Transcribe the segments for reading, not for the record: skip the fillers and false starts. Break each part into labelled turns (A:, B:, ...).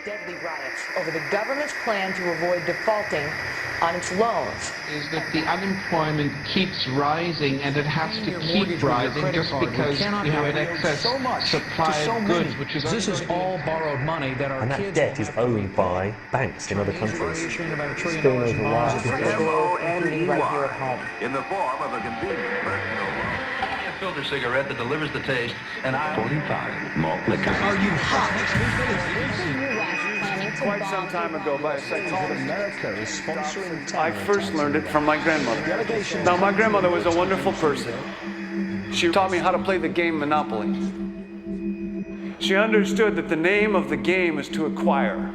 A: deadly riots over the government's plan to avoid defaulting on its loans.
B: Is that the unemployment keeps rising, and it has to keep rising just because you have an excess supply of goods, which is
C: this is all borrowed money that our
D: and that
C: kids
D: debt is owned by banks in other countries.
C: It's been about $1 trillion
D: Been
C: in
D: over
C: bonds.
A: Including right here at home.
E: In the form of a convenient personal loan. A filter cigarette that delivers the taste, and 45 malt liquor.
C: Are you hot?
F: Quite some time ago, by a second,
C: America is sponsoring
F: I first learned it from my grandmother. Now, my grandmother was a wonderful person. She taught me how to play the game Monopoly. She understood that the name of the game is to acquire.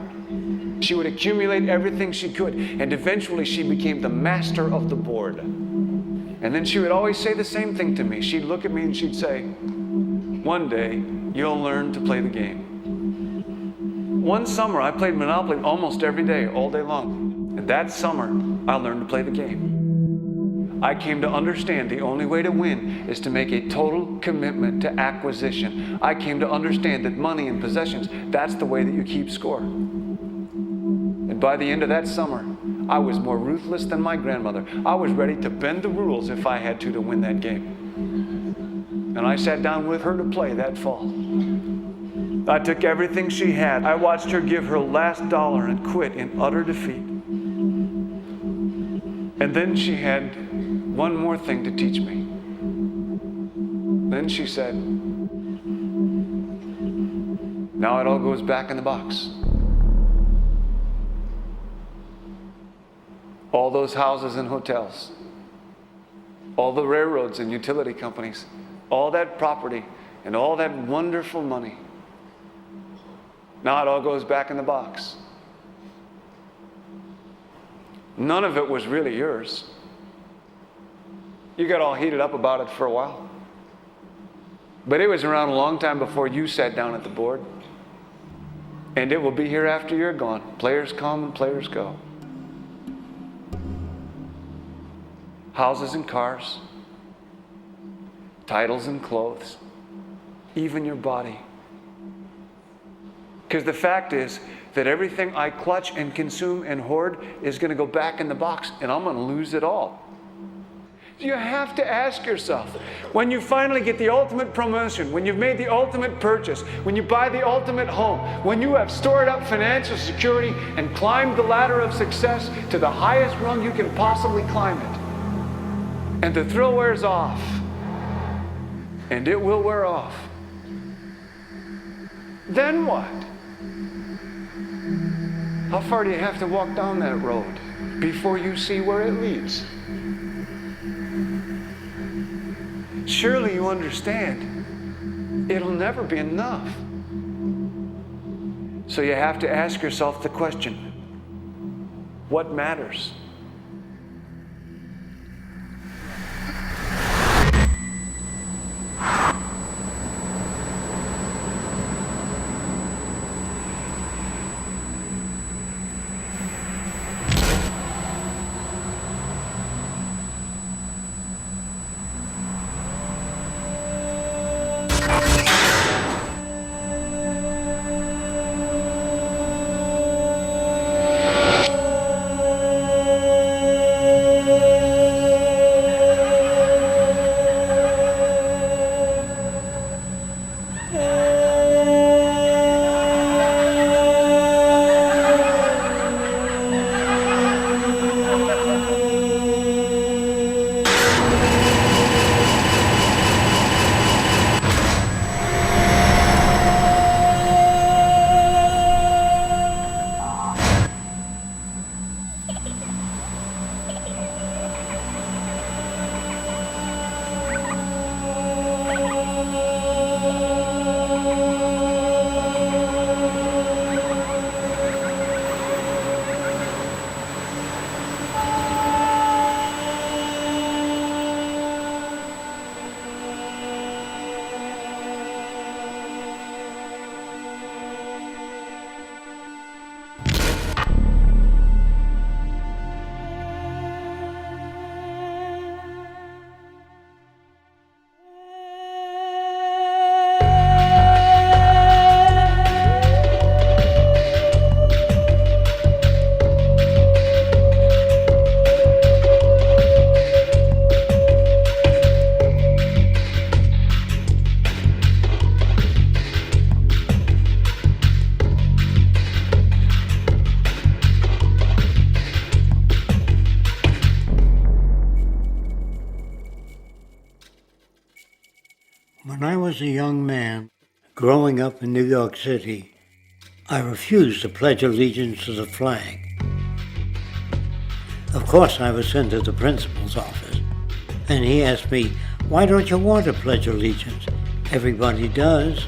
F: She would accumulate everything she could, and eventually she became the master of the board. And then she would always say the same thing to me. She'd look at me and she'd say, "One day, you'll learn to play the game." One summer, I played Monopoly almost every day, all day long. And that summer, I learned to play the game. I came to understand the only way to win is to make a total commitment to acquisition. I came to understand that money and possessions, that's the way that you keep score. And by the end of that summer, I was more ruthless than my grandmother. I was ready to bend the rules if I had to win that game. And I sat down with her to play that fall. I took everything she had. I watched her give her last dollar and quit in utter defeat. And then she had one more thing to teach me. Then she said, "Now it all goes back in the box." All those houses and hotels, all the railroads and utility companies, all that property and all that wonderful money. Now it all goes back in the box. None of it was really yours. You got all heated up about it for a while. But it was around a long time before you sat down at the board. And it will be here after you're gone. Players come and players go. Houses and cars, titles and clothes, even your body. Because the fact is that everything I clutch and consume and hoard is going to go back in the box, and I'm going to lose it all. You have to ask yourself, when you finally get the ultimate promotion, when you've made the ultimate purchase, when you buy the ultimate home, when you have stored up financial security and climbed the ladder of success to the highest rung you can possibly climb it, and the thrill wears off, and it will wear off, then what? How far do you have to walk down that road before you see where it leads? Surely you understand, it'll never be enough. So you have to ask yourself the question, what matters?
G: was a young man growing up in New York City, I refused to pledge allegiance to the flag. Of course, I was sent to the principal's office, and he asked me, "Why don't you want to pledge allegiance? Everybody does."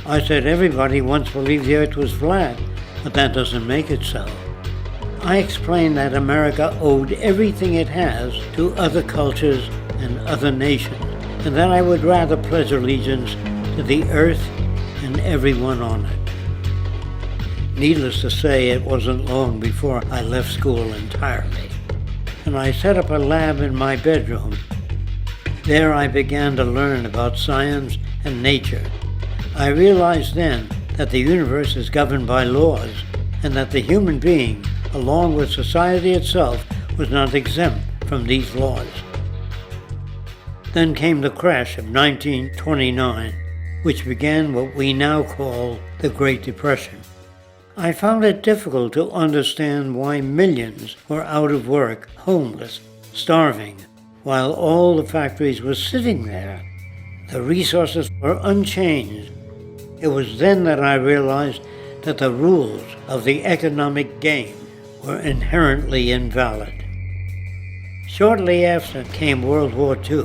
G: I said, "Everybody once believed the earth was flat, but that doesn't make it so." I explained that America owed everything it has to other cultures and other nations, and that I would rather pledge allegiance to the earth and everyone on it. Needless to say, it wasn't long before I left school entirely, and I set up a lab in my bedroom. There I began to learn about science and nature. I realized then that the universe is governed by laws, and that the human being, along with society itself, was not exempt from these laws. Then came the crash of 1929, which began what we now call the Great Depression. I found it difficult to understand why millions were out of work, homeless, starving, while all the factories were sitting there. The resources were unchanged. It was then that I realized that the rules of the economic game were inherently invalid. Shortly after came World War II,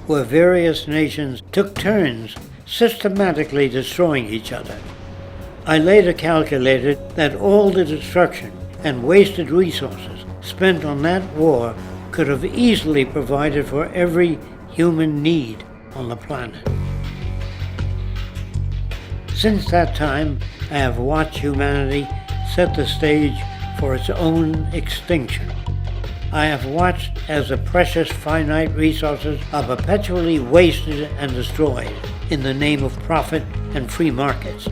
G: where various nations took turns systematically destroying each other. I later calculated that all the destruction and wasted resources spent on that war could have easily provided for every human need on the planet. Since that time, I have watched humanity set the stage for its own extinction. I have watched as the precious finite resources are perpetually wasted and destroyed in the name of profit and free markets.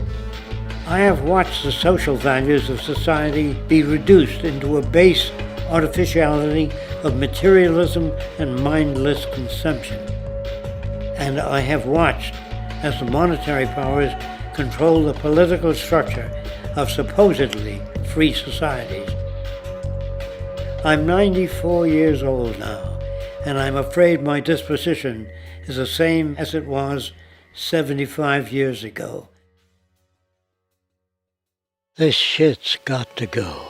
G: I have watched the social values of society be reduced into a base artificiality of materialism and mindless consumption. And I have watched as the monetary powers control the political structure of supposedly free societies. I'm 94 years old now, and I'm afraid my disposition is the same as it was 75 years ago. This shit's got to go.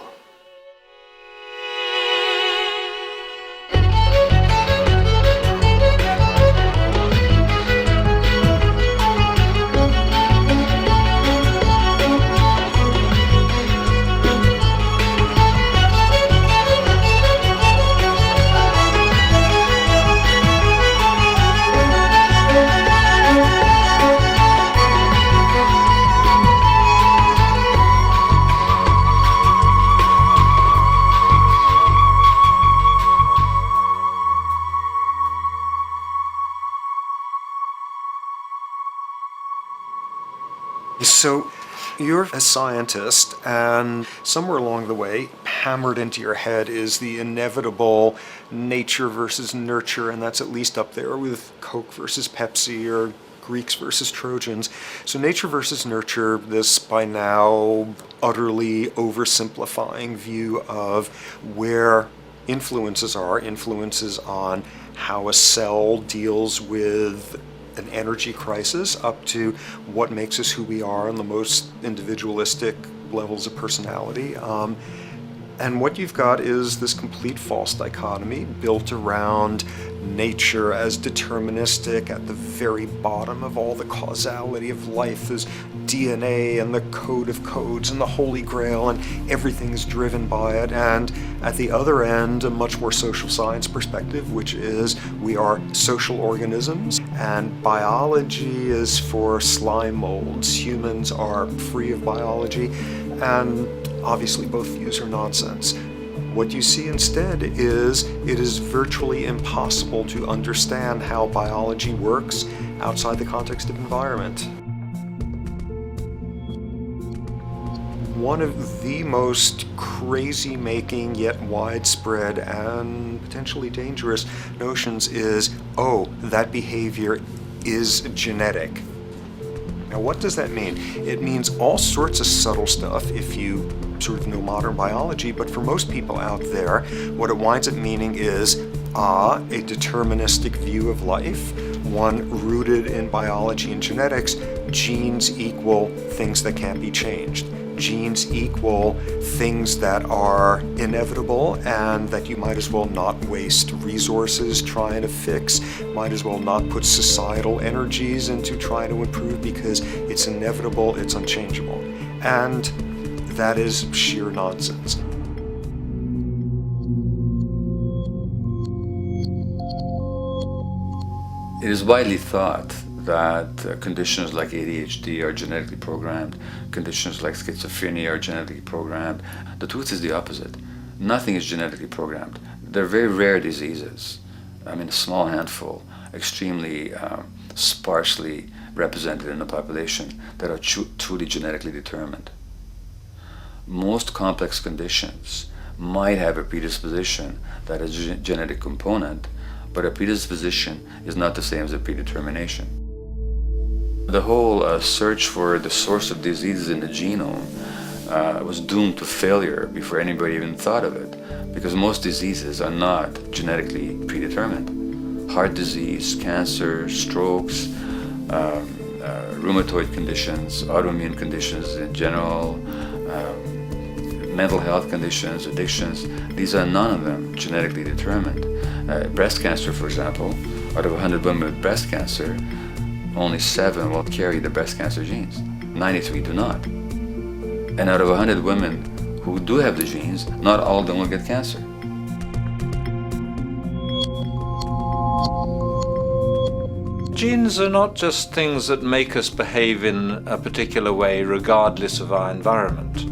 H: So you're a scientist, and somewhere along the way, hammered into your head is the inevitable nature versus nurture, and that's at least up there with Coke versus Pepsi or Greeks versus Trojans. So nature versus nurture, this by now utterly oversimplifying view of where influences on how a cell deals with an energy crisis, up to what makes us who we are on the most individualistic levels of personality. And what you've got is this complete false dichotomy built around nature as deterministic. At the very bottom of all the causality of life is DNA and the code of codes and the Holy Grail, and everything is driven by it. And at the other end, a much more social science perspective, which is we are social organisms, and biology is for slime molds. Humans are free of biology, and obviously both views are nonsense. What you see instead is it is virtually impossible to understand how biology works outside the context of environment. One of the most crazy-making yet widespread and potentially dangerous notions is, oh, that behavior is genetic. Now, what does that mean? It means all sorts of subtle stuff if you sort of know modern biology, but for most people out there, what it winds up meaning is a deterministic view of life, one rooted in biology and genetics, genes equal things that can't be changed. Genes equal things that are inevitable and that you might as well not waste resources trying to fix, might as well not put societal energies into trying to improve because it's inevitable, it's unchangeable. And that is sheer nonsense.
I: It is widely thought that conditions like ADHD are genetically programmed, conditions like schizophrenia are genetically programmed. The truth is the opposite. Nothing is genetically programmed. They're very rare diseases. I mean, a small handful, extremely sparsely represented in the population, that are truly genetically determined. Most complex conditions might have a predisposition that is a genetic component, but a predisposition is not the same as a predetermination. The whole search for the source of diseases in the genome was doomed to failure before anybody even thought of it, because most diseases are not genetically predetermined. Heart disease, cancer, strokes, rheumatoid conditions, autoimmune conditions in general, mental health conditions, addictions, these are none of them genetically determined. Breast cancer, for example, out of 100 women with breast cancer, only 7 will carry the breast cancer genes. 93 do not. And out of 100 women who do have the genes, not all of them will get cancer.
J: Genes are not just things that make us behave in a particular way regardless of our environment.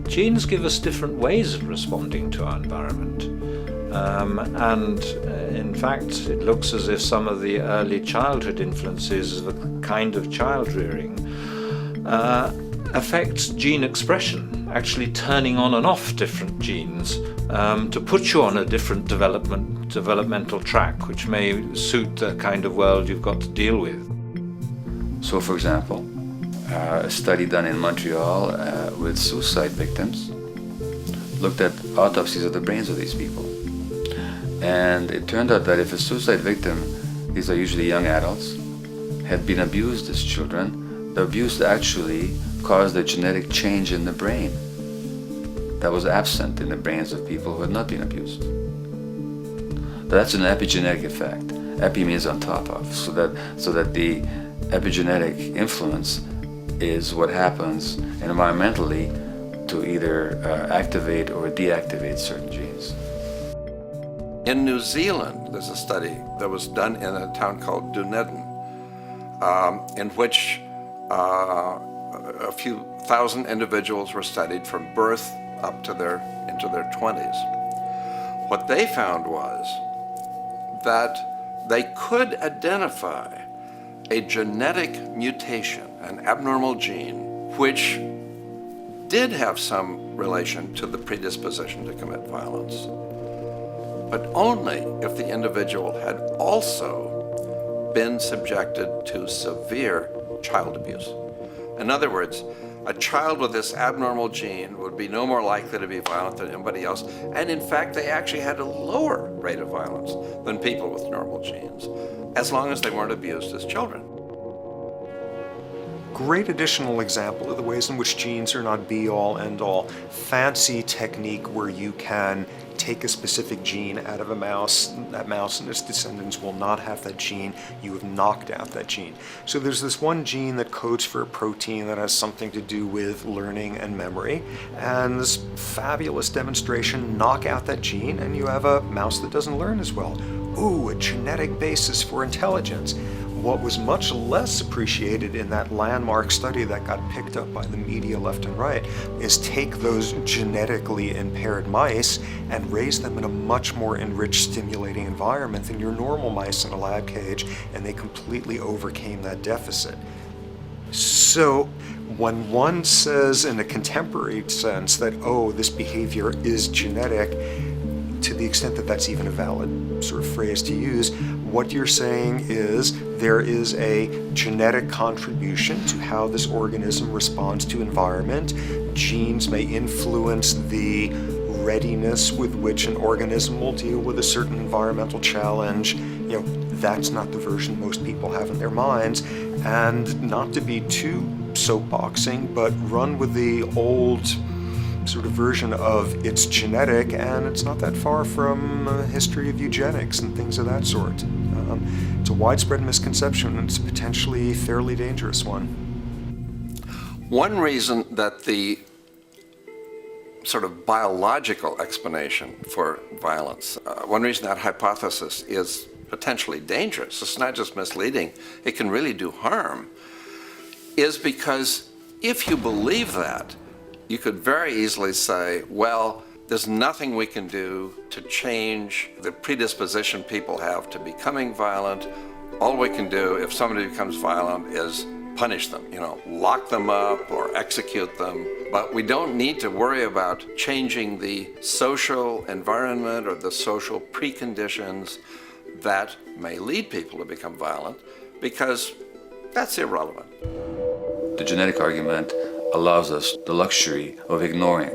J: Genes give us different ways of responding to our environment. In fact, it looks as if some of the early childhood influences of a kind of child rearing affect gene expression, actually turning on and off different genes to put you on a different developmental track, which may suit the kind of world you've got to deal with.
I: So, for example, a study done in Montreal with suicide victims looked at autopsies of the brains of these people. And it turned out that if a suicide victim, these are usually young adults, had been abused as children, the abuse actually caused a genetic change in the brain that was absent in the brains of people who had not been abused. That's an epigenetic effect. Epi means on top of, so that the epigenetic influence is what happens environmentally to either activate or deactivate certain genes.
K: In New Zealand, there's a study that was done in a town called Dunedin, in which a few thousand individuals were studied from birth up to into their 20s. What they found was that they could identify a genetic mutation, an abnormal gene, which did have some relation to the predisposition to commit violence, but only if the individual had also been subjected to severe child abuse. In other words, a child with this abnormal gene would be no more likely to be violent than anybody else, and in fact they actually had a lower rate of violence than people with normal genes, as long as they weren't abused as children.
H: Great additional example of the ways in which genes are not be-all, end-all. Fancy technique where you can take a specific gene out of a mouse, that mouse and its descendants will not have that gene, you have knocked out that gene. So there's this one gene that codes for a protein that has something to do with learning and memory, and this fabulous demonstration, knock out that gene and you have a mouse that doesn't learn as well. Ooh, a genetic basis for intelligence. What was much less appreciated in that landmark study that got picked up by the media left and right is take those genetically impaired mice and raise them in a much more enriched, stimulating environment than your normal mice in a lab cage, and they completely overcame that deficit. So when one says in a contemporary sense that, oh, this behavior is genetic, to the extent that that's even a valid sort of phrase to use, what you're saying is there is a genetic contribution to how this organism responds to environment. Genes may influence the readiness with which an organism will deal with a certain environmental challenge. You know, that's not the version most people have in their minds. And not to be too soapboxing, but run with the old sort of version of it's genetic, and it's not that far from a history of eugenics and things of that sort. It's a widespread misconception, and it's a potentially fairly dangerous one.
K: One reason that the sort of biological explanation for violence, one reason that hypothesis is potentially dangerous, it's not just misleading, it can really do harm, is because if you believe that, you could very easily say, well, there's nothing we can do to change the predisposition people have to becoming violent. All we can do if somebody becomes violent is punish them, lock them up or execute them. But we don't need to worry about changing the social environment or the social preconditions that may lead people to become violent, because that's irrelevant.
I: The genetic argument allows us the luxury of ignoring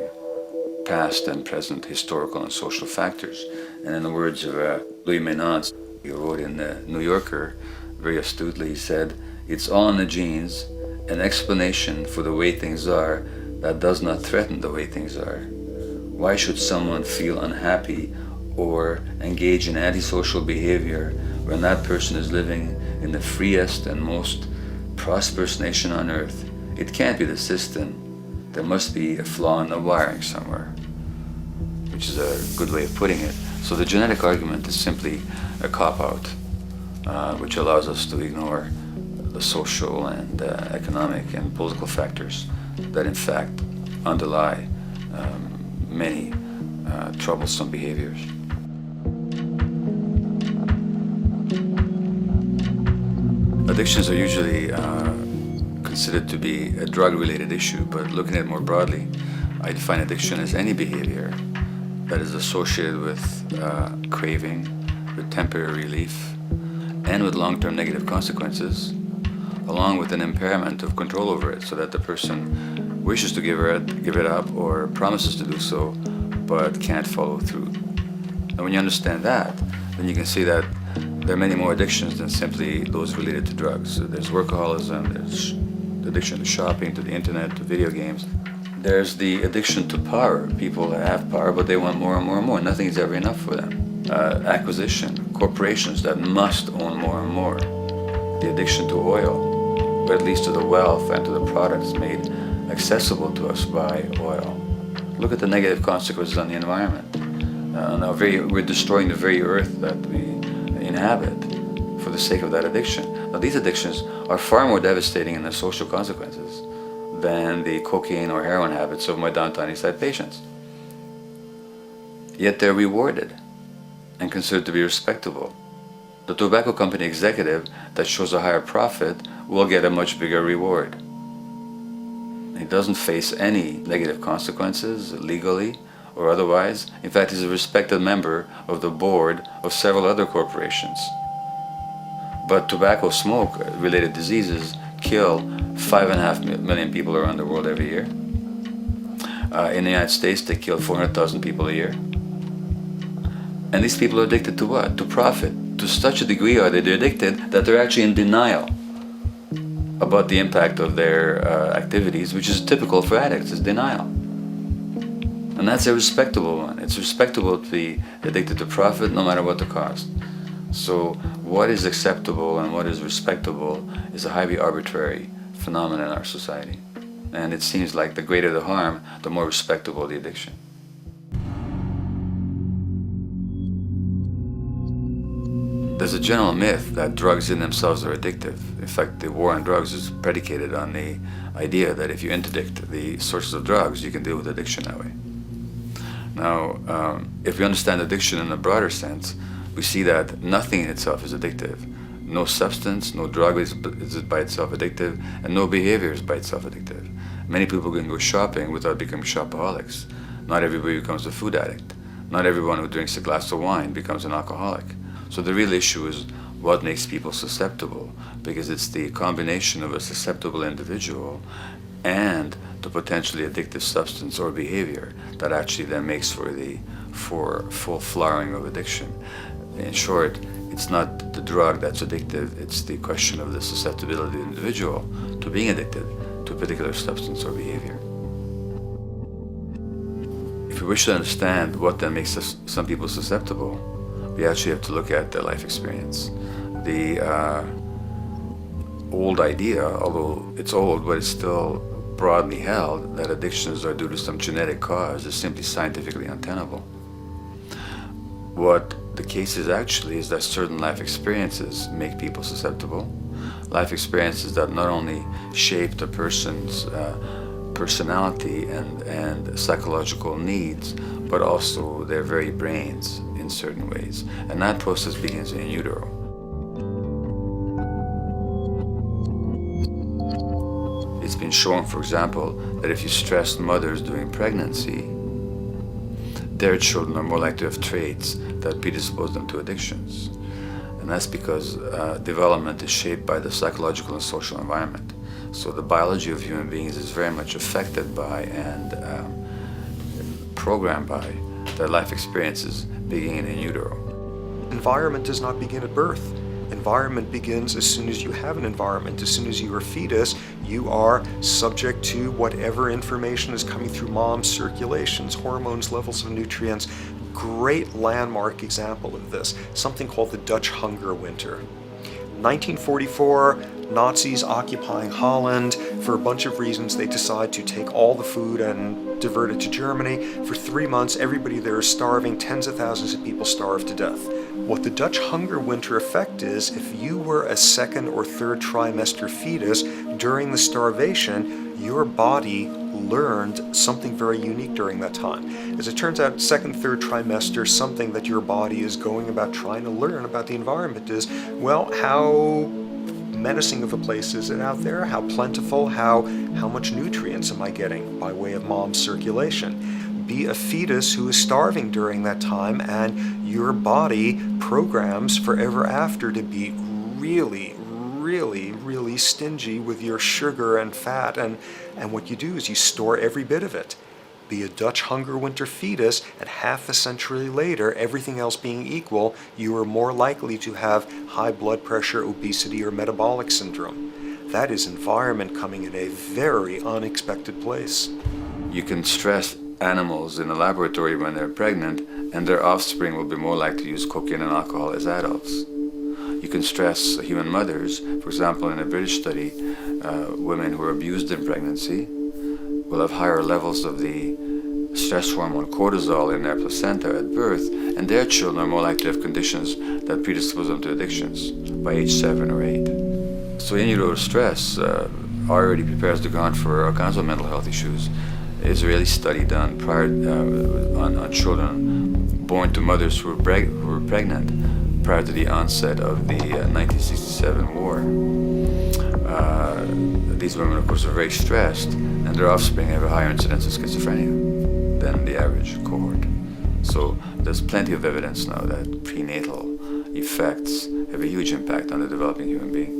I: past and present historical and social factors. And in the words of Louis Menand, he wrote in the New Yorker, very astutely, he said, "It's all in the genes, an explanation for the way things are that does not threaten the way things are. Why should someone feel unhappy or engage in antisocial behavior when that person is living in the freest and most prosperous nation on earth? It can't be the system. There must be a flaw in the wiring somewhere," which is a good way of putting it. So the genetic argument is simply a cop-out, which allows us to ignore the social and economic and political factors that in fact underlie many troublesome behaviors. Addictions are usually considered to be a drug-related issue, but looking at it more broadly, I define addiction as any behavior that is associated with craving, with temporary relief, and with long-term negative consequences, along with an impairment of control over it, so that the person wishes to give it up or promises to do so, but can't follow through. And when you understand that, then you can see that there are many more addictions than simply those related to drugs. So there's workaholism, there's addiction to shopping, to the internet, to video games. There's the addiction to power. People have power, but they want more and more and more. Nothing is ever enough for them. Acquisition, corporations that must own more and more. The addiction to oil, or at least to the wealth and to the products made accessible to us by oil. Look at the negative consequences on the environment. We're destroying the very earth that we inhabit for the sake of that addiction. Now, these addictions are far more devastating in their social consequences than the cocaine or heroin habits of my downtown East Side patients. Yet they're rewarded and considered to be respectable. The tobacco company executive that shows a higher profit will get a much bigger reward. He doesn't face any negative consequences legally or otherwise. In fact, he's a respected member of the board of several other corporations. But tobacco smoke-related diseases kill 5.5 million people around the world every year. In the United States, they kill 400,000 people a year. And these people are addicted to what? To profit. To such a degree are they addicted that they're actually in denial about the impact of their activities, which is typical for addicts, is denial. And that's a respectable one. It's respectable to be addicted to profit no matter what the cost. So what is acceptable and what is respectable is a highly arbitrary phenomenon in our society. And it seems like the greater the harm, the more respectable the addiction. There's a general myth that drugs in themselves are addictive. In fact, the war on drugs is predicated on the idea that if you interdict the sources of drugs, you can deal with addiction that way. Now, if we understand addiction in a broader sense, we see that nothing in itself is addictive. No substance, no drug is by itself addictive, and no behavior is by itself addictive. Many people can go shopping without becoming shopaholics. Not everybody becomes a food addict. Not everyone who drinks a glass of wine becomes an alcoholic. So the real issue is what makes people susceptible, because it's the combination of a susceptible individual and the potentially addictive substance or behavior that actually then makes for full flowering of addiction. In short, It's not the drug that's addictive, it's the question of the susceptibility of the individual to being addicted to a particular substance or behavior. If we wish to understand what then makes some people susceptible, we actually have to look at their life experience. The old idea, although it's old, but it's still broadly held, that addictions are due to some genetic cause is simply scientifically untenable. What the case is actually is that certain life experiences make people susceptible. Life experiences that not only shape the person's personality and psychological needs, but also their very brains in certain ways. And that process begins in utero. It's been shown, for example, that if you stress mothers during pregnancy, their children are more likely to have traits that predispose them to addictions. And that's because development is shaped by the psychological and social environment. So the biology of human beings is very much affected by and programmed by their life experiences beginning in utero.
H: Environment does not begin at birth. Environment begins as soon as you have an environment. As soon as you are a fetus, you are subject to whatever information is coming through mom's circulations, hormones, levels of nutrients. Great landmark example of this, something called the Dutch hunger winter. 1944, Nazis occupying Holland. For a bunch of reasons, they decide to take all the food and divert it to Germany. For 3 months, everybody there is starving. Tens of thousands of people starve to death. What the Dutch hunger winter effect is, if you were a second or third trimester fetus during the starvation, your body learned something very unique during that time. As it turns out, second, third trimester, something that your body is going about trying to learn about the environment is, well, how menacing of a place is it out there? How plentiful? How much nutrients am I getting by way of mom's circulation? Be a fetus who is starving during that time, and your body programs forever after to be really, really, really stingy with your sugar and fat, and what you do is you store every bit of it. Be a Dutch hunger winter fetus, and half a century later, everything else being equal, you are more likely to have high blood pressure, obesity, or metabolic syndrome. That is environment coming in a very unexpected place.
I: You can stress animals in a laboratory when they're pregnant, and their offspring will be more likely to use cocaine and alcohol as adults. You can stress human mothers. For example, in a British study, women who are abused in pregnancy will have higher levels of the stress hormone cortisol in their placenta at birth, and their children are more likely to have conditions that predispose them to addictions by age 7 or 8. So in utero stress already prepares the ground for all kinds of mental health issues. Israeli study done prior on children born to mothers who were pregnant prior to the onset of the 1967 war. These women, of course, are very stressed, and their offspring have a higher incidence of schizophrenia than the average cohort. So there's plenty of evidence now that prenatal effects have a huge impact on the developing human being.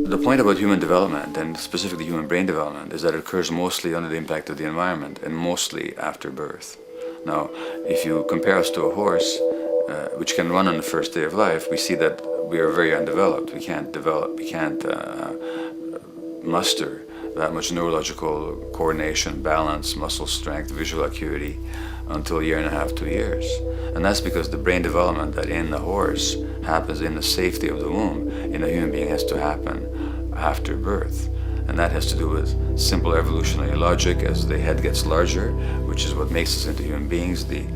I: The point about human development, and specifically human brain development, is that it occurs mostly under the impact of the environment and mostly after birth. Now, if you compare us to a horse, which can run on the first day of life, we see that we are very undeveloped. We can't muster that much neurological coordination, balance, muscle strength, visual acuity until a year and a half, 2 years. And that's because the brain development that in the horse happens in the safety of the womb, in a human being has to happen after birth. And that has to do with simple evolutionary logic. As the head gets larger, which is what makes us into human beings, the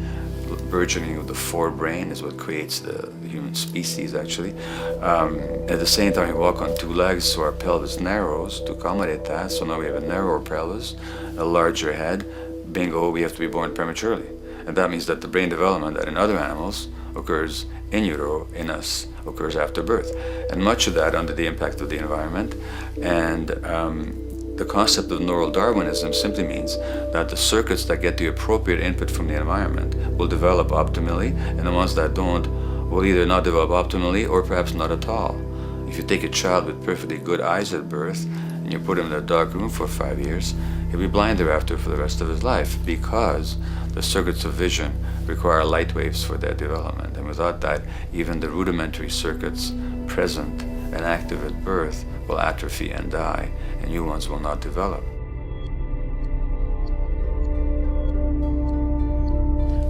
I: burgeoning of the forebrain is what creates the human species, actually. At the same time, we walk on 2 legs, so our pelvis narrows to accommodate that. So now we have a narrower pelvis, a larger head. Bingo, we have to be born prematurely. And that means that the brain development that in other animals occurs in utero, in us, occurs after birth. And much of that under the impact of the environment. And the concept of neural Darwinism simply means that the circuits that get the appropriate input from the environment will develop optimally, and the ones that don't will either not develop optimally or perhaps not at all. If you take a child with perfectly good eyes at birth and you put him in a dark room for 5 years, he'll be blind thereafter for the rest of his life, because The circuits of vision require light waves for their development, and without that, even the rudimentary circuits present and active at birth will atrophy and die, and new ones will not develop.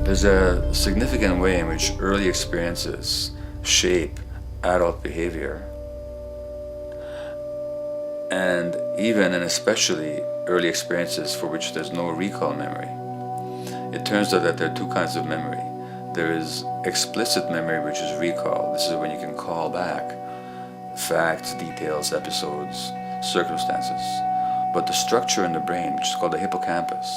I: There's a significant way in which early experiences shape adult behavior, and even and especially early experiences for which there's no recall memory. It turns out that there are two kinds of memory. There is explicit memory, which is recall. This is when you can call back facts, details, episodes, circumstances. But the structure in the brain, which is called the hippocampus,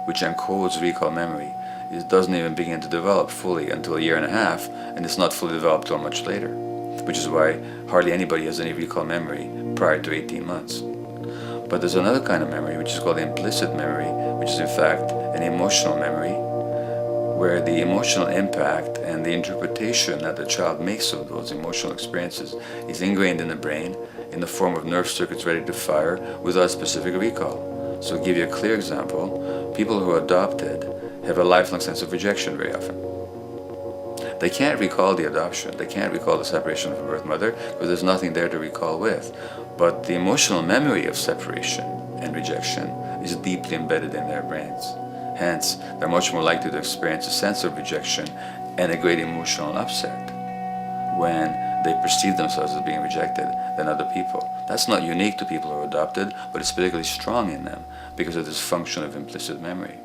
I: which encodes recall memory, it doesn't even begin to develop fully until a year and a half, and it's not fully developed till much later, which is why hardly anybody has any recall memory prior to 18 months. But there's another kind of memory, which is called implicit memory, which is in fact an emotional memory, where the emotional impact and the interpretation that the child makes of those emotional experiences is ingrained in the brain in the form of nerve circuits ready to fire without specific recall. So to give you a clear example, people who are adopted have a lifelong sense of rejection very often. They can't recall the adoption, they can't recall the separation from birth mother because there's nothing there to recall with. But the emotional memory of separation and rejection is deeply embedded in their brains. Hence, they're much more likely to experience a sense of rejection and a great emotional upset when they perceive themselves as being rejected than other people. That's not unique to people who are adopted, but it's particularly strong in them because of this function of implicit memory.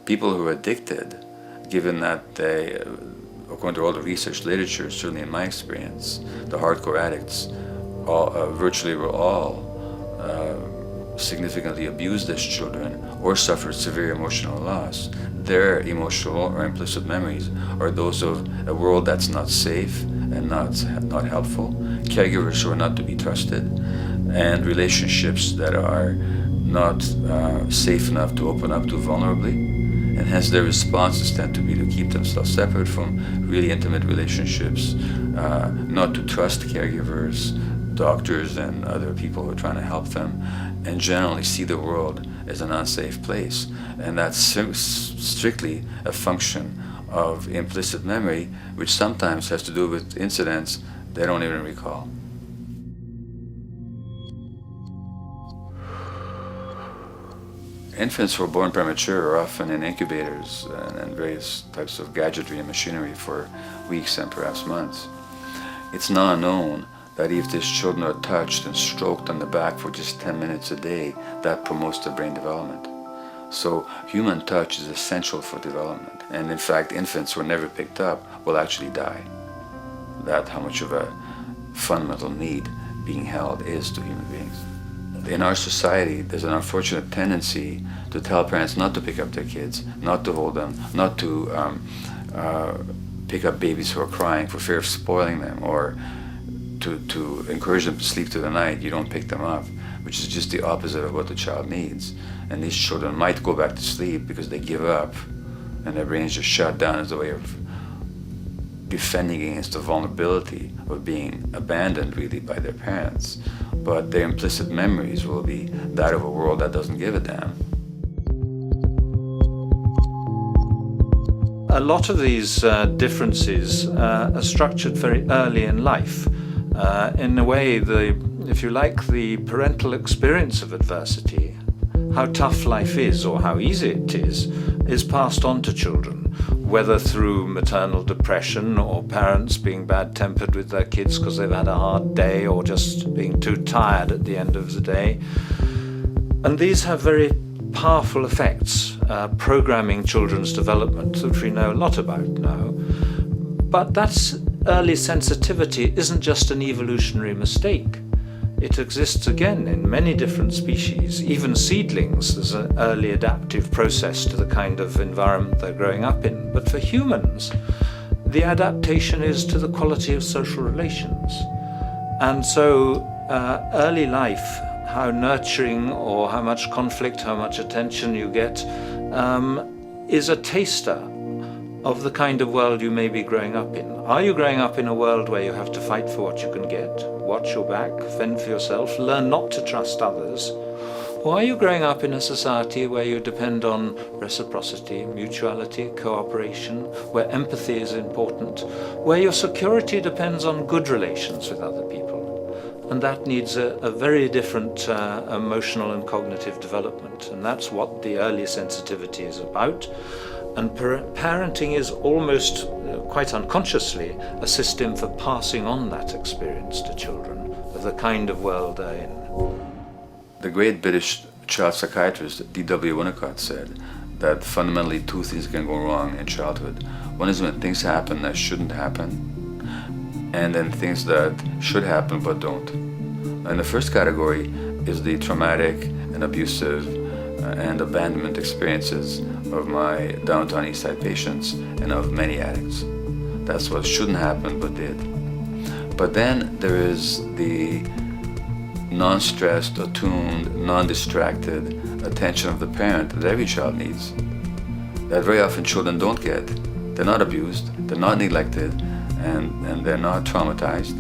I: People who are addicted, given that they, according to all the research literature, certainly in my experience, the hardcore addicts virtually were all significantly abused as children or suffered severe emotional loss. Their emotional or implicit memories are those of a world that's not safe and not helpful, caregivers who are not to be trusted, and relationships that are not safe enough to open up to vulnerably. And hence their responses tend to be to keep themselves separate from really intimate relationships, not to trust caregivers, doctors and other people who are trying to help them, and generally see the world as an unsafe place. And that's strictly a function of implicit memory, which sometimes has to do with incidents they don't even recall. Infants who are born premature are often in incubators and various types of gadgetry and machinery for weeks and perhaps months. It's now known that if these children are touched and stroked on the back for just 10 minutes a day, that promotes their brain development. So human touch is essential for development. And in fact, infants who are never picked up will actually die. That's how much of a fundamental need being held is to human beings. In our society, there's an unfortunate tendency to tell parents not to pick up their kids, not to hold them, not to pick up babies who are crying for fear of spoiling them, or to encourage them to sleep through the night. You don't pick them up, which is just the opposite of what the child needs. And these children might go back to sleep because they give up and their brains just shut down as a way of defending against the vulnerability of being abandoned really by their parents. But their implicit memories will be that of a world that doesn't give a damn.
J: A lot of these differences are structured very early in life. In a way, if you like, the parental experience of adversity, how tough life is or how easy it is passed on to children, whether through maternal depression or parents being bad-tempered with their kids because they've had a hard day or just being too tired at the end of the day. And these have very powerful effects, programming children's development, which we know a lot about now. But that's early sensitivity isn't just an evolutionary mistake. It exists again in many different species. Even seedlings, there's an early adaptive process to the kind of environment they're growing up in. But for humans, the adaptation is to the quality of social relations. And so early life, how nurturing or how much conflict, how much attention you get, is a taster of the kind of world you may be growing up in. Are you growing up in a world where you have to fight for what you can get, watch your back, fend for yourself, learn not to trust others? Or are you growing up in a society where you depend on reciprocity, mutuality, cooperation, where empathy is important, where your security depends on good relations with other people? And that needs a very different emotional and cognitive development. And that's what the early sensitivity is about. And parenting is almost, quite unconsciously, a system for passing on that experience to children of the kind of world they're in.
I: The great British child psychiatrist D.W. Winnicott said that fundamentally two things can go wrong in childhood. One is when things happen that shouldn't happen, and then things that should happen but don't. And the first category is the traumatic and abusive and abandonment experiences of my downtown East Side patients and of many addicts. That's what shouldn't happen but did. But then there is the non-stressed, attuned, non-distracted attention of the parent that every child needs, that very often children don't get. They're not abused, they're not neglected, and they're not traumatized.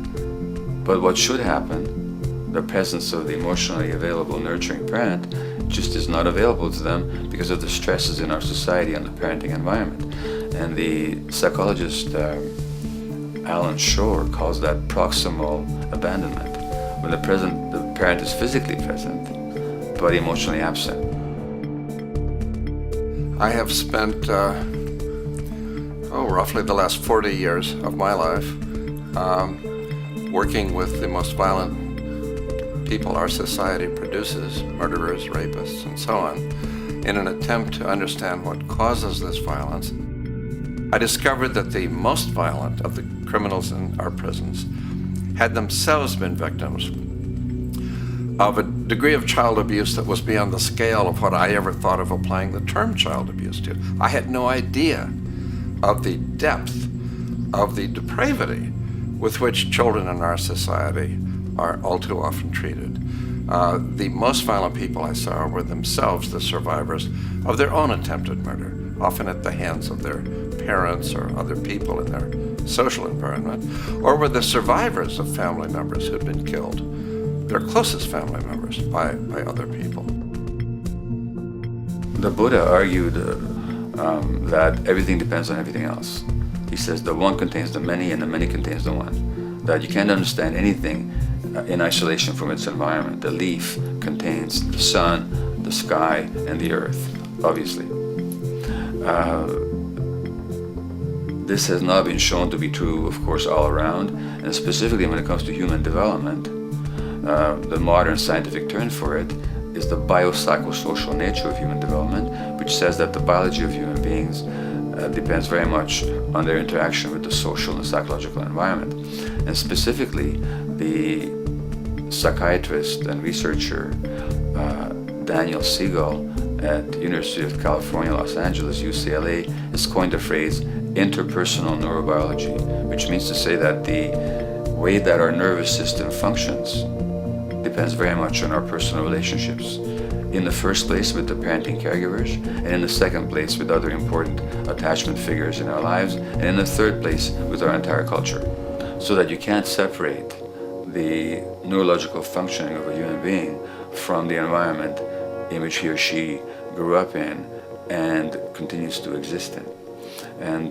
I: But what should happen, the presence of the emotionally available, nurturing parent, just is not available to them because of the stresses in our society and the parenting environment. And the psychologist Alan Shore calls that proximal abandonment, when the parent is physically present, but emotionally absent.
K: I have spent, roughly the last 40 years of my life working with the most violent people our society produces, murderers, rapists, and so on, in an attempt to understand what causes this violence. I discovered that the most violent of the criminals in our prisons had themselves been victims of a degree of child abuse that was beyond the scale of what I ever thought of applying the term child abuse to. I had no idea of the depth of the depravity with which children in our society are all too often treated. The most violent people I saw were themselves the survivors of their own attempted murder, often at the hands of their parents or other people in their social environment, or were the survivors of family members who'd been killed, their closest family members, by other people.
I: The Buddha argued that everything depends on everything else. He says the one contains the many and the many contains the one. That you can't understand anything in isolation from its environment. The leaf contains the sun, the sky, and the earth, obviously. This has not been shown to be true, of course, all around, and specifically when it comes to human development. The modern scientific term for it is the biopsychosocial nature of human development, which says that the biology of human beings depends very much on their interaction with the social and psychological environment. And specifically, the psychiatrist and researcher Daniel Siegel at the University of California, Los Angeles, UCLA, has coined the phrase interpersonal neurobiology, which means to say that the way that our nervous system functions depends very much on our personal relationships. In the first place with the parenting caregivers, and in the second place with other important attachment figures in our lives, and in the third place with our entire culture. So that you can't separate the neurological functioning of a human being from the environment in which he or she grew up in and continues to exist in. And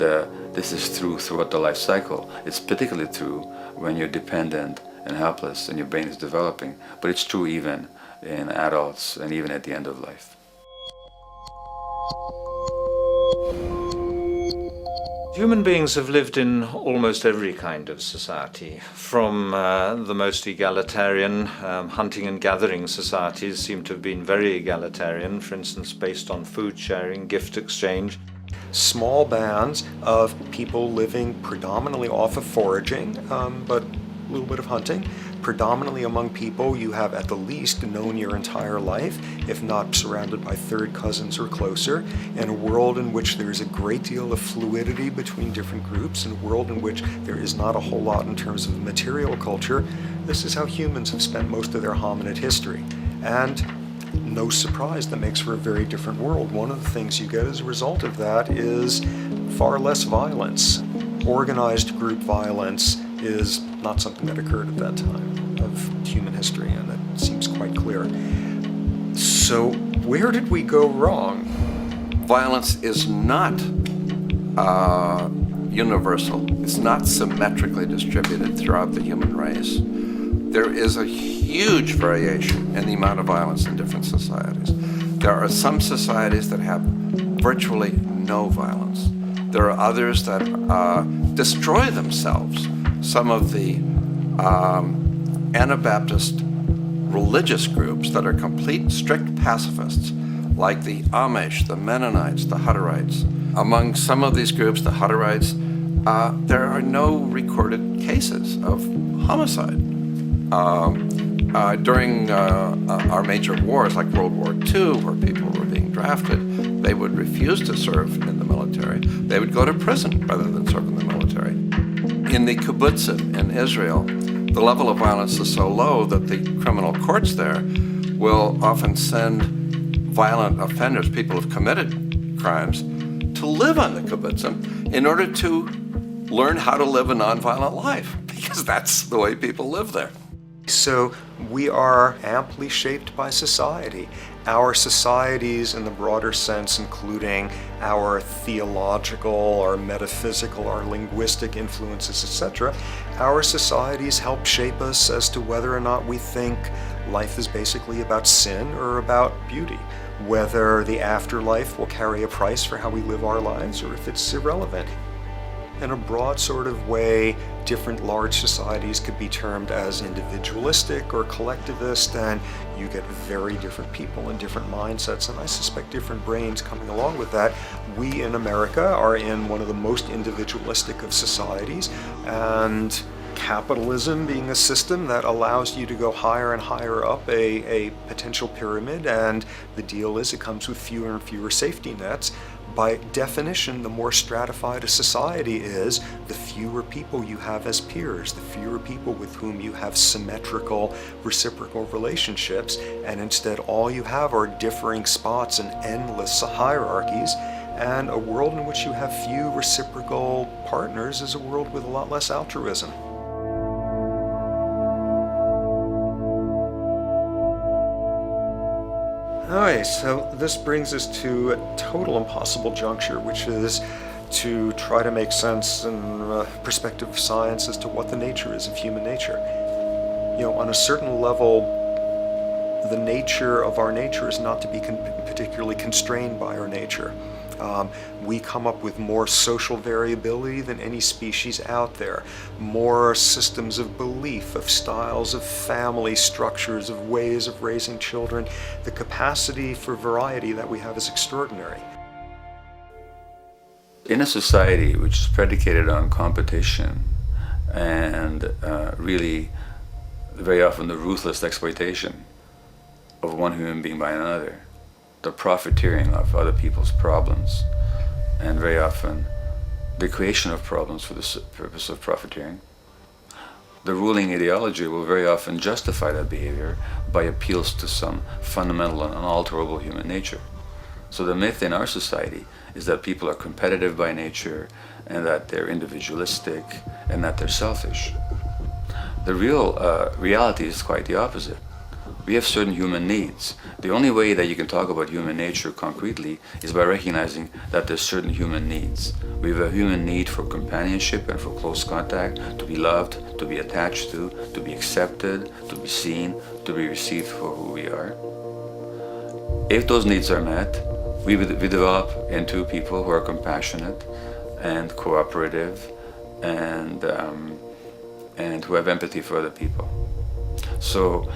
I: this is true throughout the life cycle. It's particularly true when you're dependent and helpless and your brain is developing, but it's true even in adults and even at the end of life.
J: Human beings have lived in almost every kind of society, from the most egalitarian, hunting and gathering societies seem to have been very egalitarian, for instance, based on food sharing, gift exchange.
H: Small bands of people living predominantly off of foraging, but a little bit of hunting. Predominantly among people you have at the least known your entire life, if not surrounded by third cousins or closer, in a world in which there is a great deal of fluidity between different groups, in a world in which there is not a whole lot in terms of material culture. This is how humans have spent most of their hominid history. And no surprise, that makes for a very different world. One of the things you get as a result of that is far less violence. Organized group violence is not something that occurred at that time of human history, and it seems quite clear. So where did we go wrong?
K: Violence is not universal. It's not symmetrically distributed throughout the human race. There is a huge variation in the amount of violence in different societies. There are some societies that have virtually no violence. There are others that destroy themselves. Some of the Anabaptist religious groups that are complete strict pacifists, like the Amish, the Mennonites, the Hutterites. Among some of these groups, the Hutterites, there are no recorded cases of homicide. During our major wars, like World War II, where people were being drafted, they would refuse to serve in the military. They would go to prison rather than serve in the military. In the kibbutzim in Israel, the level of violence is so low that the criminal courts there will often send violent offenders, people who've committed crimes, to live on the kibbutzim in order to learn how to live a nonviolent life, because that's the way people live there.
H: So we are amply shaped by society. Our societies in the broader sense, including our theological, our metaphysical, our linguistic influences, etc., our societies help shape us as to whether or not we think life is basically about sin or about beauty, whether the afterlife will carry a price for how we live our lives or if it's irrelevant. In a broad sort of way, different large societies could be termed as individualistic or collectivist, and you get very different people and different mindsets, and I suspect different brains coming along with that. We in America are in one of the most individualistic of societies, and capitalism being a system that allows you to go higher and higher up a potential pyramid, and the deal is it comes with fewer and fewer safety nets. By definition, the more stratified a society is, the fewer people you have as peers, the fewer people with whom you have symmetrical, reciprocal relationships, and instead all you have are differing spots and endless hierarchies. And a world in which you have few reciprocal partners is a world with a lot less altruism. Alright, so this brings us to a total impossible juncture, which is to try to make sense in perspective of science as to what the nature is of human nature. You know, on a certain level, the nature of our nature is not to be particularly constrained by our nature. We come up with more social variability than any species out there, more systems of belief, of styles of family structures, of ways of raising children. The capacity for variety that we have is extraordinary.
I: In a society which is predicated on competition and really very often the ruthless exploitation of one human being by another, the profiteering of other people's problems, and very often the creation of problems for the purpose of profiteering, the ruling ideology will very often justify that behavior by appeals to some fundamental and unalterable human nature. So the myth in our society is that people are competitive by nature, and that they're individualistic, and that they're selfish. The real reality is quite the opposite. We have certain human needs. The only way that you can talk about human nature concretely is by recognizing that there's certain human needs. We have a human need for companionship and for close contact, to be loved, to be attached to be accepted, to be seen, to be received for who we are. If those needs are met, we develop into people who are compassionate and cooperative and who have empathy for other people. So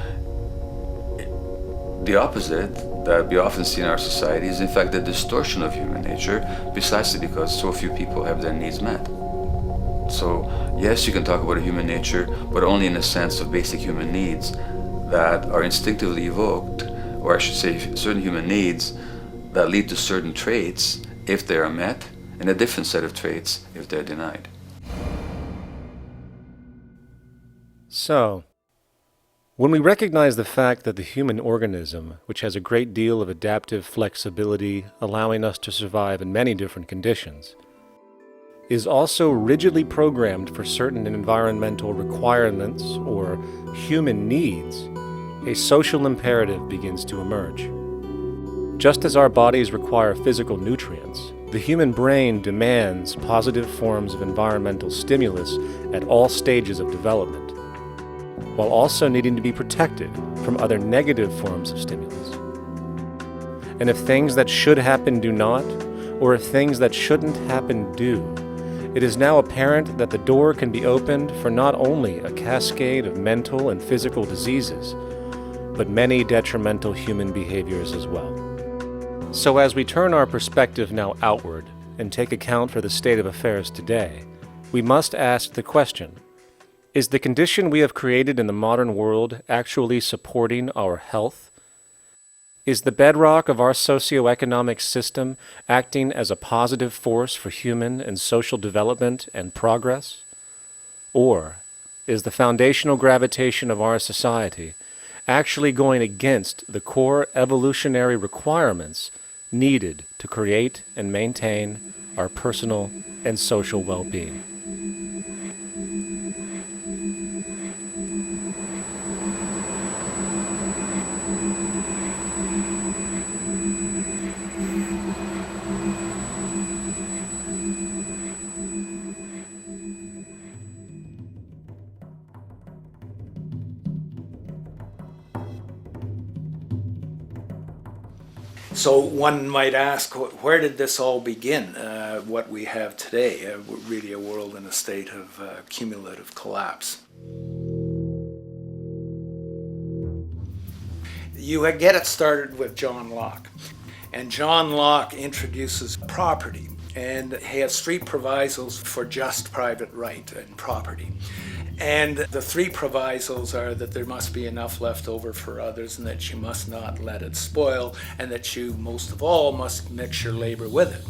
I: the opposite that we often see in our society is in fact the distortion of human nature, precisely because so few people have their needs met. So yes, you can talk about a human nature, but only in a sense of basic human needs that are instinctively evoked, or I should say certain human needs that lead to certain traits if they are met, and a different set of traits if they're denied.
L: So, when we recognize the fact that the human organism, which has a great deal of adaptive flexibility, allowing us to survive in many different conditions, is also rigidly programmed for certain environmental requirements or human needs, a social imperative begins to emerge. Just as our bodies require physical nutrients, the human brain demands positive forms of environmental stimulus at all stages of development, while also needing to be protected from other negative forms of stimulus. And if things that should happen do not, or if things that shouldn't happen do, it is now apparent that the door can be opened for not only a cascade of mental and physical diseases, but many detrimental human behaviors as well. So as we turn our perspective now outward and take account for the state of affairs today, we must ask the question, is the condition we have created in the modern world actually supporting our health? Is the bedrock of our socioeconomic system acting as a positive force for human and social development and progress? Or is the foundational gravitation of our society actually going against the core evolutionary requirements needed to create and maintain our personal and social well-being?
M: So one might ask, where did this all begin? What we have today, really a world in a state of cumulative collapse. You get it started with John Locke. And John Locke introduces property, and he has 3 provisos for just private right and property. And the 3 provisos are that there must be enough left over for others, and that you must not let it spoil, and that you, most of all, must mix your labor with it.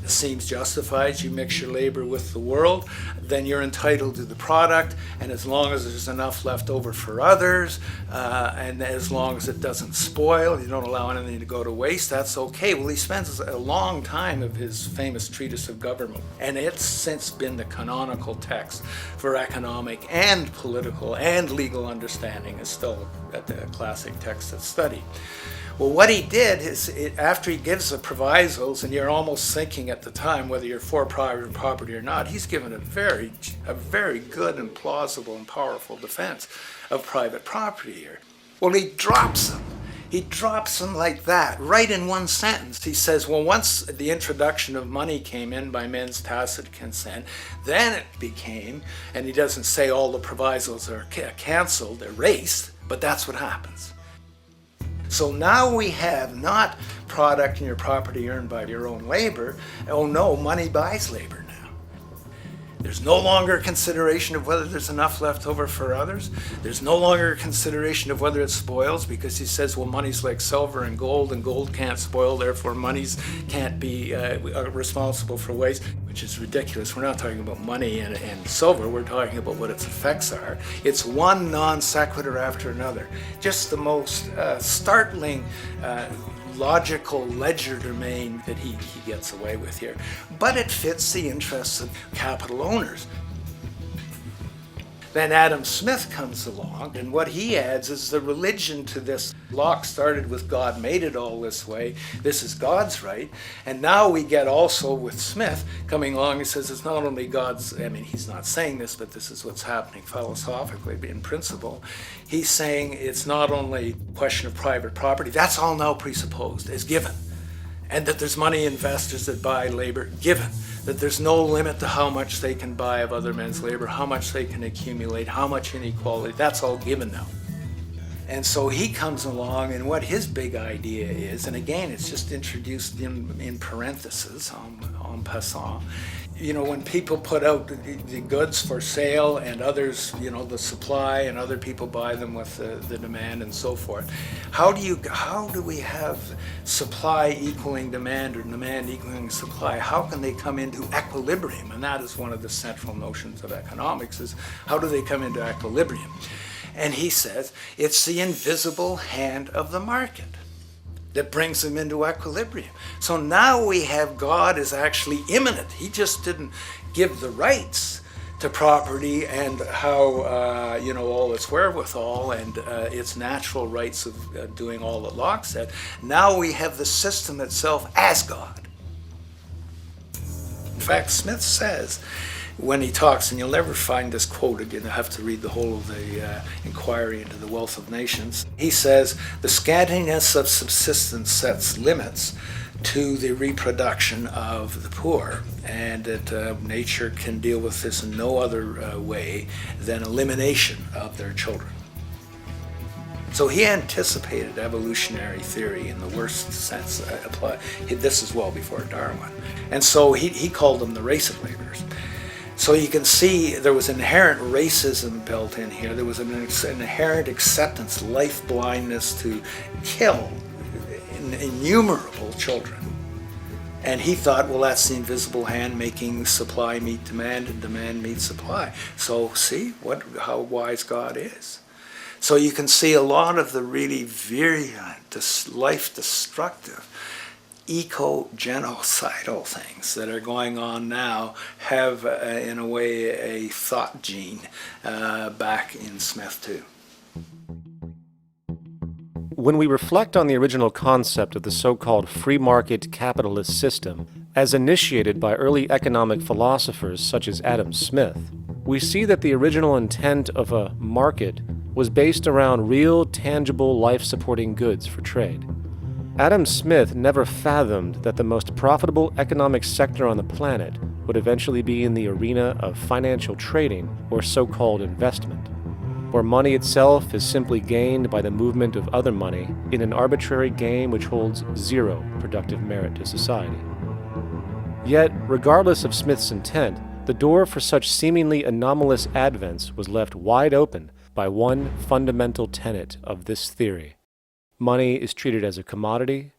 M: It seems justified. You mix your labor with the world, then you're entitled to the product, and as long as there's enough left over for others, and as long as it doesn't spoil, you don't allow anything to go to waste, that's okay. Well, he spends a long time of his famous treatise of government, and it's since been the canonical text for economic and political and legal understanding. Is still a classic text of study. Well, what he did is, after he gives the provisos, and you're almost thinking at the time whether you're for private property or not, he's given a very good and plausible and powerful defense of private property here. Well, he drops them. He drops them like that, right in one sentence. He says, well, once the introduction of money came in by men's tacit consent, then it became, and he doesn't say all the provisos are canceled, erased, but that's what happens. So now we have not product and your property earned by your own labor. Oh no, money buys labor now. There's no longer a consideration of whether there's enough left over for others. There's no longer a consideration of whether it spoils, because he says, well, money's like silver and gold can't spoil, therefore monies can't be responsible for waste, which is ridiculous. We're not talking about money and silver, we're talking about what its effects are. It's one non sequitur after another. Just the most startling logical legerdemain that he gets away with here. But it fits the interests of capital owners. Then Adam Smith comes along, and what he adds is the religion to this. Locke started with God made it all this way. This is God's right. And now we get also with Smith coming along, he says it's not only God's, I mean, he's not saying this, but this is what's happening philosophically in principle. He's saying it's not only a question of private property, that's all now presupposed, is given. And that there's money investors that buy labor, given. That there's no limit to how much they can buy of other men's labor, how much they can accumulate, how much inequality, that's all given now. And so he comes along, and what his big idea is, and again, it's just introduced in parentheses, en passant. You know, when people put out the goods for sale and others, you know, the supply, and other people buy them with the demand and so forth, how do we have supply equaling demand or demand equaling supply? How can they come into equilibrium? And that is one of the central notions of economics, is how do they come into equilibrium? And he says it's the invisible hand of the market that brings them into equilibrium. So now we have God is actually immanent. He just didn't give the rights to property and how, all its wherewithal and its natural rights of doing all that Locke said. Now we have the system itself as God. In fact, Smith says, when he talks, and you'll never find this quoted, you'll have to read the whole of the Inquiry into the Wealth of Nations. He says, the scantiness of subsistence sets limits to the reproduction of the poor, and that nature can deal with this in no other way than elimination of their children. So he anticipated evolutionary theory in the worst sense. This is well before Darwin. And so he called them the race of laborers. So you can see there was inherent racism built in here. There was an inherent acceptance, life blindness to kill innumerable children. And he thought, well, that's the invisible hand making supply meet demand and demand meet supply. So see how wise God is. So you can see a lot of the really virulent, life-destructive, eco-genocidal things that are going on now have, in a way, a thought gene back in Smith too.
L: When we reflect on the original concept of the so-called free market capitalist system, as initiated by early economic philosophers such as Adam Smith, we see that the original intent of a market was based around real, tangible, life-supporting goods for trade. Adam Smith never fathomed that the most profitable economic sector on the planet would eventually be in the arena of financial trading, or so-called investment, where money itself is simply gained by the movement of other money in an arbitrary game which holds zero productive merit to society. Yet, regardless of Smith's intent, the door for such seemingly anomalous advents was left wide open by one fundamental tenet of this theory. Money is treated as a commodity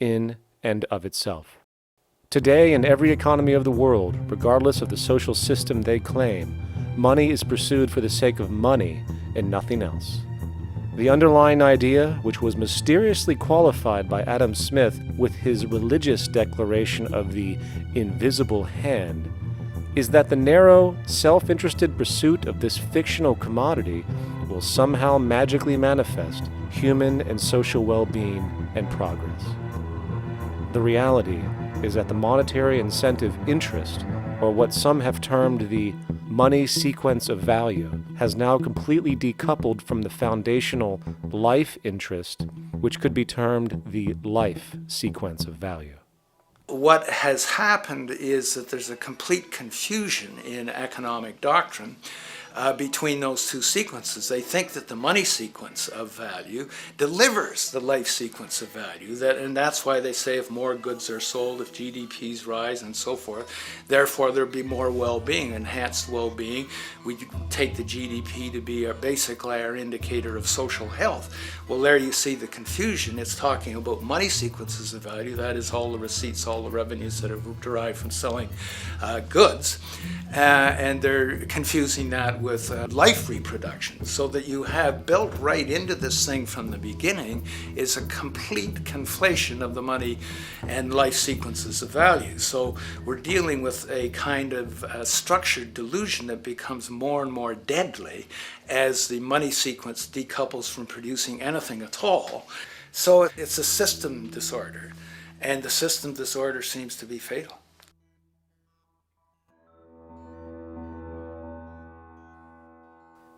L: in and of itself. Today, in every economy of the world, regardless of the social system they claim, money is pursued for the sake of money and nothing else. The underlying idea, which was mysteriously qualified by Adam Smith with his religious declaration of the invisible hand, is that the narrow, self-interested pursuit of this fictional commodity will somehow magically manifest human and social well-being and progress. The reality is that the monetary incentive interest, or what some have termed the money sequence of value, has now completely decoupled from the foundational life interest, which could be termed the life sequence of value.
M: What has happened is that there's a complete confusion in economic doctrine between those two sequences. They think that the money sequence of value delivers the life sequence of value, and that's why they say if more goods are sold, if GDPs rise and so forth, therefore there'll be more well-being, enhanced well-being. We take the GDP to be basically our indicator of social health. Well, there you see the confusion. It's talking about money sequences of value, that is all the receipts, all the revenues that are derived from selling goods, and they're confusing that with life reproduction, so that you have built right into this thing from the beginning is a complete conflation of the money and life sequences of value. So we're dealing with a kind of structured delusion that becomes more and more deadly as the money sequence decouples from producing anything at all. So it's a system disorder, and the system disorder seems to be fatal.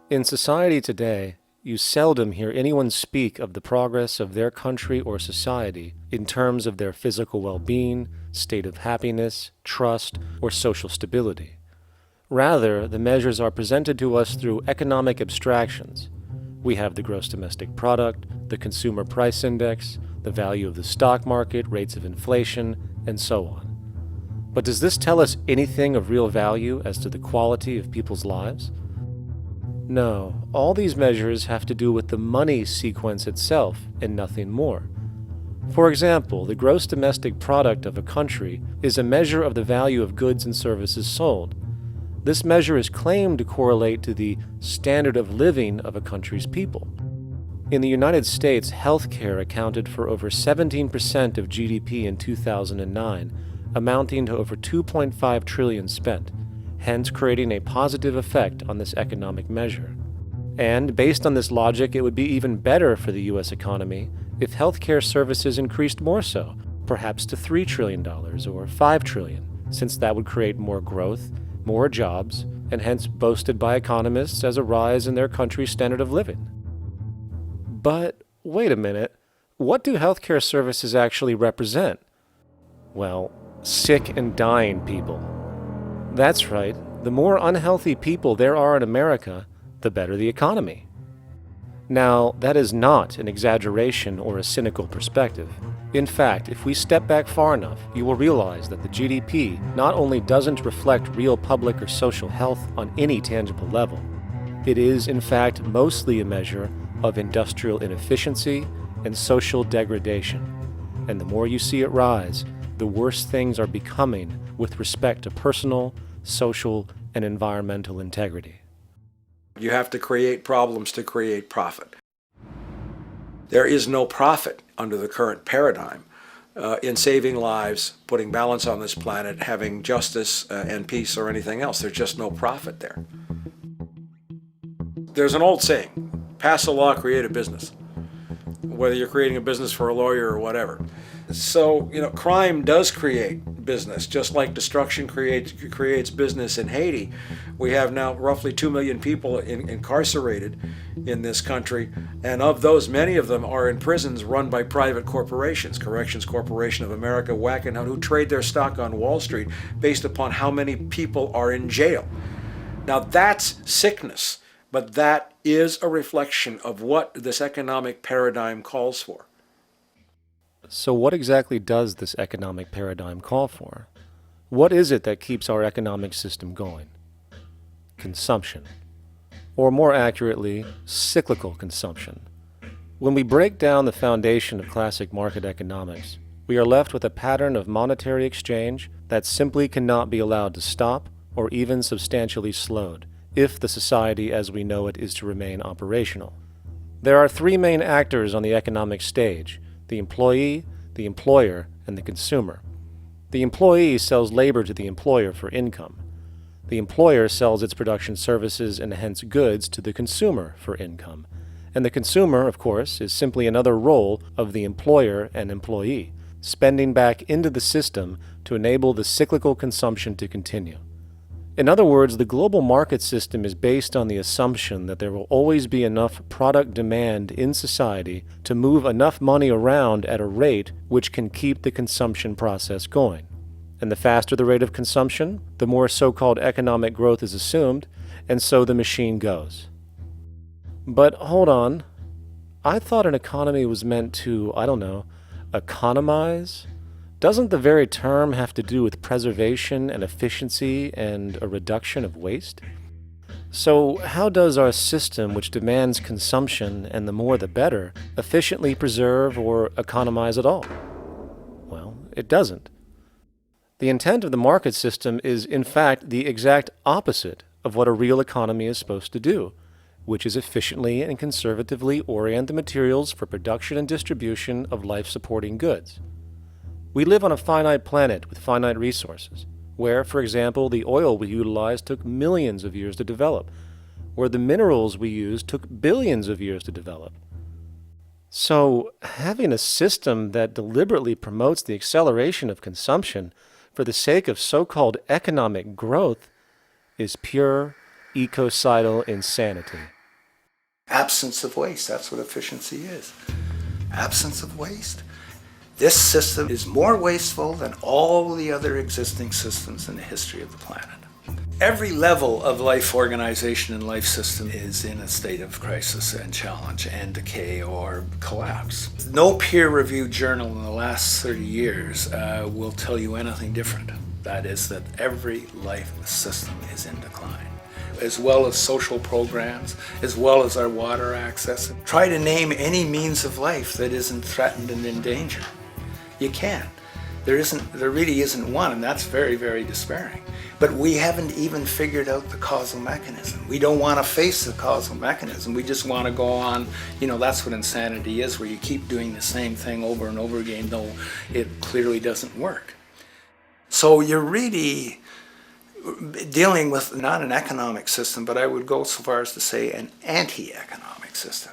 L: In society today, you seldom hear anyone speak of the progress of their country or society in terms of their physical well-being, state of happiness, trust, or social stability. Rather, the measures are presented to us through economic abstractions. We have the gross domestic product, the consumer price index, the value of the stock market, rates of inflation, and so on. But does this tell us anything of real value as to the quality of people's lives? No, all these measures have to do with the money sequence itself and nothing more. For example, the gross domestic product of a country is a measure of the value of goods and services sold. This measure is claimed to correlate to the standard of living of a country's people. In the United States, healthcare accounted for over 17% of GDP in 2009, amounting to over $2.5 trillion spent. hence creating a positive effect on this economic measure. And based on this logic, it would be even better for the U.S. economy if healthcare services increased more so, perhaps to $3 trillion or $5 trillion, since that would create more growth, more jobs, and hence boasted by economists as a rise in their country's standard of living. But wait a minute, what do healthcare services actually represent? Well, sick and dying people. That's right, the more unhealthy people there are in America, the better the economy. Now, that is not an exaggeration or a cynical perspective. In fact, if we step back far enough, you will realize that the GDP not only doesn't reflect real public or social health on any tangible level, it is, in fact, mostly a measure of industrial inefficiency and social degradation. And the more you see it rise, the worse things are becoming with respect to personal, social, and environmental integrity.
N: You have to create problems to create profit. There is no profit under the current paradigm in saving lives, putting balance on this planet, having justice and peace or anything else. There's just no profit there. There's an old saying, pass a law, create a business. Whether you're creating a business for a lawyer or whatever. So, crime does create business, just like destruction creates business in Haiti. We have now roughly 2 million people incarcerated in this country, and of those, many of them are in prisons run by private corporations, Corrections Corporation of America, Wackenhut, who trade their stock on Wall Street based upon how many people are in jail. Now that's sickness, but that is a reflection of what this economic paradigm calls for.
L: So what exactly does this economic paradigm call for? What is it that keeps our economic system going? Consumption. Or more accurately, cyclical consumption. When we break down the foundation of classic market economics, we are left with a pattern of monetary exchange that simply cannot be allowed to stop or even substantially slowed, if the society as we know it is to remain operational. There are three main actors on the economic stage: the employee, the employer, and the consumer. The employee sells labor to the employer for income. The employer sells its production services and hence goods to the consumer for income. And the consumer, of course, is simply another role of the employer and employee, spending back into the system to enable the cyclical consumption to continue. In other words, the global market system is based on the assumption that there will always be enough product demand in society to move enough money around at a rate which can keep the consumption process going. And the faster the rate of consumption, the more so-called economic growth is assumed, and so the machine goes. But hold on, I thought an economy was meant to, economize? Doesn't the very term have to do with preservation and efficiency and a reduction of waste? So how does our system, which demands consumption and the more the better, efficiently preserve or economize at all? Well, it doesn't. The intent of the market system is, in fact, the exact opposite of what a real economy is supposed to do, which is efficiently and conservatively orient the materials for production and distribution of life-supporting goods. We live on a finite planet with finite resources, where, for example, the oil we utilize took millions of years to develop, where the minerals we use took billions of years to develop. So, having a system that deliberately promotes the acceleration of consumption for the sake of so-called economic growth is pure ecocidal insanity.
M: Absence of waste, that's what efficiency is. Absence of waste. This system is more wasteful than all the other existing systems in the history of the planet. Every level of life organization and life system is in a state of crisis and challenge and decay or collapse. No peer-reviewed journal in the last 30 years will tell you anything different. That is that every life system is in decline, as well as social programs, as well as our water access. Try to name any means of life that isn't threatened and in danger. You can't. There really isn't one, and that's very, very despairing. But we haven't even figured out the causal mechanism. We don't want to face the causal mechanism. We just want to go on, that's what insanity is, where you keep doing the same thing over and over again, though it clearly doesn't work. So you're really dealing with not an economic system, but I would go so far as to say an anti-economic system.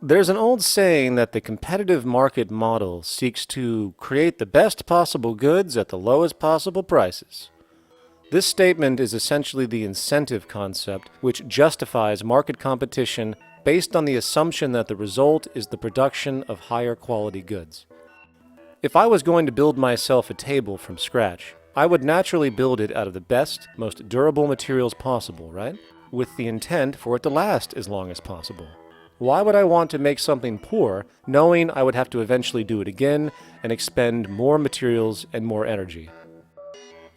L: There's an old saying that the competitive market model seeks to create the best possible goods at the lowest possible prices. This statement is essentially the incentive concept, which justifies market competition based on the assumption that the result is the production of higher quality goods. If I was going to build myself a table from scratch, I would naturally build it out of the best, most durable materials possible, right? With the intent for it to last as long as possible. Why would I want to make something poor, knowing I would have to eventually do it again and expend more materials and more energy?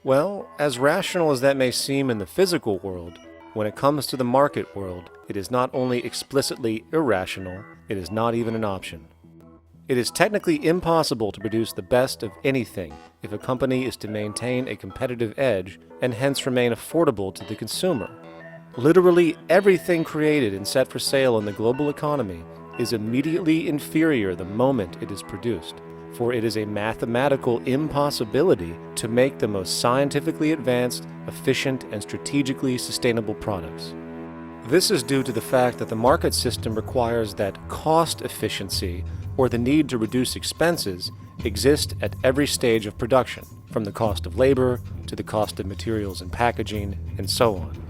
L: Well, as rational as that may seem in the physical world, when it comes to the market world, it is not only explicitly irrational, it is not even an option. It is technically impossible to produce the best of anything if a company is to maintain a competitive edge and hence remain affordable to the consumer. Literally everything created and set for sale in the global economy is immediately inferior the moment it is produced, for it is a mathematical impossibility to make the most scientifically advanced, efficient, and strategically sustainable products. This is due to the fact that the market system requires that cost efficiency, or the need to reduce expenses, exist at every stage of production, from the cost of labor to the cost of materials and packaging, and so on.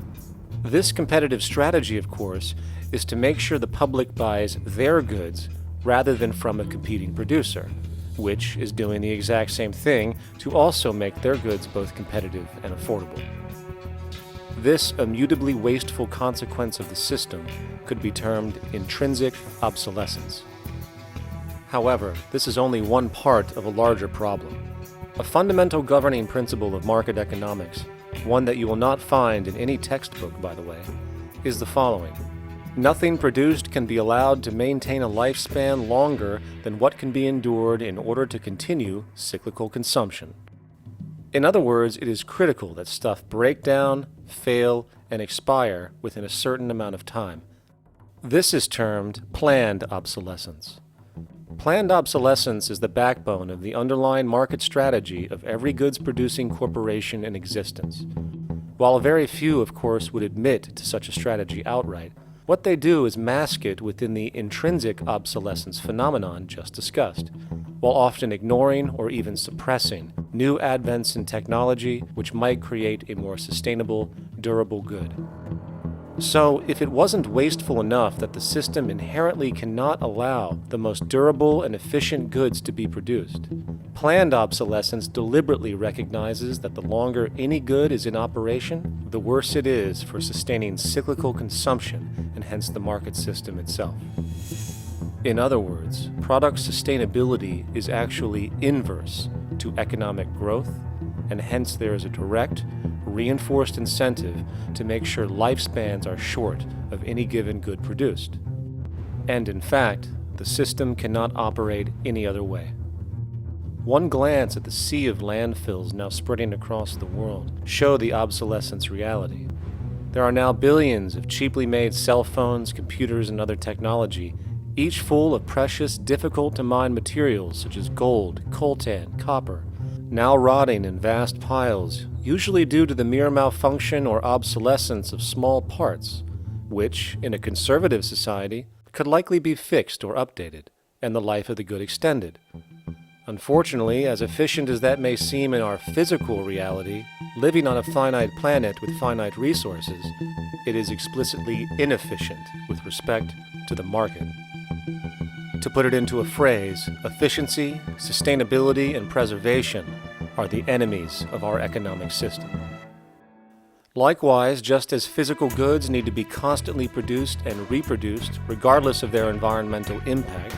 L: This competitive strategy, of course, is to make sure the public buys their goods rather than from a competing producer, which is doing the exact same thing to also make their goods both competitive and affordable. This immutably wasteful consequence of the system could be termed intrinsic obsolescence. However, this is only one part of a larger problem. A fundamental governing principle of market economics, one that you will not find in any textbook, by the way, is the following. Nothing produced can be allowed to maintain a lifespan longer than what can be endured in order to continue cyclical consumption. In other words, it is critical that stuff break down, fail, and expire within a certain amount of time. This is termed planned obsolescence. Planned obsolescence is the backbone of the underlying market strategy of every goods-producing corporation in existence. While very few, of course, would admit to such a strategy outright, what they do is mask it within the intrinsic obsolescence phenomenon just discussed, while often ignoring or even suppressing new advents in technology which might create a more sustainable, durable good. So, if it wasn't wasteful enough that the system inherently cannot allow the most durable and efficient goods to be produced, planned obsolescence deliberately recognizes that the longer any good is in operation, the worse it is for sustaining cyclical consumption and hence the market system itself. In other words, product sustainability is actually inverse to economic growth, and hence there is a direct, reinforced incentive to make sure lifespans are short of any given good produced. And in fact, the system cannot operate any other way. One glance at the sea of landfills now spreading across the world show the obsolescence reality. There are now billions of cheaply made cell phones, computers, and other technology, each full of precious, difficult-to-mine materials such as gold, coltan, copper, now rotting in vast piles, usually due to the mere malfunction or obsolescence of small parts, which, in a conservative society, could likely be fixed or updated, and the life of the good extended. Unfortunately, as efficient as that may seem in our physical reality, living on a finite planet with finite resources, it is explicitly inefficient with respect to the market. To put it into a phrase, efficiency, sustainability, and preservation are the enemies of our economic system. Likewise, just as physical goods need to be constantly produced and reproduced regardless of their environmental impact,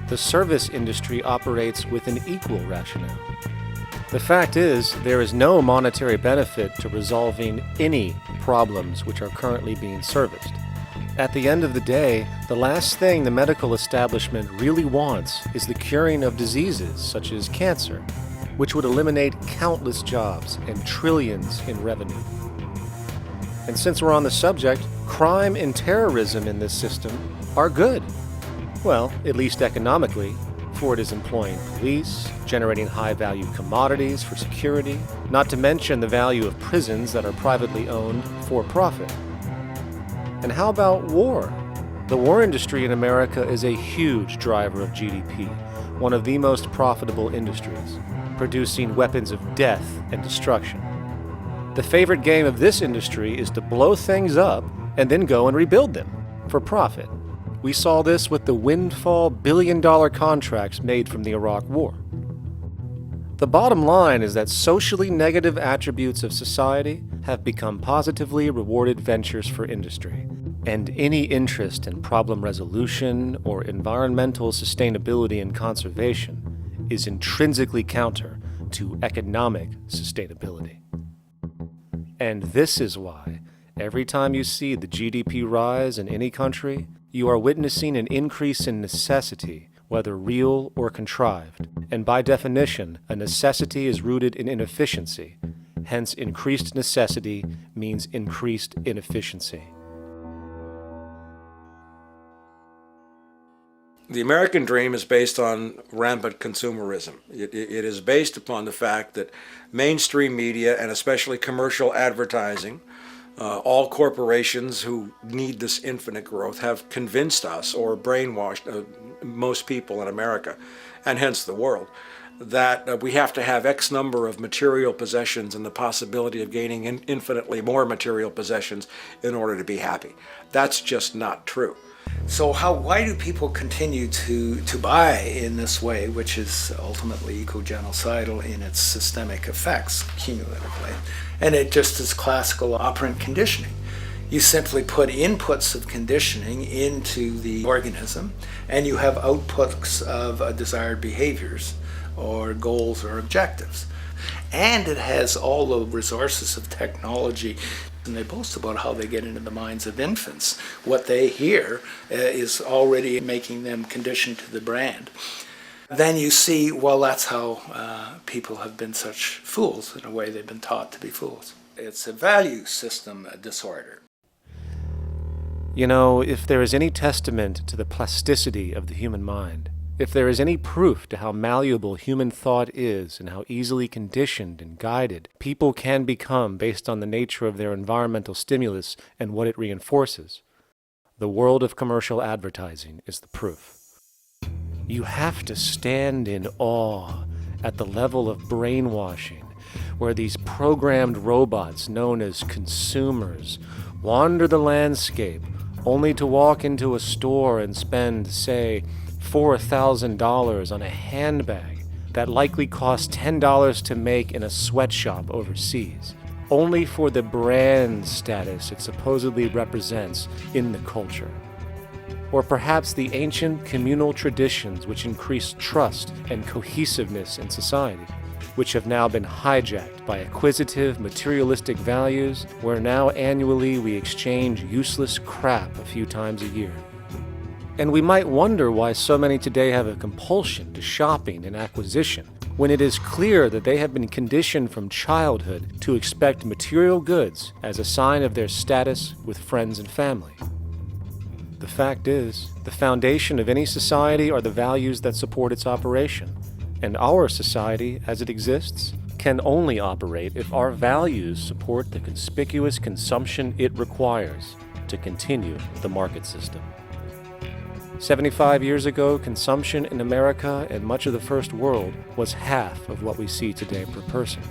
L: the service industry operates with an equal rationale. The fact is, there is no monetary benefit to resolving any problems which are currently being serviced. At the end of the day, the last thing the medical establishment really wants is the curing of diseases such as cancer, which would eliminate countless jobs and trillions in revenue. And since we're on the subject, crime and terrorism in this system are good. Well, at least economically, for it is employing police, generating high-value commodities for security, not to mention the value of prisons that are privately owned for profit. And how about war? The war industry in America is a huge driver of GDP, one of the most profitable industries, producing weapons of death and destruction. The favorite game of this industry is to blow things up and then go and rebuild them for profit. We saw this with the windfall billion-dollar contracts made from the Iraq War. The bottom line is that socially negative attributes of society have become positively rewarded ventures for industry, and any interest in problem resolution or environmental sustainability and conservation is intrinsically counter to economic sustainability. And this is why, every time you see the GDP rise in any country, you are witnessing an increase in necessity, whether real or contrived. And by definition, a necessity is rooted in inefficiency. Hence, increased necessity means increased inefficiency.
N: The American dream is based on rampant consumerism. It is based upon the fact that mainstream media, and especially commercial advertising, all corporations who need this infinite growth have convinced us or brainwashed most people in America, and hence the world, that we have to have X number of material possessions and the possibility of gaining infinitely more material possessions in order to be happy. That's just not true.
M: So why do people continue to buy in this way, which is ultimately eco-genocidal in its systemic effects cumulatively? And it just is classical operant conditioning. You simply put inputs of conditioning into the organism, and you have outputs of desired behaviors or goals or objectives. And it has all the resources of technology. And they boast about how they get into the minds of infants. What they hear is already making them conditioned to the brand. Then you see, well, that's how people have been such fools. In a way, they've been taught to be fools. It's a value system disorder.
L: You know, if there is any testament to the plasticity of the human mind, if there is any proof to how malleable human thought is and how easily conditioned and guided people can become based on the nature of their environmental stimulus and what it reinforces, the world of commercial advertising is the proof. You have to stand in awe at the level of brainwashing, where these programmed robots known as consumers wander the landscape only to walk into a store and spend, say, $4,000 on a handbag that likely costs $10 to make in a sweatshop overseas, only for the brand status it supposedly represents in the culture. Or perhaps the ancient communal traditions which increase trust and cohesiveness in society, which have now been hijacked by acquisitive, materialistic values, where now annually we exchange useless crap a few times a year. And we might wonder why so many today have a compulsion to shopping and acquisition, when it is clear that they have been conditioned from childhood to expect material goods as a sign of their status with friends and family. The fact is, the foundation of any society are the values that support its operation, and our society, as it exists, can only operate if our values support the conspicuous consumption it requires to continue the market system. 75 years ago, consumption in America and much of the First World was half of what we see today per person.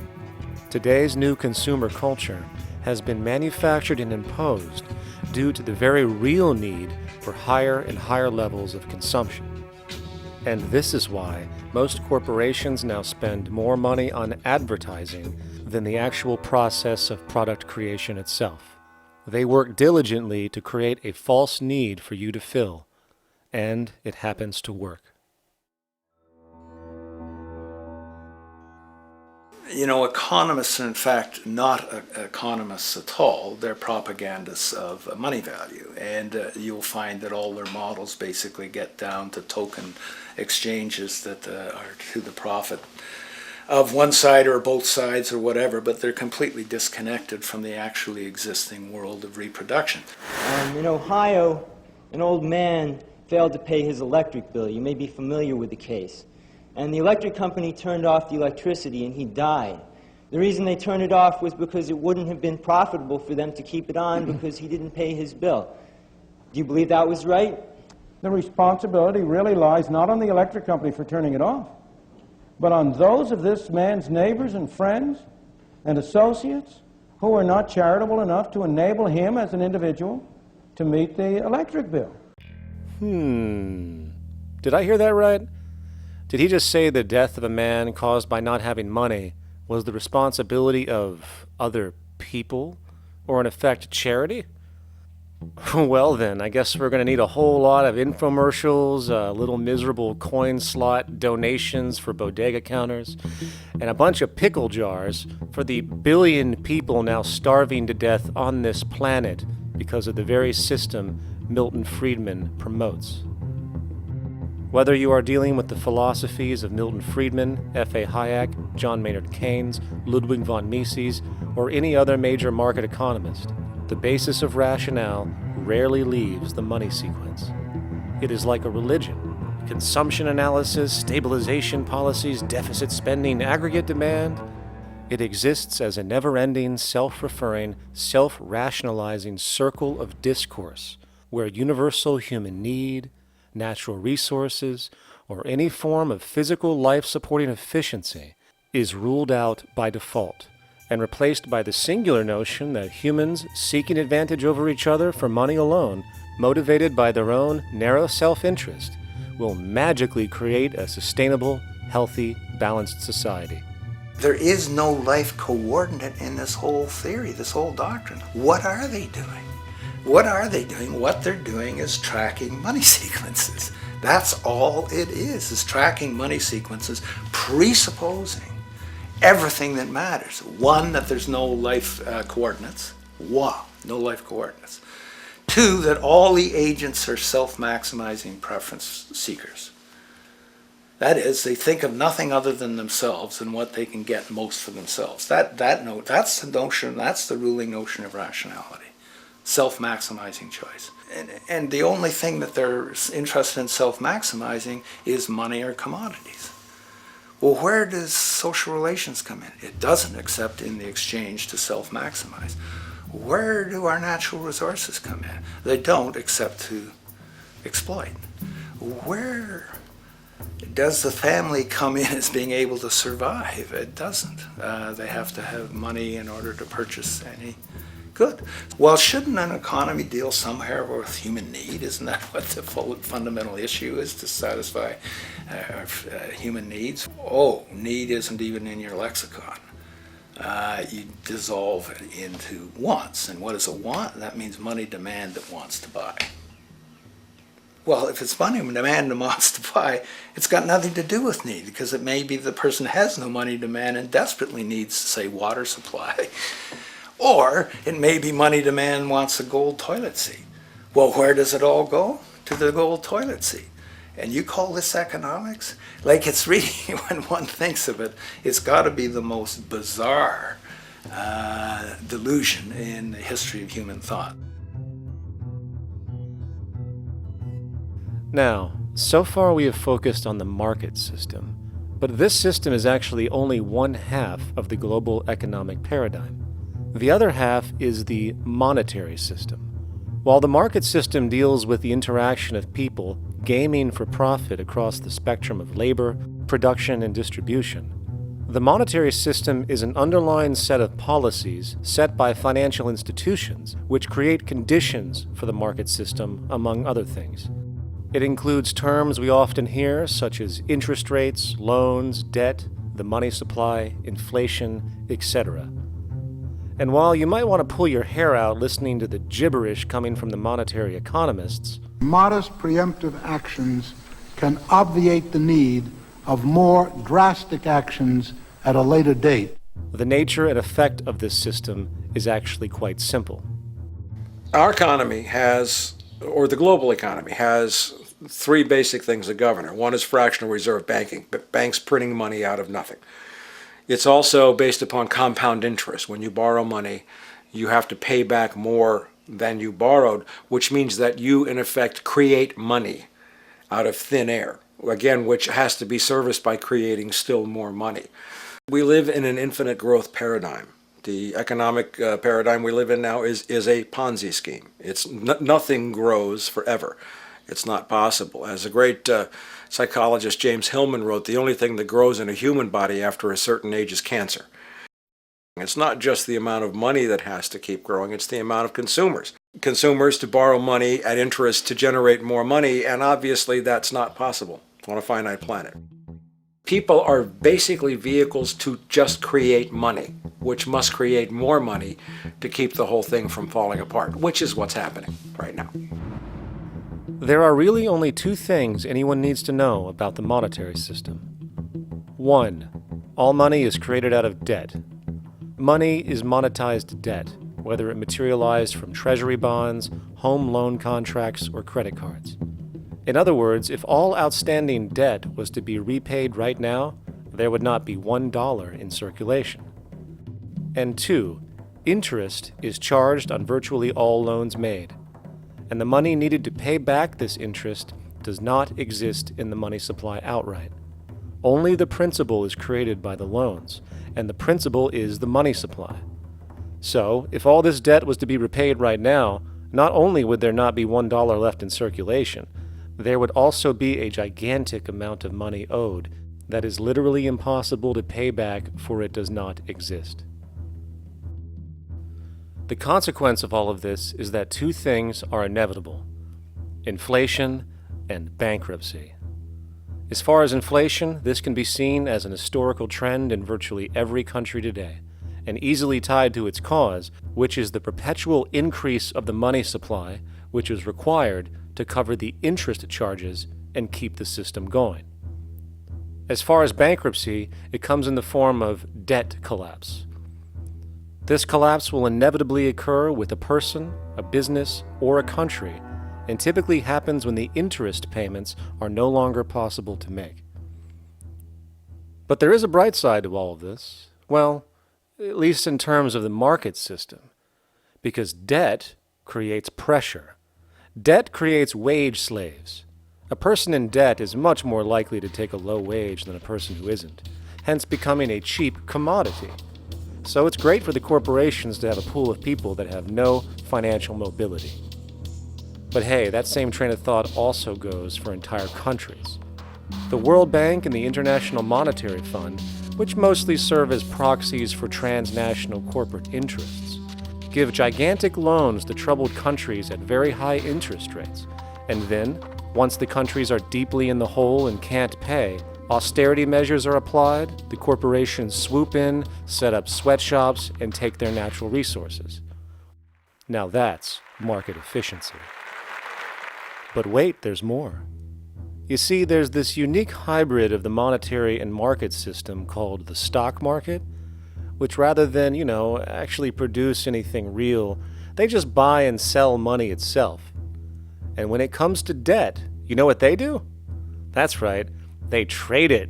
L: Today's new consumer culture has been manufactured and imposed due to the very real need for higher and higher levels of consumption. And this is why most corporations now spend more money on advertising than the actual process of product creation itself. They work diligently to create a false need for you to fill, and it happens to work.
M: You know, economists are in fact not economists at all. They're propagandists of money value, and you'll find that all their models basically get down to token exchanges that are to the profit of one side or both sides or whatever, but they're completely disconnected from the actually existing world of reproduction.
O: In Ohio, an old man failed to pay his electric bill. You may be familiar with the case. And the electric company turned off the electricity and he died. The reason they turned it off was because it wouldn't have been profitable for them to keep it on because he didn't pay his bill. Do you believe that was right?
P: The responsibility really lies not on the electric company for turning it off, but on those of this man's neighbors and friends and associates who are not charitable enough to enable him as an individual to meet the electric bill.
L: Did I hear that right? Did he just say the death of a man caused by not having money was the responsibility of other people, or in effect, charity? Well then, I guess we're going to need a whole lot of infomercials, little miserable coin slot donations for bodega counters, and a bunch of pickle jars for the billion people now starving to death on this planet because of the very system Milton Friedman promotes. Whether you are dealing with the philosophies of Milton Friedman, F.A. Hayek, John Maynard Keynes, Ludwig von Mises, or any other major market economist, the basis of rationale rarely leaves the money sequence. It is like a religion. Consumption analysis, stabilization policies, deficit spending, aggregate demand. It exists as a never-ending, self-referring, self-rationalizing circle of discourse where universal human need, natural resources, or any form of physical life-supporting efficiency is ruled out by default and replaced by the singular notion that humans seeking advantage over each other for money alone, motivated by their own narrow self-interest, will magically create a sustainable, healthy, balanced society.
M: There is no life coordinate in this whole theory, this whole doctrine. What are they doing? What are they doing? What they're doing is tracking money sequences. That's all it is tracking money sequences, presupposing everything that matters. One, that there's no life coordinates. Wow, no life coordinates. Two, that all the agents are self-maximizing preference seekers. That is, they think of nothing other than themselves and what they can get most for themselves. That's the notion, that's the ruling notion of rationality. Self-maximizing choice. And the only thing that they're interested in self-maximizing is money or commodities. Well, where does social relations come in? It doesn't, except in the exchange to self-maximize. Where do our natural resources come in? They don't, except to exploit. Where does the family come in as being able to survive? It doesn't. They have to have money in order to purchase any good. Well, shouldn't an economy deal somewhere with human need? Isn't that what the fundamental issue is, to satisfy human needs? Oh, need isn't even in your lexicon. You dissolve it into wants. And what is a want? That means money demand that wants to buy. Well, if it's money demand that wants to buy, it's got nothing to do with need, because it may be the person has no money demand and desperately needs, say, water supply. Or it may be money demand wants a gold toilet seat. Well, where does it all go? To the gold toilet seat. And you call this economics? Like, it's really, when one thinks of it, it's got to be the most bizarre delusion in the history of human thought.
L: Now, so far we have focused on the market system, but this system is actually only one half of the global economic paradigm. The other half is the monetary system. While the market system deals with the interaction of people gaming for profit across the spectrum of labor, production, and distribution, the monetary system is an underlying set of policies set by financial institutions which create conditions for the market system, among other things. It includes terms we often hear, such as interest rates, loans, debt, the money supply, inflation, etc. And while you might want to pull your hair out listening to the gibberish coming from the monetary economists,
Q: modest preemptive actions can obviate the need of more drastic actions at a later date.
L: the nature and effect of this system is actually quite simple.
N: Our economy has, or the global economy, has three basic things that govern it. One is fractional reserve banking, banks printing money out of nothing. It's also based upon compound interest. When you borrow money, you have to pay back more than you borrowed, which means that you, in effect, create money out of thin air, again, which has to be serviced by creating still more money. We live in an infinite growth paradigm. The economic paradigm we live in now is a Ponzi scheme. Nothing grows forever. It's not possible. As a great psychologist James Hillman wrote, the only thing that grows in a human body after a certain age is cancer. It's not just the amount of money that has to keep growing, it's the amount of consumers. Consumers to borrow money at interest to generate more money, and obviously that's not possible on a finite planet. People are basically vehicles to just create money, which must create more money to keep the whole thing from falling apart, which is what's happening right now.
L: There are really only two things anyone needs to know about the monetary system. 1. All money is created out of debt. Money is monetized debt, whether it materialized from treasury bonds, home loan contracts, or credit cards. In other words, if all outstanding debt was to be repaid right now, there would not be $1 in circulation. And 2, interest is charged on virtually all loans made, and the money needed to pay back this interest does not exist in the money supply outright. Only the principal is created by the loans, and the principal is the money supply. So, if all this debt was to be repaid right now, not only would there not be $1 left in circulation, there would also be a gigantic amount of money owed that is literally impossible to pay back, for it does not exist. The consequence of all of this is that two things are inevitable: inflation and bankruptcy. As far as inflation, this can be seen as an historical trend in virtually every country today, and easily tied to its cause, which is the perpetual increase of the money supply, which is required to cover the interest charges and keep the system going. As far as bankruptcy, it comes in the form of debt collapse. This collapse will inevitably occur with a person, a business, or a country, and typically happens when the interest payments are no longer possible to make. But there is a bright side to all of this. Well, at least in terms of the market system, because debt creates pressure. Debt creates wage slaves. A person in debt is much more likely to take a low wage than a person who isn't, hence becoming a cheap commodity. So it's great for the corporations to have a pool of people that have no financial mobility. But hey, that same train of thought also goes for entire countries. The World Bank and the International Monetary Fund, which mostly serve as proxies for transnational corporate interests, give gigantic loans to troubled countries at very high interest rates, and then, once the countries are deeply in the hole and can't pay, austerity measures are applied, the corporations swoop in, set up sweatshops, and take their natural resources. Now that's market efficiency. But wait, there's more. You see, there's this unique hybrid of the monetary and market system called the stock market, which rather than, actually produce anything real, they just buy and sell money itself. And when it comes to debt, you know what they do? That's right, they trade it.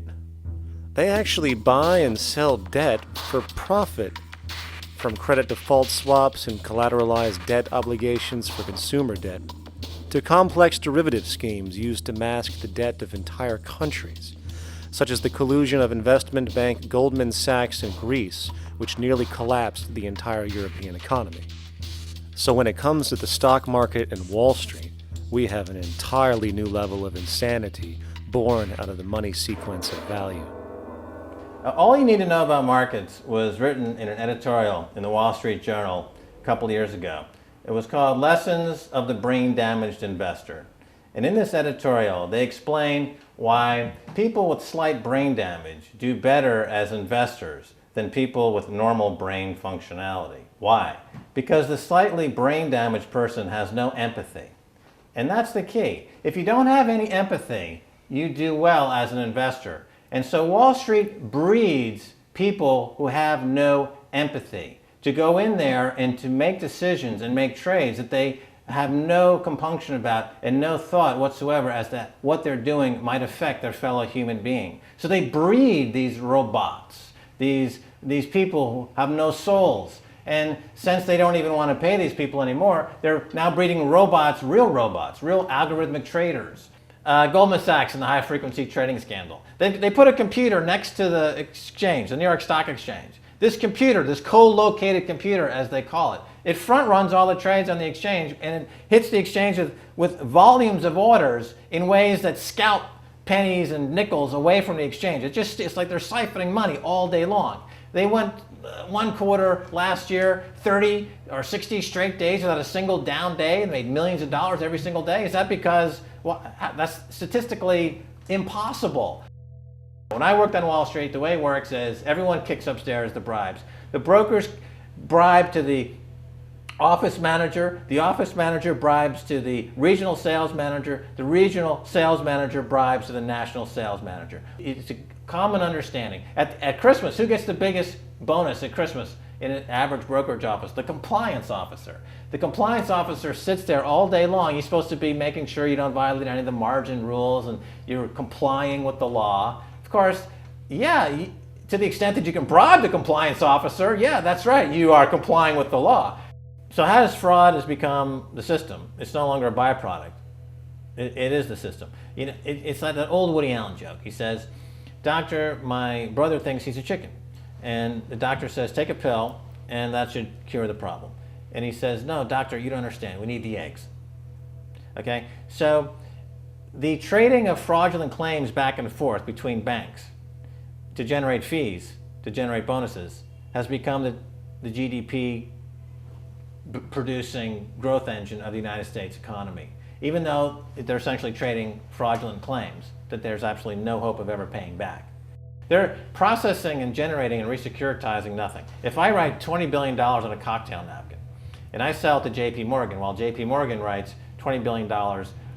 L: They actually buy and sell debt for profit, from credit default swaps and collateralized debt obligations for consumer debt, to complex derivative schemes used to mask the debt of entire countries, such as the collusion of investment bank Goldman Sachs in Greece, which nearly collapsed the entire European economy. So when it comes to the stock market and Wall Street, we have an entirely new level of insanity born out of the money sequence of value.
R: All you need to know about markets was written in an editorial in the Wall Street Journal a couple of years ago. It was called Lessons of the Brain-Damaged Investor. And in this editorial, they explain why people with slight brain damage do better as investors than people with normal brain functionality. Why? Because the slightly brain-damaged person has no empathy. And that's the key. If you don't have any empathy, you do well as an investor. And so Wall Street breeds people who have no empathy to go in there and to make decisions and make trades that they have no compunction about and no thought whatsoever as to what they're doing might affect their fellow human being. So they breed these robots, these people who have no souls. And since they don't even want to pay these people anymore, they're now breeding robots, real algorithmic traders. Goldman Sachs and the high-frequency trading scandal. They put a computer next to the exchange, the New York Stock Exchange. This computer, this co-located computer, as they call it, it front-runs all the trades on the exchange, and it hits the exchange with volumes of orders in ways that scalp pennies and nickels away from the exchange. It's like they're siphoning money all day long. They went one quarter last year, 30 or 60 straight days without a single down day and made millions of dollars every single day. Is that because, well, that's statistically impossible. When I worked on Wall Street, the way it works is everyone kicks upstairs the bribes. The brokers bribe to the office manager bribes to the regional sales manager bribes to the national sales manager. It's a common understanding. At Christmas, who gets the biggest bonus at Christmas in an average brokerage office? The compliance officer. The compliance officer sits there all day long. He's supposed to be making sure you don't violate any of the margin rules and you're complying with the law. Of course, yeah, to the extent that you can bribe the compliance officer, yeah, that's right, you are complying with the law. So how does fraud has become the system? It's no longer a byproduct. It is the system. You know, it's like that old Woody Allen joke. He says, "Doctor, my brother thinks he's a chicken." And the doctor says, "Take a pill, and that should cure the problem." And he says, "No, doctor, you don't understand. We need the eggs." Okay? So the trading of fraudulent claims back and forth between banks to generate fees, to generate bonuses, has become the GDP producing growth engine of the United States economy. Even though they're essentially trading fraudulent claims that there's absolutely no hope of ever paying back. They're processing and generating and resecuritizing nothing. If I write $20 billion on a cocktail napkin and I sell it to JP Morgan while JP Morgan writes $20 billion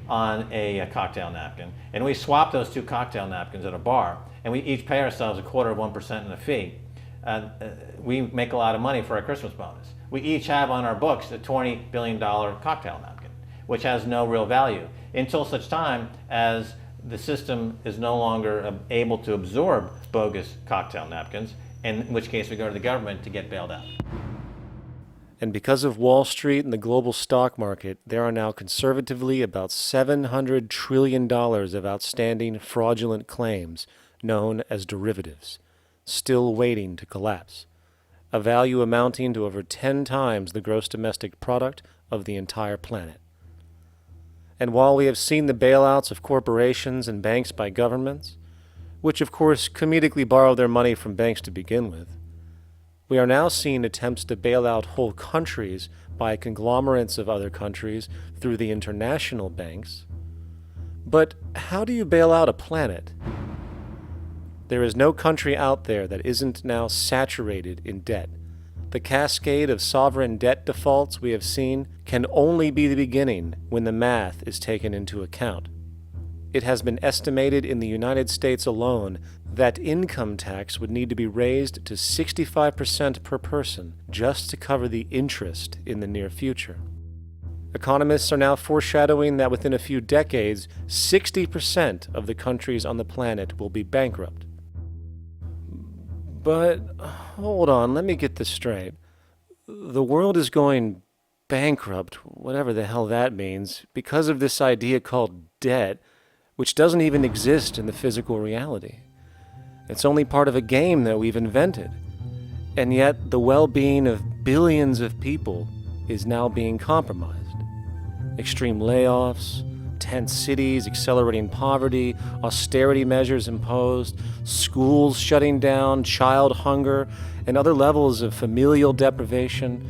R: on a cocktail napkin, and we swap those two cocktail napkins at a bar and we each pay ourselves 1/4% in a fee, we make a lot of money for our Christmas bonus. We each have on our books a $20 billion cocktail napkin, which has no real value until such time as the system is no longer able to absorb bogus cocktail napkins, in which case we go to the government to get bailed out.
L: And because of Wall Street and the global stock market, there are now conservatively about $700 trillion of outstanding fraudulent claims known as derivatives, still waiting to collapse, a value amounting to over 10 times the gross domestic product of the entire planet. And while we have seen the bailouts of corporations and banks by governments, which of course comedically borrow their money from banks to begin with, we are now seeing attempts to bail out whole countries by conglomerates of other countries through the international banks. But how do you bail out a planet? There is no country out there that isn't now saturated in debt. The cascade of sovereign debt defaults we have seen can only be the beginning when the math is taken into account. It has been estimated in the United States alone that income tax would need to be raised to 65% per person just to cover the interest in the near future. Economists are now foreshadowing that within a few decades, 60% of the countries on the planet will be bankrupt. But, hold on, let me get this straight. The world is going bankrupt, whatever the hell that means, because of this idea called debt, which doesn't even exist in the physical reality. It's only part of a game that we've invented. And yet, the well-being of billions of people is now being compromised. Extreme layoffs, tent cities, accelerating poverty, austerity measures imposed, schools shutting down, child hunger, and other levels of familial deprivation,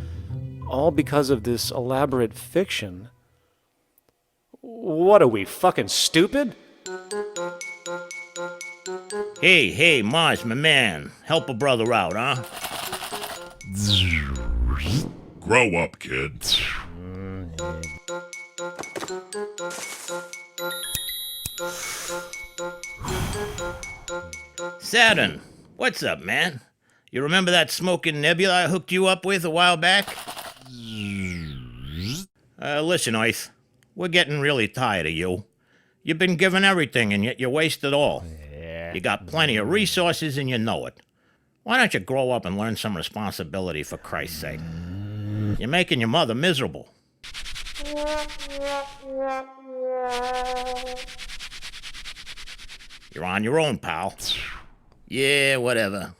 L: all because of this elaborate fiction. What are we, fucking stupid?
S: Hey, Mars, my man. Help a brother out, huh?
T: Grow up, kid.
S: Saturn, what's up, man? You remember that smoking nebula I hooked you up with a while back? Listen, Earth, we're getting really tired of you. You've been given everything, and yet you waste it all. You got plenty of resources, and you know it. Why don't you grow up and learn some responsibility, for Christ's sake? You're making your mother miserable. You're on your own, pal. Yeah, whatever.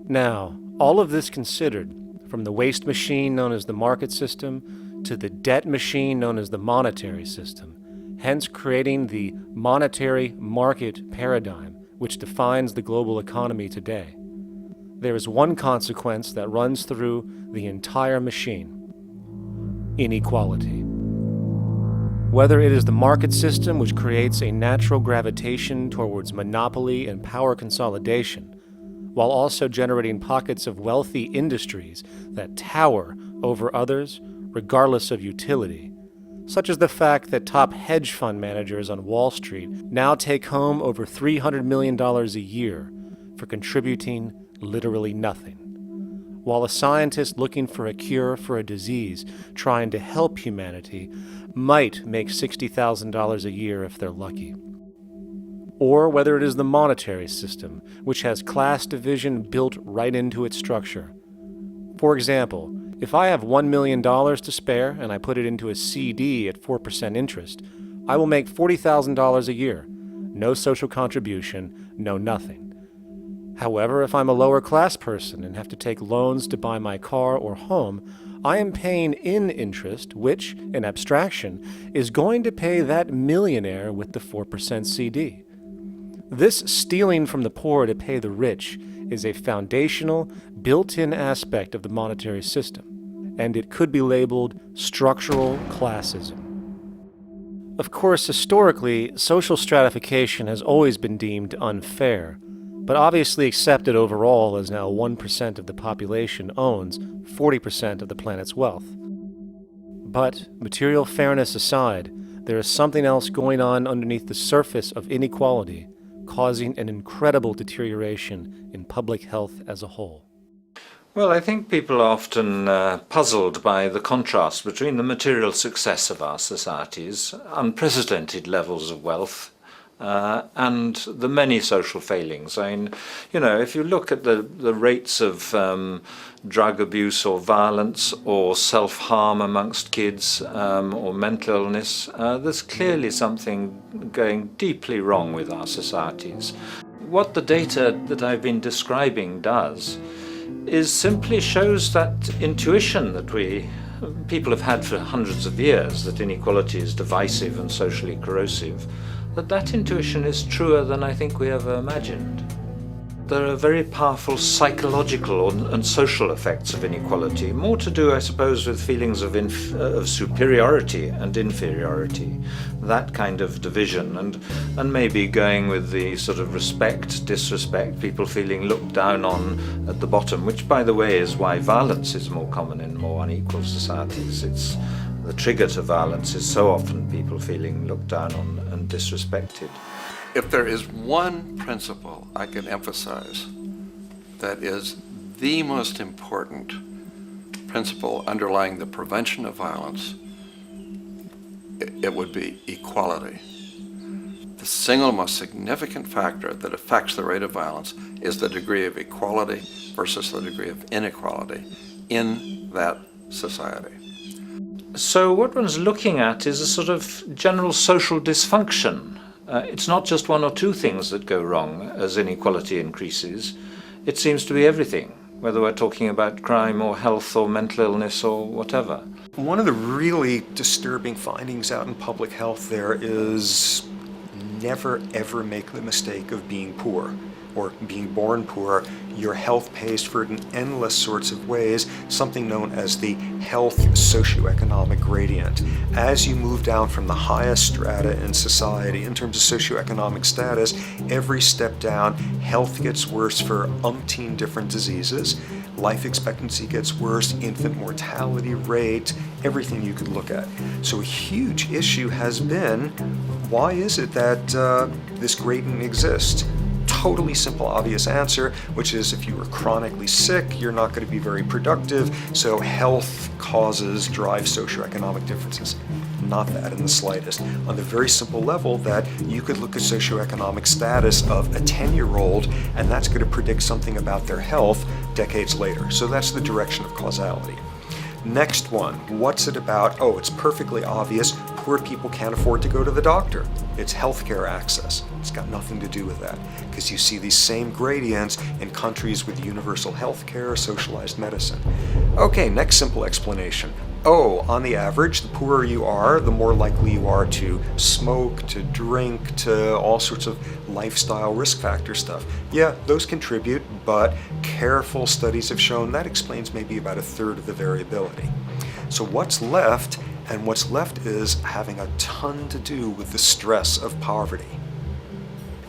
L: Now, all of this considered, from the waste machine known as the market system to the debt machine known as the monetary system, hence creating the monetary market paradigm which defines the global economy today, there is one consequence that runs through the entire machine: inequality. Whether it is the market system which creates a natural gravitation towards monopoly and power consolidation, while also generating pockets of wealthy industries that tower over others regardless of utility, such as the fact that top hedge fund managers on Wall Street now take home over $300 million a year for contributing literally nothing, while a scientist looking for a cure for a disease trying to help humanity might make $60,000 a year if they're lucky. Or whether it is the monetary system, which has class division built right into its structure. For example, if I have $1 million to spare and I put it into a CD at 4% interest, I will make $40,000 a year. No social contribution, no nothing. However, if I'm a lower class person and have to take loans to buy my car or home, I am paying in interest, which, in abstraction, is going to pay that millionaire with the 4% CD. This stealing from the poor to pay the rich is a foundational, built-in aspect of the monetary system, and it could be labeled structural classism. Of course, historically, social stratification has always been deemed unfair, but obviously accepted overall as now 1% of the population owns 40% of the planet's wealth. But, material fairness aside, there is something else going on underneath the surface of inequality, causing an incredible deterioration in public health as a whole.
J: Well, I think people are often puzzled by the contrast between the material success of our societies, unprecedented levels of wealth, and the many social failings. I mean, if you look at the rates of drug abuse or violence or self-harm amongst kids or mental illness, there's clearly something going deeply wrong with our societies. What the data that I've been describing does is simply shows that intuition that people have had for hundreds of years, that inequality is divisive and socially corrosive, that intuition is truer than I think we ever imagined. There are very powerful psychological and social effects of inequality, more to do, I suppose, with feelings of superiority and inferiority, that kind of division, and maybe going with the sort of respect, disrespect, people feeling looked down on at the bottom, which, by the way, is why violence is more common in more unequal societies. It's the trigger to violence is so often people feeling looked down on and disrespected.
K: If there is one principle I can emphasize that is the most important principle underlying the prevention of violence, it would be equality. The single most significant factor that affects the rate of violence is the degree of equality versus the degree of inequality in that society.
J: So what one's looking at is a sort of general social dysfunction. It's not just one or two things that go wrong as inequality increases. It seems to be everything, whether we're talking about crime or health or mental illness or whatever.
H: One of the really disturbing findings out in public health there is never ever make the mistake of being poor or being born poor. Your health pays for it in endless sorts of ways, something known as the health socioeconomic gradient. As you move down from the highest strata in society in terms of socioeconomic status, every step down, health gets worse for umpteen different diseases. Life expectancy gets worse, infant mortality rate, everything you could look at. So a huge issue has been, why is it that this gradient exists? Totally simple, obvious answer, which is if you are chronically sick, you're not going to be very productive, so health causes drive socioeconomic differences. not that in the slightest. On the very simple level that you could look at socioeconomic status of a 10-year-old, and that's going to predict something about their health decades later. So that's the direction of causality. Next one, what's it about? Oh, it's perfectly obvious. Poor people can't afford to go to the doctor. It's healthcare access. It's got nothing to do with that, because you see these same gradients in countries with universal healthcare, socialized medicine. Okay, next simple explanation. Oh, on the average, the poorer you are, the more likely you are to smoke, to drink, to all sorts of lifestyle risk factor stuff. Yeah, those contribute, but careful studies have shown that explains maybe about a third of the variability. So what's left? And what's left is having a ton to do with the stress of poverty.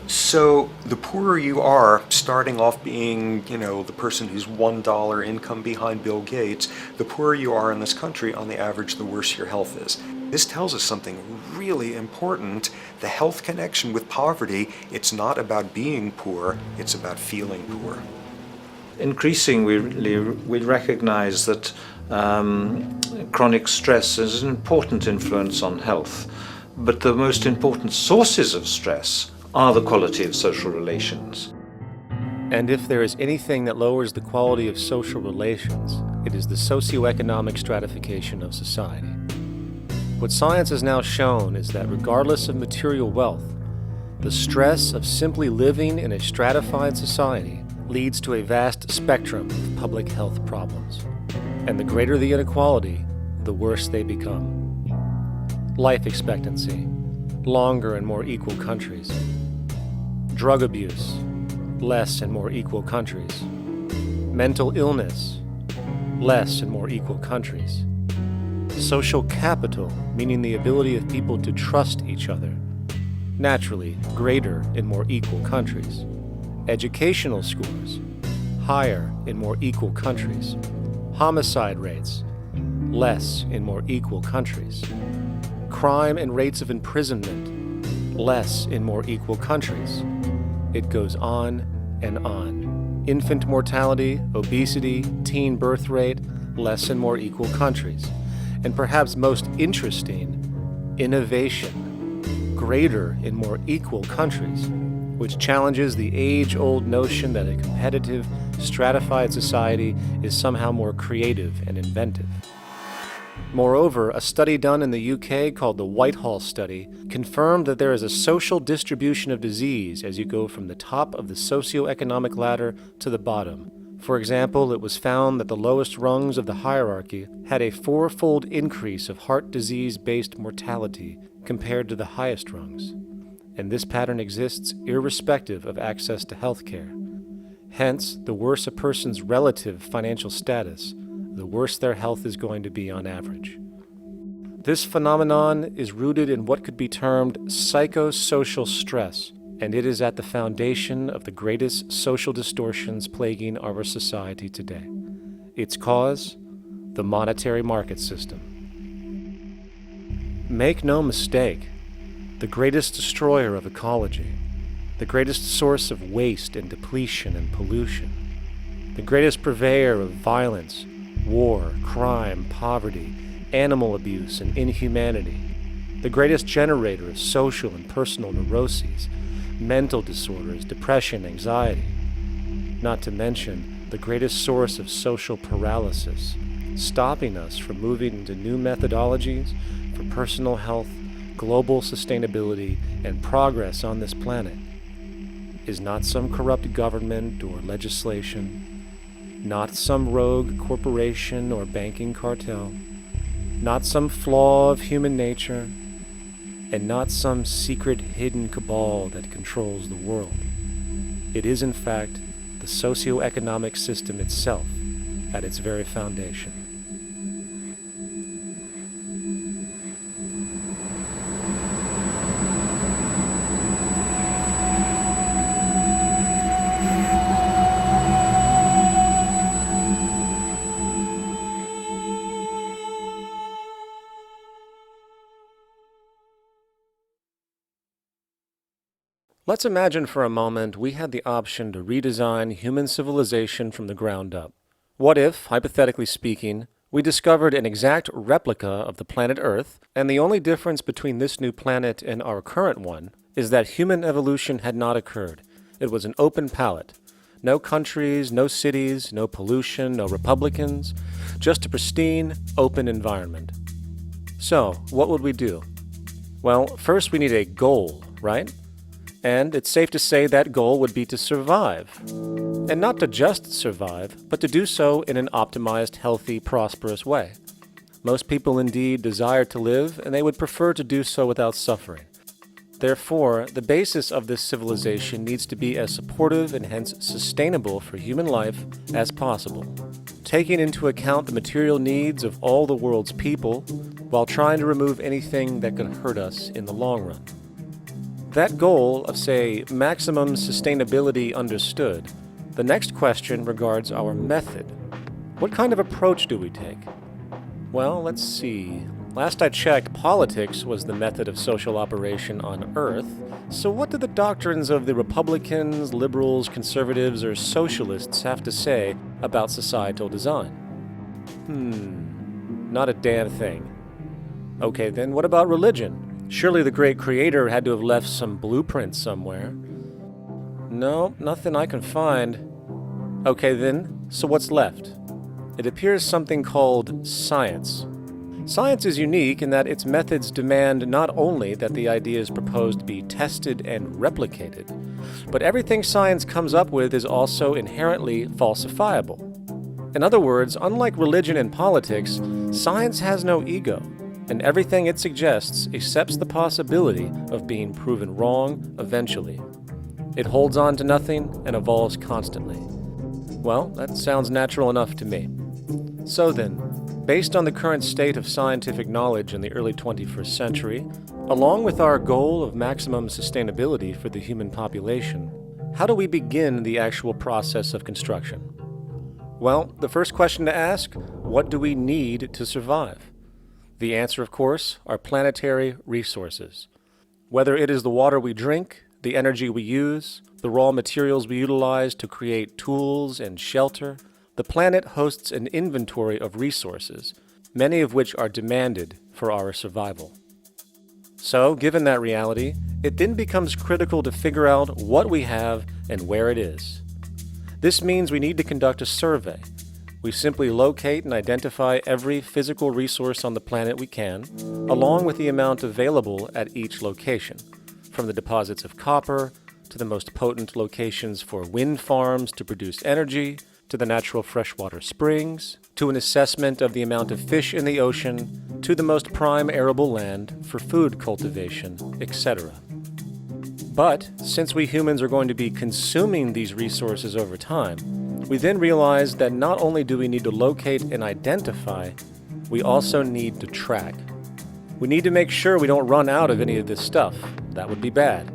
H: So the poorer you are, starting off being, the person who's $1 income behind Bill Gates, the poorer you are in this country, on the average, the worse your health is. This tells us something really important. The health connection with poverty, it's not about being poor, it's about feeling poor.
J: Increasingly, we recognize that chronic stress is an important influence on health, but the most important sources of stress are the quality of social relations.
L: And if there is anything that lowers the quality of social relations, it is the socioeconomic stratification of society. What science has now shown is that regardless of material wealth, the stress of simply living in a stratified society leads to a vast spectrum of public health problems. And the greater the inequality, the worse they become. Life expectancy, longer in more equal countries. Drug abuse, less in more equal countries. Mental illness, less in more equal countries. Social capital, meaning the ability of people to trust each other, naturally greater in more equal countries. Educational scores, higher in more equal countries. Homicide rates, less in more equal countries. Crime and rates of imprisonment, less in more equal countries. It goes on and on. Infant mortality, obesity, teen birth rate, less in more equal countries. And perhaps most interesting, innovation, greater in more equal countries, which challenges the age-old notion that a competitive, stratified society is somehow more creative and inventive. Moreover, a study done in the UK called the Whitehall Study confirmed that there is a social distribution of disease as you go from the top of the socioeconomic ladder to the bottom. For example, it was found that the lowest rungs of the hierarchy had a 4-fold increase of heart disease-based mortality compared to the highest rungs. And this pattern exists irrespective of access to health care. Hence, the worse a person's relative financial status, the worse their health is going to be on average. This phenomenon is rooted in what could be termed psychosocial stress, and it is at the foundation of the greatest social distortions plaguing our society today. Its cause? The monetary market system. Make no mistake, the greatest destroyer of ecology, the greatest source of waste and depletion and pollution, the greatest purveyor of violence, war, crime, poverty, animal abuse, and inhumanity, the greatest generator of social and personal neuroses, mental disorders, depression, anxiety, not to mention the greatest source of social paralysis, stopping us from moving into new methodologies for personal health, global sustainability, and progress on this planet, is not some corrupt government or legislation, not some rogue corporation or banking cartel, not some flaw of human nature, and not some secret hidden cabal that controls the world. It is, in fact, the socio-economic system itself at its very foundation. Let's imagine for a moment we had the option to redesign human civilization from the ground up. What if, hypothetically speaking, We discovered an exact replica of the planet Earth, and the only difference between this new planet and our current one is that human evolution had not occurred. It was an open palette. No countries, no cities, no pollution, no Republicans, just a pristine, open environment. So, what would we do? Well, first we need a goal, right? And it's safe to say that goal would be to survive. And not to just survive, but to do so in an optimized, healthy, prosperous way. Most people indeed desire to live, and they would prefer to do so without suffering. Therefore, the basis of this civilization needs to be as supportive and hence sustainable for human life as possible, taking into account the material needs of all the world's people while trying to remove anything that could hurt us in the long run. That goal of, say, maximum sustainability understood, the next question regards our method. What kind of approach do we take? Well, let's see. Last I checked, politics was the method of social operation on Earth. So what do the doctrines of the Republicans, liberals, conservatives, or socialists have to say about societal design? Not a damn thing. Okay, then what about religion? Surely the great creator had to have left some blueprint somewhere. No, nothing I can find. Okay then, so what's left? It appears something called science. Science is unique in that its methods demand not only that the ideas proposed be tested and replicated, but everything science comes up with is also inherently falsifiable. In other words, unlike religion and politics, science has no ego, and everything it suggests accepts the possibility of being proven wrong eventually. It holds on to nothing and evolves constantly. Well, that sounds natural enough to me. So then, based on the current state of scientific knowledge in the early 21st century, along with our goal of maximum sustainability for the human population, how do we begin the actual process of construction? Well, the first question to ask, what do we need to survive? The answer, of course, are planetary resources. Whether it is the water we drink, the energy we use, the raw materials we utilize to create tools and shelter, the planet hosts an inventory of resources, many of which are demanded for our survival. So, given that reality, it then becomes critical to figure out what we have and where it is. This means we need to conduct a survey. We simply locate and identify every physical resource on the planet we can, along with the amount available at each location, from the deposits of copper to the most potent locations for wind farms to produce energy, to the natural freshwater springs, to an assessment of the amount of fish in the ocean, to the most prime arable land for food cultivation, etc. But since we humans are going to be consuming these resources over time, we then realize that not only do we need to locate and identify, we also need to track. We need to make sure we don't run out of any of this stuff. That would be bad.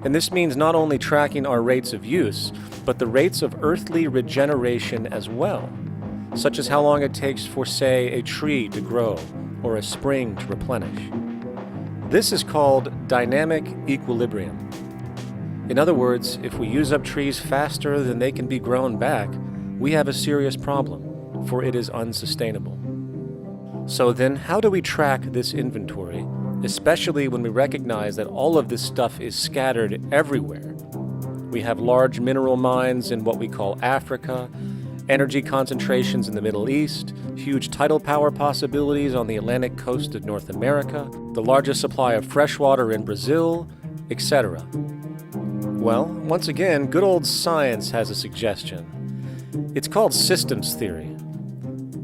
L: And this means not only tracking our rates of use, but the rates of earthly regeneration as well, such as how long it takes for, say, a tree to grow or a spring to replenish. This is called dynamic equilibrium. In other words, if we use up trees faster than they can be grown back, we have a serious problem, for it is unsustainable. So then, how do we track this inventory, especially when we recognize that all of this stuff is scattered everywhere? We have large mineral mines in what we call Africa, energy concentrations in the Middle East, huge tidal power possibilities on the Atlantic coast of North America, the largest supply of fresh water in Brazil, etc. Well, once again, good old science has a suggestion. It's called systems theory.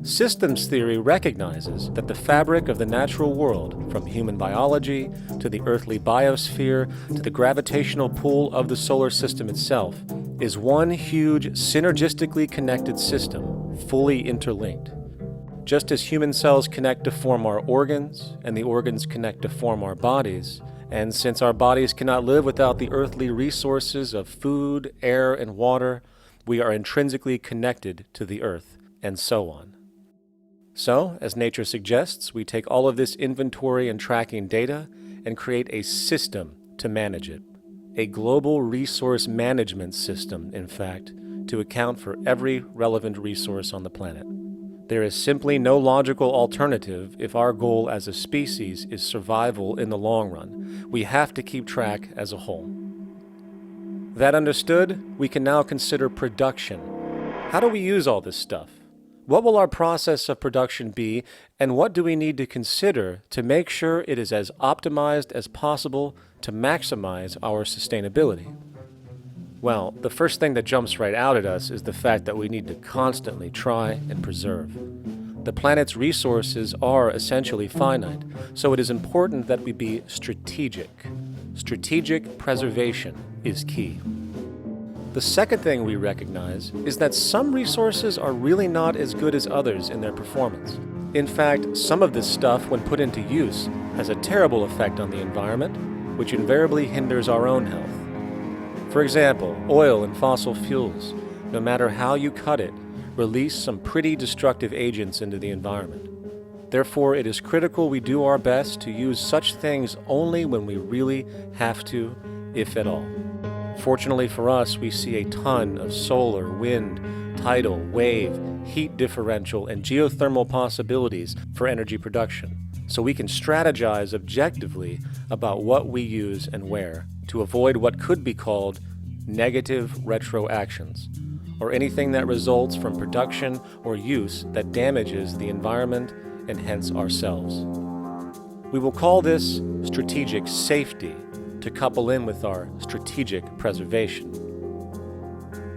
L: Systems theory recognizes that the fabric of the natural world, from human biology to the earthly biosphere to the gravitational pull of the solar system itself, is one huge synergistically connected system, fully interlinked. Just as human cells connect to form our organs, and the organs connect to form our bodies, and since our bodies cannot live without the earthly resources of food, air, and water, we are intrinsically connected to the earth, and so on. So, as nature suggests, we take all of this inventory and tracking data and create a system to manage it. A global resource management system, in fact, to account for every relevant resource on the planet. There is simply no logical alternative if our goal as a species is survival in the long run. We have to keep track as a whole. That understood, we can now consider production. How do we use all this stuff? What will our process of production be, and what do we need to consider to make sure it is as optimized as possible to maximize our sustainability? Well, the first thing that jumps right out at us is the fact that we need to constantly try and preserve. The planet's resources are essentially finite, so it is important that we be strategic. Strategic preservation is key. The second thing we recognize is that some resources are really not as good as others in their performance. In fact, some of this stuff, when put into use, has a terrible effect on the environment, which invariably hinders our own health. For example, oil and fossil fuels, no matter how you cut it, release some pretty destructive agents into the environment. Therefore, it is critical we do our best to use such things only when we really have to, if at all. Fortunately for us, we see a ton of solar, wind, tidal, wave, heat differential, and geothermal possibilities for energy production, so we can strategize objectively about what we use and where to avoid what could be called negative retroactions, or anything that results from production or use that damages the environment and hence ourselves. We will call this strategic safety to couple in with our strategic preservation.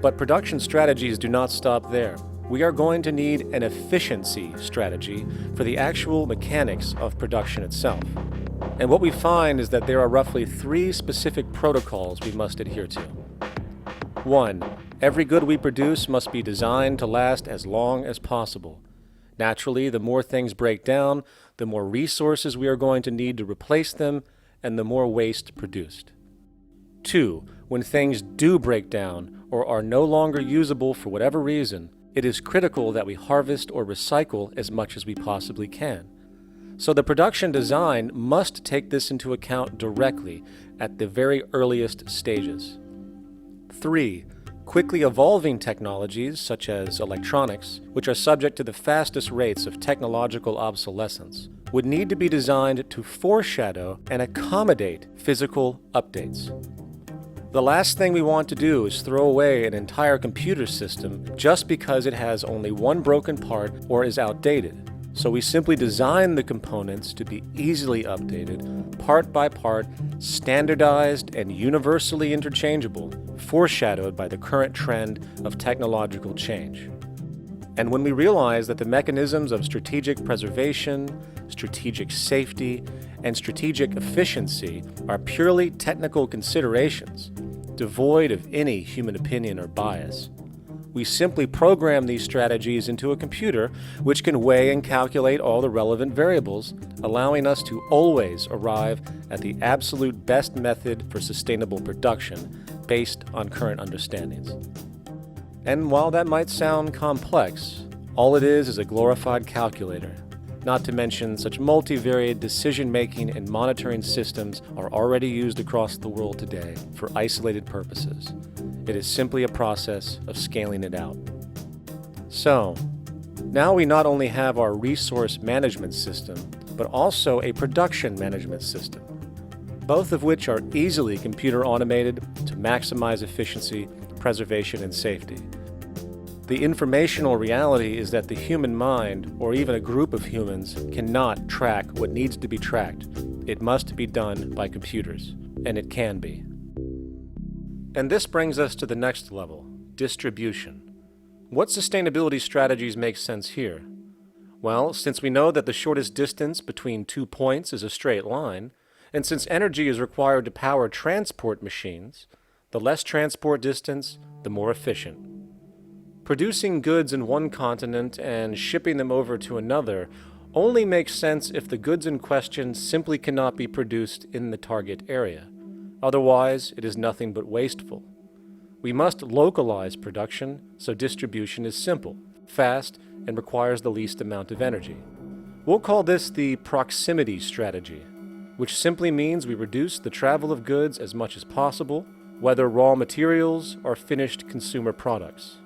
L: But production strategies do not stop there. We are going to need an efficiency strategy for the actual mechanics of production itself. And what we find is that there are roughly 3 specific protocols we must adhere to. 1. Every good we produce must be designed to last as long as possible. Naturally, the more things break down, the more resources we are going to need to replace them, and the more waste produced. 2. When things do break down or are no longer usable for whatever reason, it is critical that we harvest or recycle as much as we possibly can. So the production design must take this into account directly at the very earliest stages. 3. Quickly evolving technologies, such as electronics, which are subject to the fastest rates of technological obsolescence, would need to be designed to foreshadow and accommodate physical updates. The last thing we want to do is throw away an entire computer system just because it has only one broken part or is outdated. So we simply design the components to be easily updated, part by part, standardized and universally interchangeable, foreshadowed by the current trend of technological change. And when we realize that the mechanisms of strategic preservation, strategic safety, and strategic efficiency are purely technical considerations, devoid of any human opinion or bias, we simply program these strategies into a computer which can weigh and calculate all the relevant variables, allowing us to always arrive at the absolute best method for sustainable production based on current understandings. And while that might sound complex, all it is a glorified calculator. Not to mention such multivariate decision-making and monitoring systems are already used across the world today for isolated purposes. It is simply a process of scaling it out. So, now we not only have our resource management system, but also a production management system, both of which are easily computer automated to maximize efficiency, preservation, and safety. The informational reality is that the human mind, or even a group of humans, cannot track what needs to be tracked. It must be done by computers, and it can be. And this brings us to the next level, distribution. What sustainability strategies make sense here? Well, since we know that the shortest distance between 2 points is a straight line, and since energy is required to power transport machines, the less transport distance, the more efficient. Producing goods in one continent and shipping them over to another only makes sense if the goods in question simply cannot be produced in the target area. Otherwise, it is nothing but wasteful. We must localize production so distribution is simple, fast, and requires the least amount of energy. We'll call this the proximity strategy, which simply means we reduce the travel of goods as much as possible, whether raw materials or finished consumer products.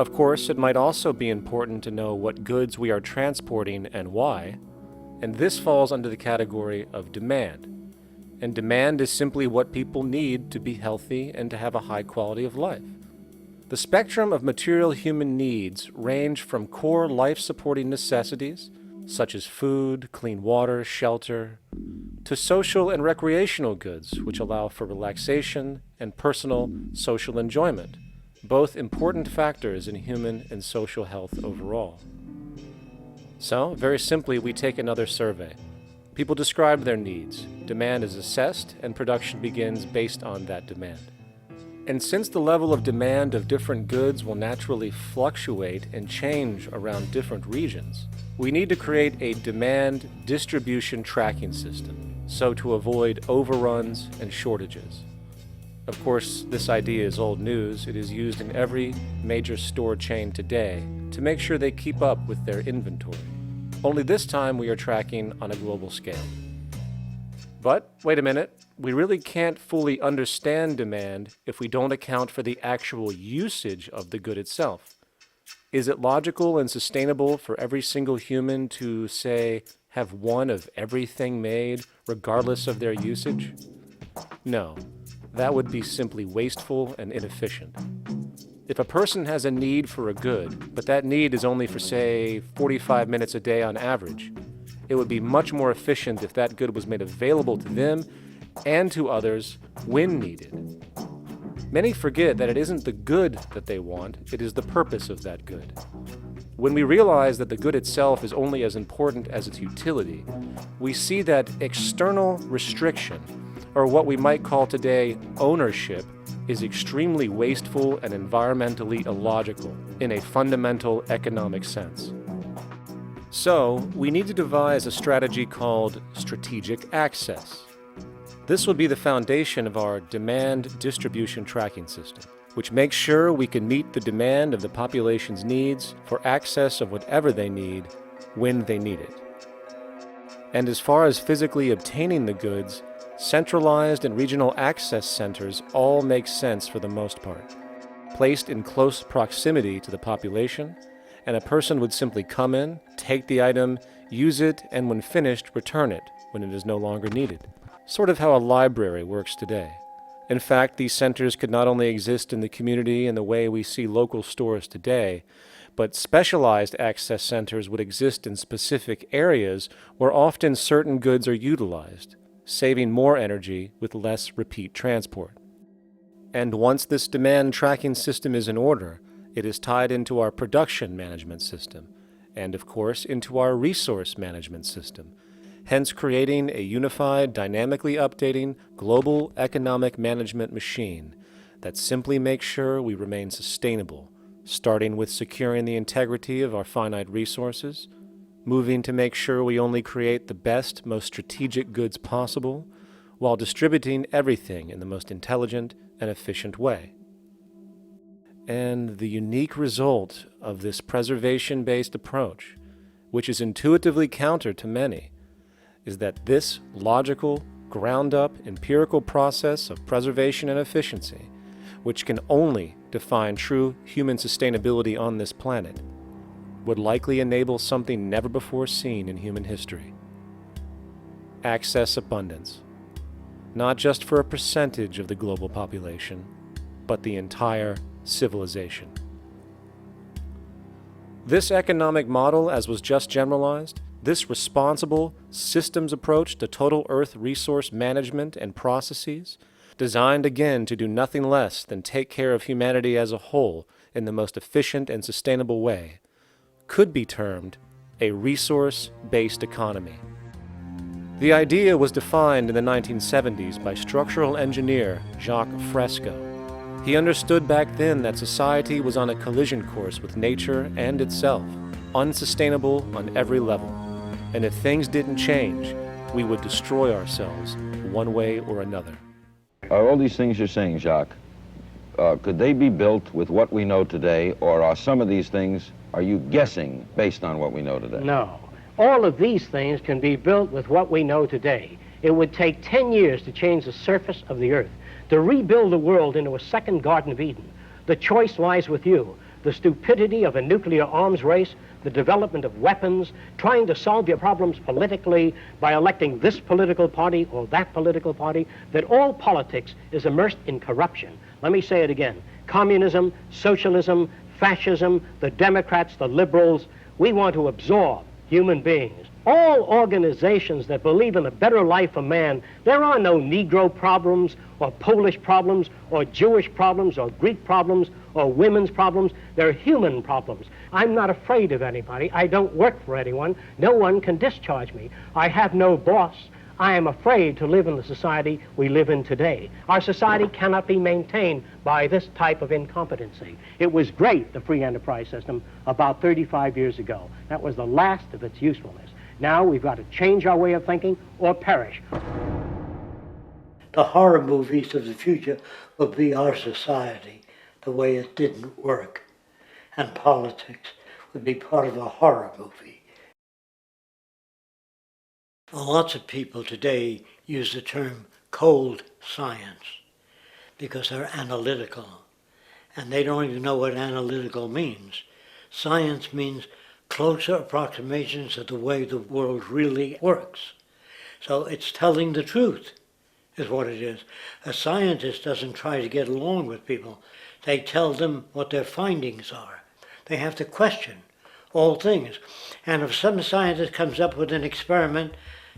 L: Of course, it might also be important to know what goods we are transporting and why, and this falls under the category of demand. And demand is simply what people need to be healthy and to have a high quality of life. The spectrum of material human needs range from core life-supporting necessities, such as food, clean water, shelter, to social and recreational goods, which allow for relaxation and personal social enjoyment, both important factors in human and social health overall. So, very simply, we take another survey. People describe their needs. Demand is assessed, and production begins based on that demand. And since the level of demand of different goods will naturally fluctuate and change around different regions, we need to create a demand distribution tracking system, so to avoid overruns and shortages. Of course, this idea is old news. It is used in every major store chain today to make sure they keep up with their inventory. Only this time we are tracking on a global scale. But, wait a minute, we really can't fully understand demand if we don't account for the actual usage of the good itself. Is it logical and sustainable for every single human to, say, have one of everything made, regardless of their usage? No, that would be simply wasteful and inefficient. If a person has a need for a good, but that need is only for, say, 45 minutes a day on average, it would be much more efficient if that good was made available to them and to others when needed. Many forget that it isn't the good that they want, it is the purpose of that good. When we realize that the good itself is only as important as its utility, we see that external restriction, or what we might call today ownership, is extremely wasteful and environmentally illogical in a fundamental economic sense. So, we need to devise a strategy called strategic access. This will be the foundation of our demand distribution tracking system, which makes sure we can meet the demand of the population's needs for access of whatever they need when they need it. And as far as physically obtaining the goods, centralized and regional access centers all make sense for the most part, placed in close proximity to the population, and a person would simply come in, take the item, use it, and when finished, return it when it is no longer needed. Sort of how a library works today. In fact, these centers could not only exist in the community in the way we see local stores today, but specialized access centers would exist in specific areas where often certain goods are utilized, saving more energy with less repeat transport. And once this demand tracking system is in order, it is tied into our production management system, and of course into our resource management system, hence creating a unified, dynamically updating, global economic management machine that simply makes sure we remain sustainable, starting with securing the integrity of our finite resources, moving to make sure we only create the best, most strategic goods possible, while distributing everything in the most intelligent and efficient way. And the unique result of this preservation-based approach, which is intuitively counter to many, is that this logical, ground-up, empirical process of preservation and efficiency, which can only define true human sustainability on this planet, would likely enable something never before seen in human history. Access abundance, not just for a percentage of the global population, but the entire civilization. This economic model, as was just generalized, this responsible systems approach to total Earth resource management and processes, designed again to do nothing less than take care of humanity as a whole in the most efficient and sustainable way, could be termed a resource-based economy. The idea was defined in the 1970s by structural engineer Jacques Fresco. He understood back then that society was on a collision course with nature and itself, unsustainable on every level. And if things didn't change, we would destroy ourselves one way or another.
U: Are all these things you're saying, Jacques, could they be built with what we know today, or are some of these things, are you guessing based on what we know today?
V: No. All of these things can be built with what we know today. It would take 10 years to change the surface of the Earth, to rebuild the world into a second Garden of Eden. The choice lies with you. the stupidity of a nuclear arms race, the development of weapons, trying to solve your problems politically by electing this political party or that political party, that all politics is immersed in corruption. Let me say it again. Communism, socialism, fascism, the Democrats, the liberals, we want to absorb human beings. All organizations that believe in a better life for man, there are no Negro problems or Polish problems or Jewish problems or Greek problems or women's problems. They're human problems. I'm not afraid of anybody. I don't work for anyone. No one can discharge me. I have no boss. I am afraid to live in the society we live in today. Our society cannot be maintained by this type of incompetency. It was great, the free enterprise system, about 35 years ago. That was the last of its usefulness. Now we've got to change our way of thinking or perish.
G: The horror movies of the future will be our society, the way it didn't work. And politics would be part of a horror movie. Lots of people today use the term cold science because they're analytical, and they don't even know what analytical means. Science means closer approximations of the way the world really works. So it's telling the truth, is what it is. A scientist doesn't try to get along with people. They tell them what their findings are. They have to question all things. And if some scientist comes up with an experiment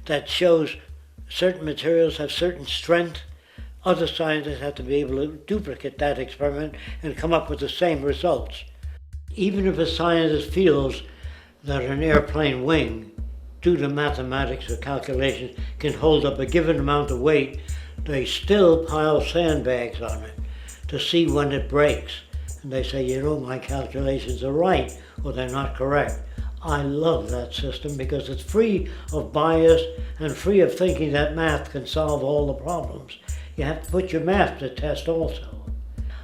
G: that shows certain materials have certain strength, other scientists have to be able to duplicate that experiment and come up with the same results. Even if a scientist feels that an airplane wing, due to mathematics or calculations, can hold up a given amount of weight, they still pile sandbags on it to see when it breaks. And they say, you know, my calculations are right, or they're not correct. I love that system because it's free of bias and free of thinking that math can solve all the problems. You have to put your math to test also.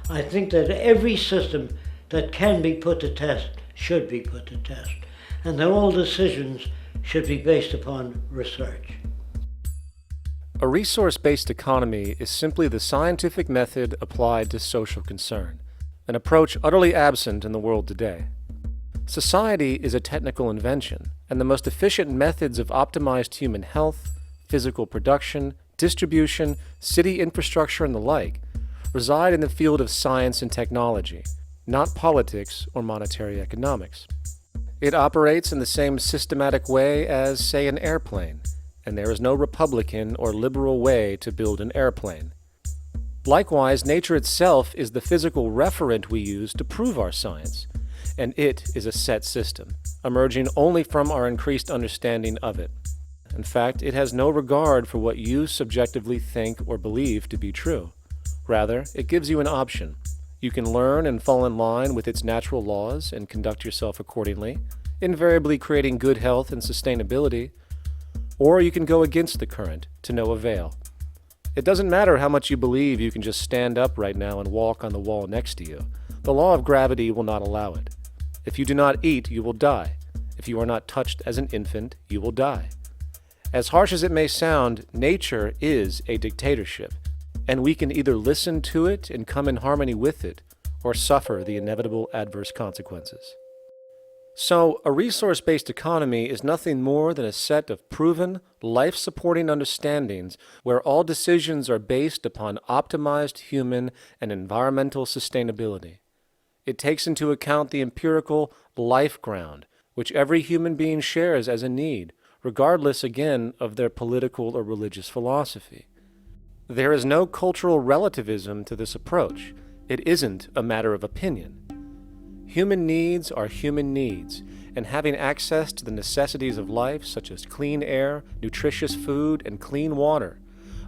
G: I think that every system that can be put to test should be put to test, and that all decisions should be based upon research.
L: A resource-based economy is simply the scientific method applied to social concern, an approach utterly absent in the world today. Society is a technical invention, and the most efficient methods of optimized human health, physical production, distribution, city infrastructure, and the like reside in the field of science and technology, not politics or monetary economics. It operates in the same systematic way as, say, an airplane, and there is no Republican or liberal way to build an airplane. Likewise, nature itself is the physical referent we use to prove our science, and it is a set system, emerging only from our increased understanding of it. In fact, it has no regard for what you subjectively think or believe to be true. Rather, it gives you an option. You can learn and fall in line with its natural laws and conduct yourself accordingly, invariably creating good health and sustainability, or you can go against the current to no avail. It doesn't matter how much you believe you can just stand up right now and walk on the wall next to you. The law of gravity will not allow it. If you do not eat, you will die. If you are not touched as an infant, you will die. As harsh as it may sound, nature is a dictatorship, and we can either listen to it and come in harmony with it, or suffer the inevitable adverse consequences. So, a resource-based economy is nothing more than a set of proven, life-supporting understandings where all decisions are based upon optimized human and environmental sustainability. It takes into account the empirical life ground, which every human being shares as a need, regardless, again, of their political or religious philosophy. There is no cultural relativism to this approach. It isn't a matter of opinion. Human needs are human needs, and having access to the necessities of life, such as clean air, nutritious food, and clean water,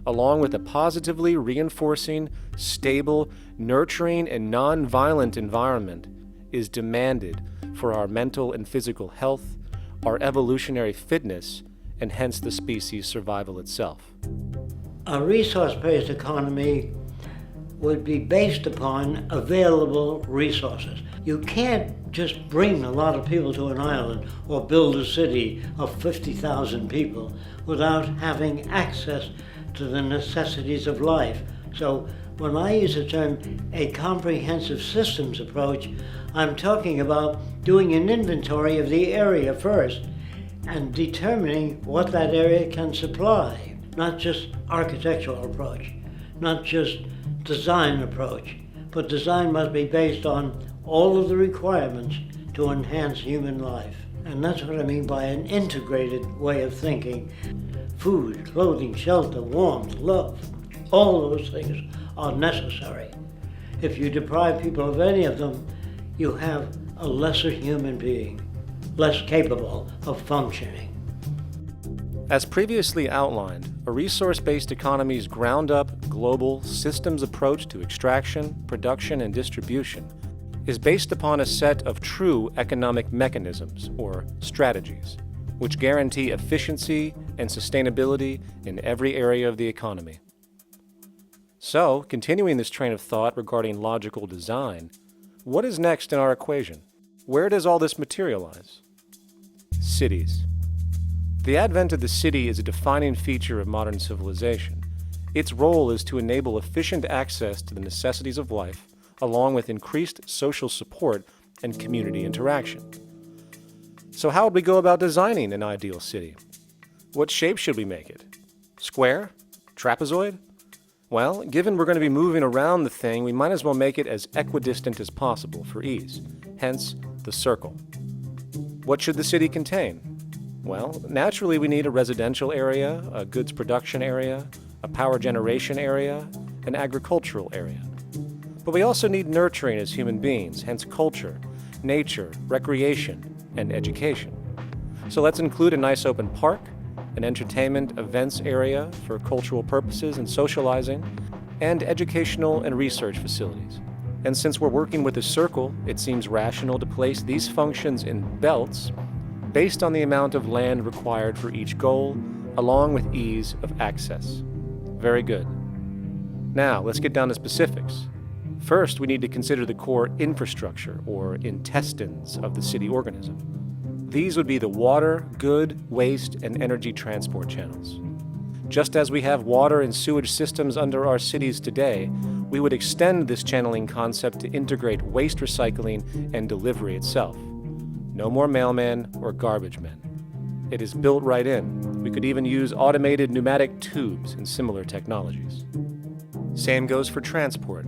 L: along with a positively reinforcing, stable, nurturing, and non-violent environment, is demanded for our mental and physical health, our evolutionary fitness, and hence the species' survival itself.
G: A resource-based economy would be based upon available resources. You can't just bring a lot of people to an island or build a city of 50,000 people without having access to the necessities of life. So When I use the term a comprehensive systems approach, I'm talking about doing an inventory of the area first and determining what that area can supply, not just architectural approach, not just design approach, but design must be based on all of the requirements to enhance human life. And that's what I mean by an integrated way of thinking. Food, clothing, shelter, warmth, love, all those things are necessary. If you deprive people of any of them, you have a lesser human being, less capable of functioning.
L: As previously outlined, a resource-based economy's ground-up, global, systems approach to extraction, production, and distribution is based upon a set of true economic mechanisms, or strategies, which guarantee efficiency and sustainability in every area of the economy. So, continuing this train of thought regarding logical design, what is next in our equation? Where does all this materialize? Cities. The advent of the city is a defining feature of modern civilization. Its role is to enable efficient access to the necessities of life, along with increased social support and community interaction. So how would we go about designing an ideal city? What shape should we make it? Square? Trapezoid? Well, given we're going to be moving around the thing, we might as well make it as equidistant as possible for ease, hence the circle. What should the city contain? Well, naturally we need a residential area, a goods production area, a power generation area, an agricultural area. But we also need nurturing as human beings, hence culture, nature, recreation, and education. So let's include a nice open park, an entertainment events area for cultural purposes and socializing, and educational and research facilities. And since we're working with a circle, it seems rational to place these functions in belts based on the amount of land required for each goal, along with ease of access. Very good. Now, let's get down to specifics. First, we need to consider the core infrastructure, or intestines, of the city organism. These would be the water, good, waste, and energy transport channels. Just as we have water and sewage systems under our cities today, we would extend this channeling concept to integrate waste recycling and delivery itself. No more mailmen or garbage men. It is built right in. We could even use automated pneumatic tubes and similar technologies. Same goes for transport.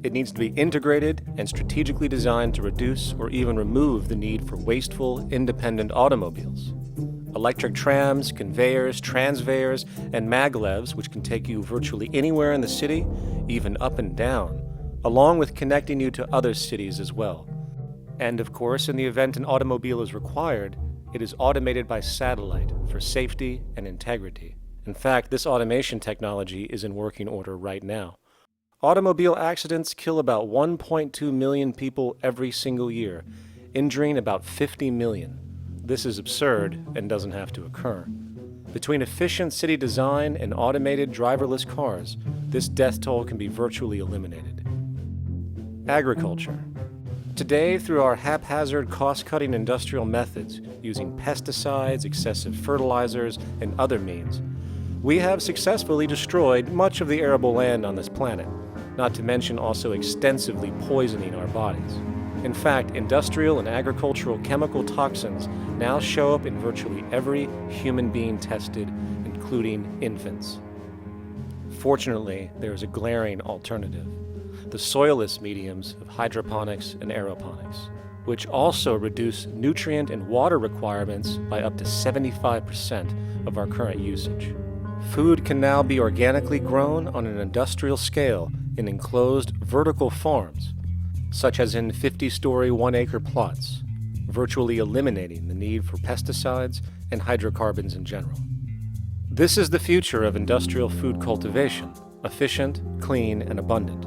L: It needs to be integrated and strategically designed to reduce or even remove the need for wasteful, independent automobiles. Electric trams, conveyors, transveyors, and maglevs, which can take you virtually anywhere in the city, even up and down, along with connecting you to other cities as well. And of course, in the event an automobile is required, it is automated by satellite for safety and integrity. In fact, this automation technology is in working order right now. Automobile accidents kill about 1.2 million people every single year, injuring about 50 million. This is absurd and doesn't have to occur. Between efficient city design and automated driverless cars, this death toll can be virtually eliminated. Agriculture. Today, through our haphazard, cost-cutting industrial methods, using pesticides, excessive fertilizers, and other means, we have successfully destroyed much of the arable land on this planet, not to mention also extensively poisoning our bodies. In fact, industrial and agricultural chemical toxins now show up in virtually every human being tested, including infants. Fortunately, there is a glaring alternative: the soilless mediums of hydroponics and aeroponics, which also reduce nutrient and water requirements by up to 75% of our current usage. Food can now be organically grown on an industrial scale in enclosed vertical farms, such as in 50-story 1-acre plots, virtually eliminating the need for pesticides and hydrocarbons in general. This is the future of industrial food cultivation, efficient, clean, and abundant.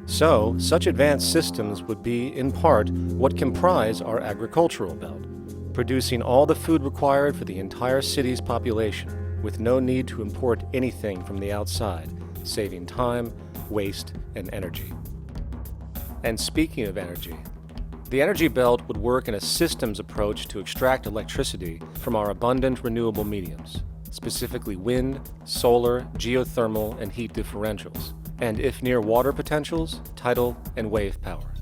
L: So, such advanced systems would be, in part, what comprise our agricultural belt, producing all the food required for the entire city's population, with no need to import anything from the outside, saving time, waste, and energy. And speaking of energy, the energy belt would work in a systems approach to extract electricity from our abundant renewable mediums, specifically wind, solar, geothermal, and heat differentials, and if near water potentials, tidal and wave power.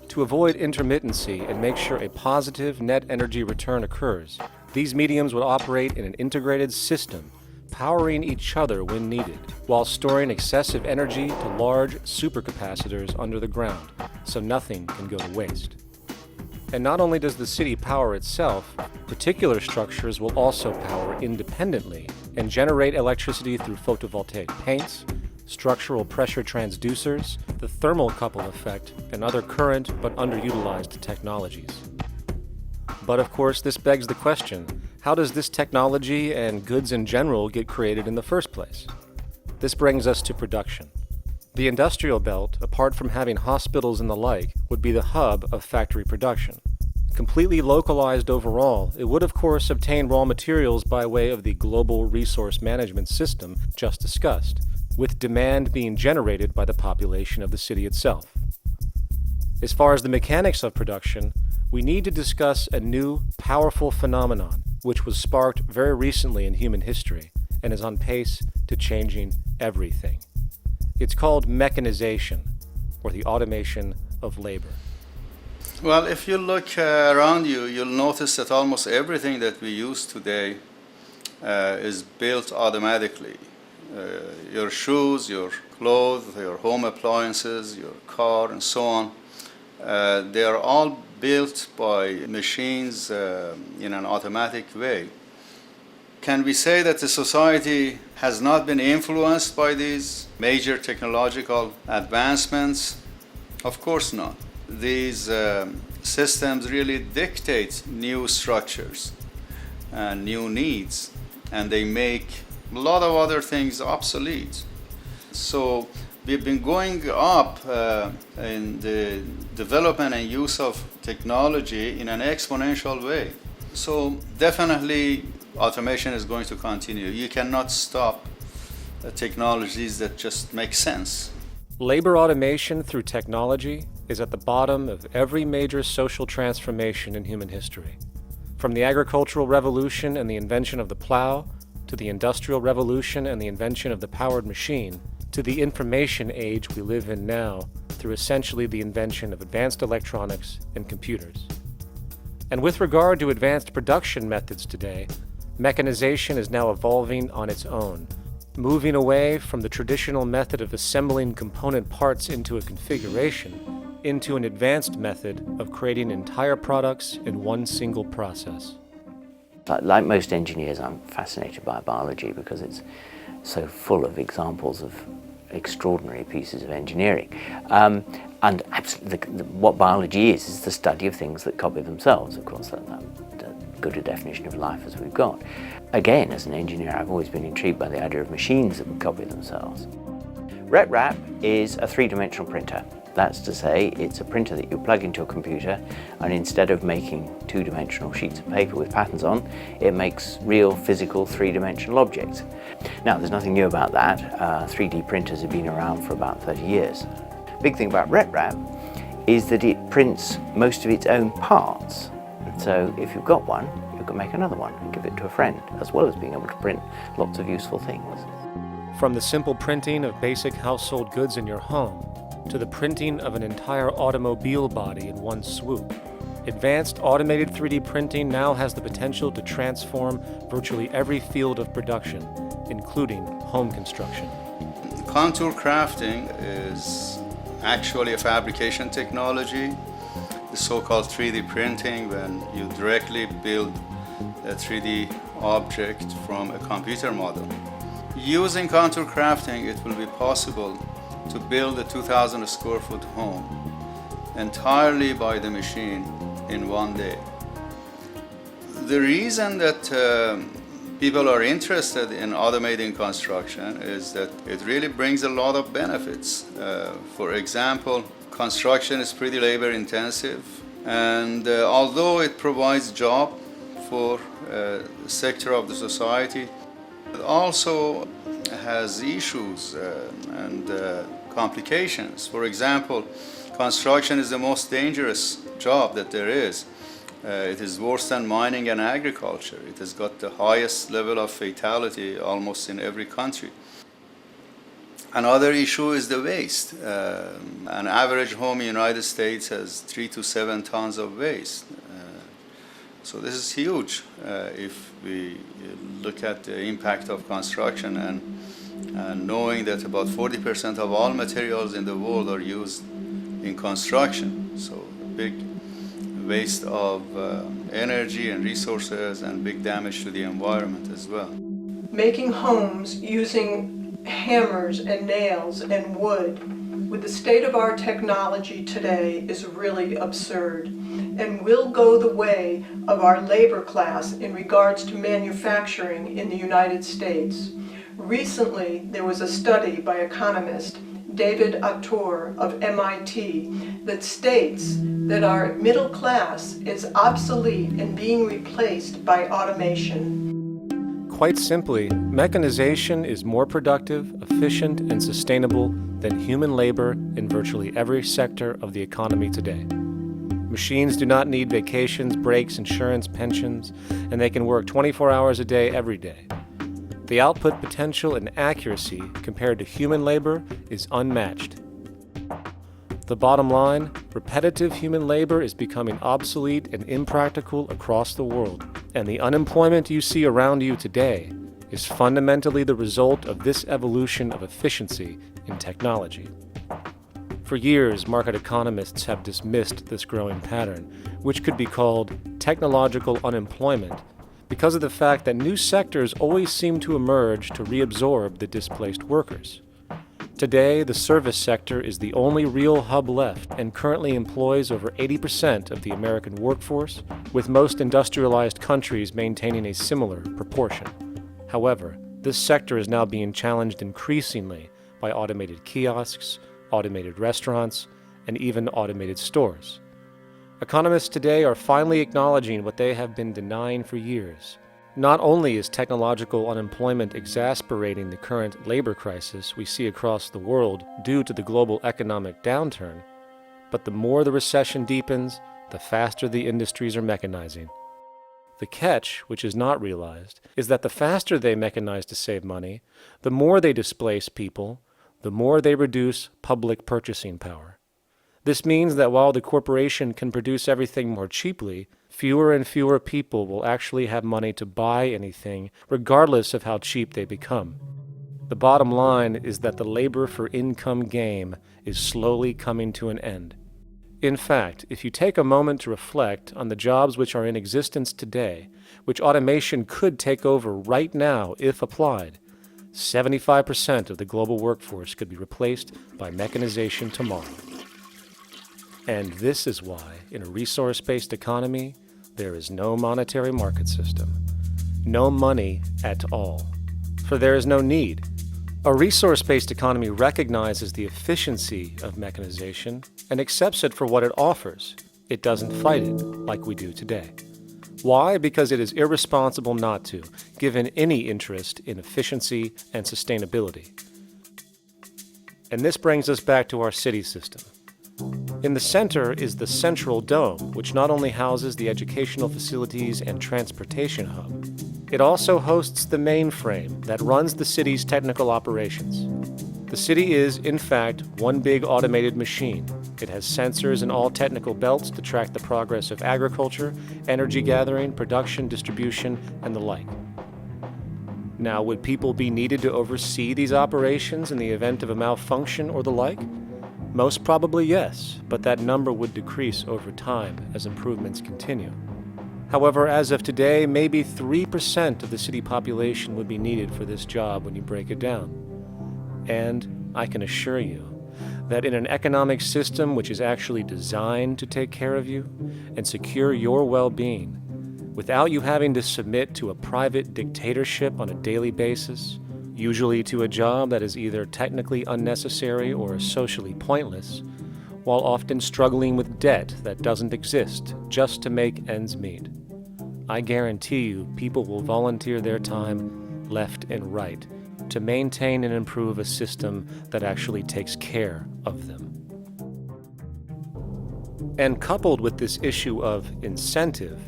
L: To avoid intermittency and make sure a positive net energy return occurs, these mediums would operate in an integrated system, powering each other when needed, while storing excessive energy to large supercapacitors under the ground, so nothing can go to waste. And not only does the city power itself, particular structures will also power independently and generate electricity through photovoltaic paints, structural pressure transducers, the thermocouple effect, and other current but underutilized technologies. But of course, this begs the question, how does this technology and goods in general get created in the first place? This brings us to production. The industrial belt, apart from having hospitals and the like, would be the hub of factory production. Completely localized overall, it would of course obtain raw materials by way of the global resource management system just discussed, with demand being generated by the population of the city itself. As far as the mechanics of production, we need to discuss a new, powerful phenomenon which was sparked very recently in human history and is on pace to changing everything. It's called mechanization, or the automation of labor.
B: Well, if you look around you, you'll notice that almost everything that we use today is built automatically. Your shoes, your clothes, your home appliances, your car, and so on. They are all built by machines in an automatic way. Can we say that the society has not been influenced by these major technological advancements? Of course not. These systems really dictate new structures and new needs, and they make a lot of other things obsolete. So we've been going up in the development and use of technology in an exponential way. So definitely automation is going to continue. You cannot stop technologies that just make sense.
L: Labor automation through technology is at the bottom of every major social transformation in human history. From the agricultural revolution and the invention of the plow, to the industrial revolution and the invention of the powered machine, to the information age we live in now through essentially the invention of advanced electronics and computers. And with regard to advanced production methods today, mechanization is now evolving on its own, moving away from the traditional method of assembling component parts into a configuration into an advanced method of creating entire products in one single process.
D: Like most engineers, I'm fascinated by biology because it's so full of examples of extraordinary pieces of engineering. And absolutely, what biology is the study of things that copy themselves. Of course, that's good a definition of life as we've got. Again, as an engineer, I've always been intrigued by the idea of machines that would copy themselves. RepRap is a three-dimensional printer. That's to say, it's a printer that you plug into a computer, and instead of making two-dimensional sheets of paper with patterns on, it makes real, physical, three-dimensional objects. Now, there's nothing new about that. 3D printers have been around for about 30 years. Big thing about RepRap is that it prints most of its own parts. So if you've got one, you can make another one and give it to a friend, as well as being able to print lots of useful things.
L: From the simple printing of basic household goods in your home, to the printing of an entire automobile body in one swoop, advanced automated 3D printing now has the potential to transform virtually every field of production, including home construction.
B: Contour crafting is actually a fabrication technology. The so-called 3D printing, when you directly build a 3D object from a computer model. Using contour crafting, it will be possible to build a 2,000 square foot home entirely by the machine in one day. The reason that people are interested in automating construction is that it really brings a lot of benefits. For example, construction is pretty labor intensive, and although it provides job for a sector of the society, it also has issues and complications. For example, construction is the most dangerous job that there is. It is worse than mining and agriculture. It has got the highest level of fatality almost in every country. Another issue is the waste. An average home in the United States has 3 to 7 tons of waste. So this is huge if we look at the impact of construction and knowing that about 40% of all materials in the world are used in construction. So big waste of energy and resources and big damage to the environment as well.
A: Making homes using hammers and nails and wood with the state of our technology today is really absurd and will go the way of our labor class in regards to manufacturing in the United States. Recently, there was a study by economist David Autor of MIT that states that our middle class is obsolete and being replaced by automation.
L: Quite simply, mechanization is more productive, efficient, and sustainable than human labor in virtually every sector of the economy today. Machines do not need vacations, breaks, insurance, pensions, and they can work 24 hours a day every day. The output potential and accuracy compared to human labor is unmatched. The bottom line, repetitive human labor is becoming obsolete and impractical across the world, and the unemployment you see around you today is fundamentally the result of this evolution of efficiency in technology. For years, market economists have dismissed this growing pattern, which could be called technological unemployment, because of the fact that new sectors always seem to emerge to reabsorb the displaced workers. Today, the service sector is the only real hub left and currently employs over 80% of the American workforce, with most industrialized countries maintaining a similar proportion. However, this sector is now being challenged increasingly by automated kiosks, automated restaurants, and even automated stores. Economists today are finally acknowledging what they have been denying for years. Not only is technological unemployment exacerbating the current labor crisis we see across the world due to the global economic downturn, but the more the recession deepens, the faster the industries are mechanizing. The catch, which is not realized, is that the faster they mechanize to save money, the more they displace people, the more they reduce public purchasing power. This means that while the corporation can produce everything more cheaply, fewer and fewer people will actually have money to buy anything, regardless of how cheap they become. The bottom line is that the labor for income game is slowly coming to an end. In fact, if you take a moment to reflect on the jobs which are in existence today, which automation could take over right now if applied, 75% of the global workforce could be replaced by mechanization tomorrow. And this is why, in a resource-based economy, there is no monetary market system, no money at all, for there is no need. A resource-based economy recognizes the efficiency of mechanization and accepts it for what it offers. It doesn't fight it like we do today. Why? Because it is irresponsible not to, given any interest in efficiency and sustainability. And this brings us back to our city system. In the center is the Central Dome, which not only houses the educational facilities and transportation hub, it also hosts the mainframe that runs the city's technical operations. The city is, in fact, one big automated machine. It has sensors in all technical belts to track the progress of agriculture, energy gathering, production, distribution, and the like. Now, would people be needed to oversee these operations in the event of a malfunction or the like? Most probably yes, but that number would decrease over time as improvements continue. However, as of today, maybe 3% of the city population would be needed for this job when you break it down. And I can assure you that in an economic system which is actually designed to take care of you and secure your well-being, without you having to submit to a private dictatorship on a daily basis, usually to a job that is either technically unnecessary or socially pointless, while often struggling with debt that doesn't exist just to make ends meet. I guarantee you people will volunteer their time left and right to maintain and improve a system that actually takes care of them. And coupled with this issue of incentive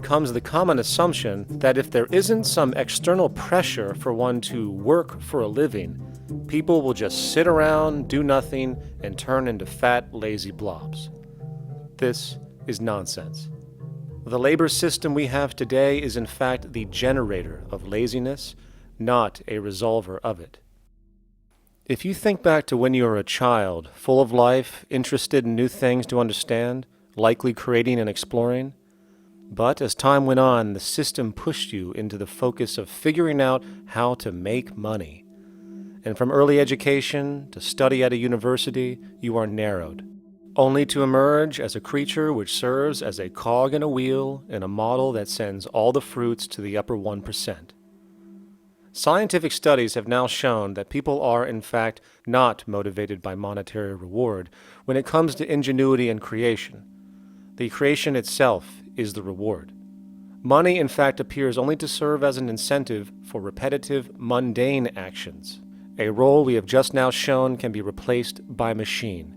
L: comes the common assumption that if there isn't some external pressure for one to work for a living, People will just sit around, do nothing, and turn into fat, lazy blobs. This is nonsense. The labor system we have today is in fact the generator of laziness, not a resolver of it. If you think back to when you were a child, full of life, interested in new things to understand, likely creating and exploring, but as time went on, the system pushed you into the focus of figuring out how to make money. And from early education to study at a university, you are narrowed, only to emerge as a creature which serves as a cog in a wheel in a model that sends all the fruits to the upper 1%. Scientific studies have now shown that people are, in fact, not motivated by monetary reward when it comes to ingenuity and creation. The creation itself is the reward. Money, in fact, appears only to serve as an incentive for repetitive, mundane actions, a role we have just now shown can be replaced by machine.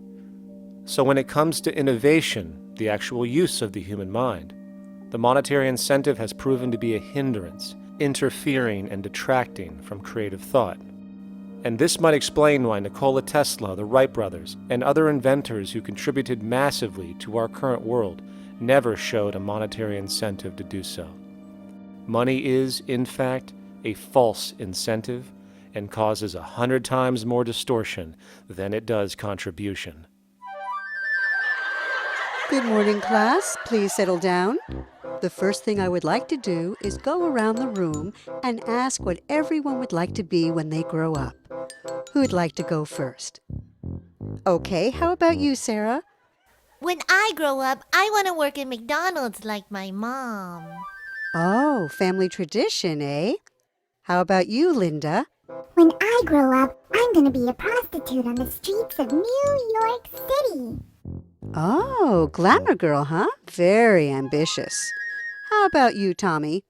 L: So when it comes to innovation, the actual use of the human mind, the monetary incentive has proven to be a hindrance, interfering and detracting from creative thought. And this might explain why Nikola Tesla, the Wright brothers, and other inventors who contributed massively to our current world never showed a monetary incentive to do so. Money is, in fact, a false incentive and causes 100 times more distortion than it does contribution.
C: Good morning, class. Please settle down. The first thing I would like to do is go around the room and ask what everyone would like to be when they grow up. Who'd like to go first? Okay, how about you, Sarah?
E: When I grow up, I want to work at McDonald's like my mom.
C: Oh, family tradition, eh? How about you, Linda?
W: When I grow up, I'm going to be a prostitute on the streets of New York City.
C: Oh, glamour girl, huh? Very ambitious. How about you, Tommy?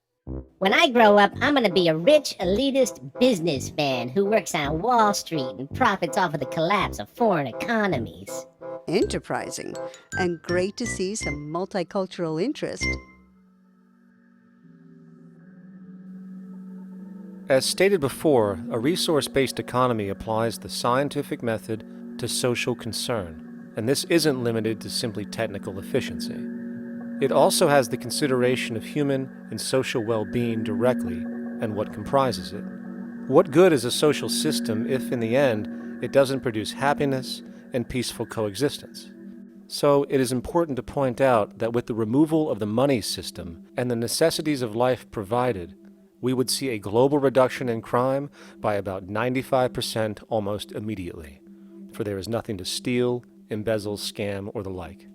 X: When I grow up, I'm gonna be a rich, elitist businessman who works on Wall Street and profits off of the collapse of foreign economies.
C: Enterprising, and great to see some multicultural interest.
L: As stated before, a resource-based economy applies the scientific method to social concern, and this isn't limited to simply technical efficiency. It also has the consideration of human and social well-being directly and what comprises it. What good is a social system if, in the end, it doesn't produce happiness and peaceful coexistence? So it is important to point out that with the removal of the money system and the necessities of life provided, we would see a global reduction in crime by about 95% almost immediately, for there is nothing to steal, embezzle, scam, or the like.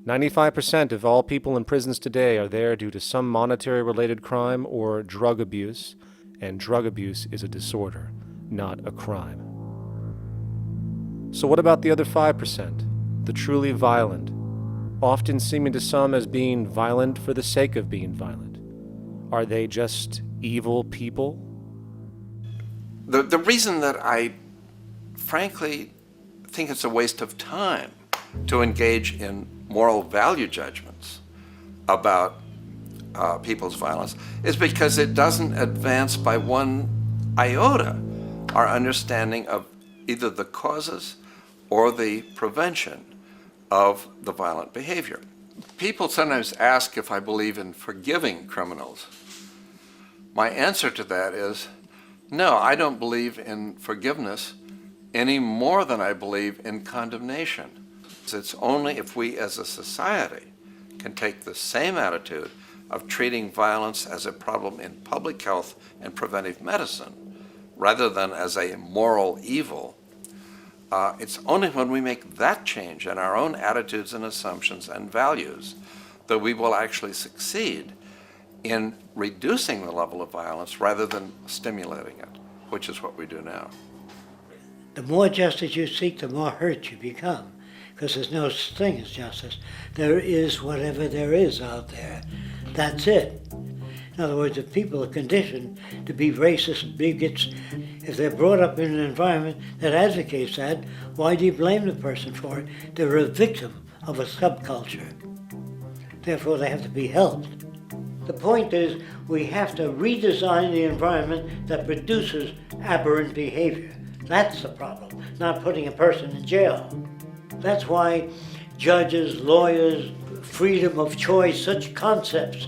L: 95% of all people in prisons today are there due to some monetary-related crime or drug abuse, and drug abuse is a disorder, not a crime. So what about the other 5%, the truly violent, often seeming to some as being violent for the sake of being violent? Are they just evil people?
K: The reason that I frankly think it's a waste of time to engage in moral value judgments about people's violence is because it doesn't advance by one iota our understanding of either the causes or the prevention of the violent behavior. People sometimes ask if I believe in forgiving criminals. My answer to that is, no, I don't believe in forgiveness any more than I believe in condemnation. It's only if we as a society can take the same attitude of treating violence as a problem in public health and preventive medicine rather than as a moral evil, it's only when we make that change in our own attitudes and assumptions and values that we will actually succeed in reducing the level of violence rather than stimulating it, which is what we do now.
G: The more justice you seek, the more hurt you become, because there's no such thing as justice. There is whatever there is out there. That's it. In other words, if people are conditioned to be racist and bigots, if they're brought up in an environment that advocates that, why do you blame the person for it? They're a victim of a subculture. Therefore, they have to be helped. The point is, we have to redesign the environment that produces aberrant behavior, That's the problem, not putting a person in jail. That's why judges, lawyers, freedom of choice, such concepts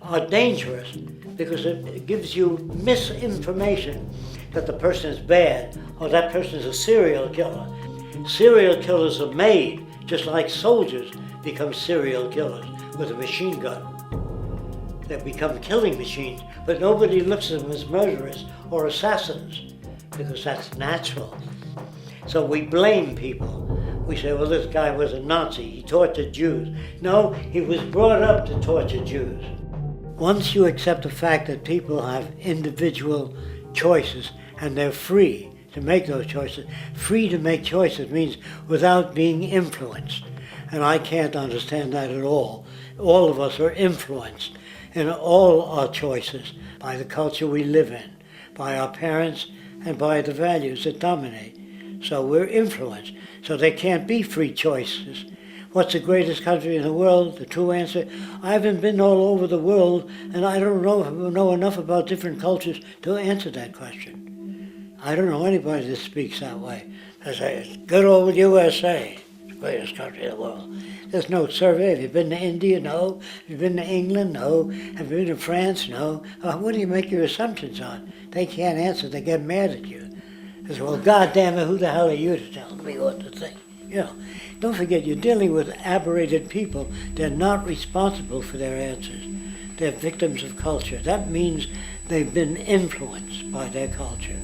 G: are dangerous because it gives you misinformation that the person is bad or that person is a serial killer. Serial killers are made, just like soldiers become serial killers with a machine gun. They become killing machines, but nobody looks at them as murderers or assassins because that's natural. So we blame people. We say, well, this guy was a Nazi, he tortured Jews. No, he was brought up to torture Jews. Once you accept the fact that people have individual choices and they're free to make those choices, free to make choices means without being influenced. And I can't understand that at all. All of us are influenced in all our choices by the culture we live in, by our parents, and by the values that dominate. So we're influenced. So there can't be free choices. What's the greatest country in the world? The true answer, I haven't been all over the world, and I don't know enough about different cultures to answer that question. I don't know anybody that speaks that way. They say, good old USA, the greatest country in the world. There's no survey. Have you been to India? No. Have you been to England? No. Have you been to France? No. What do you make your assumptions on? They can't answer. They get mad at you. They say, well, goddamn it, who the hell are you to tell me what to think? You know, don't forget, you're dealing with aberrated people. They're not responsible for their answers. They're victims of culture. That means they've been influenced by their culture.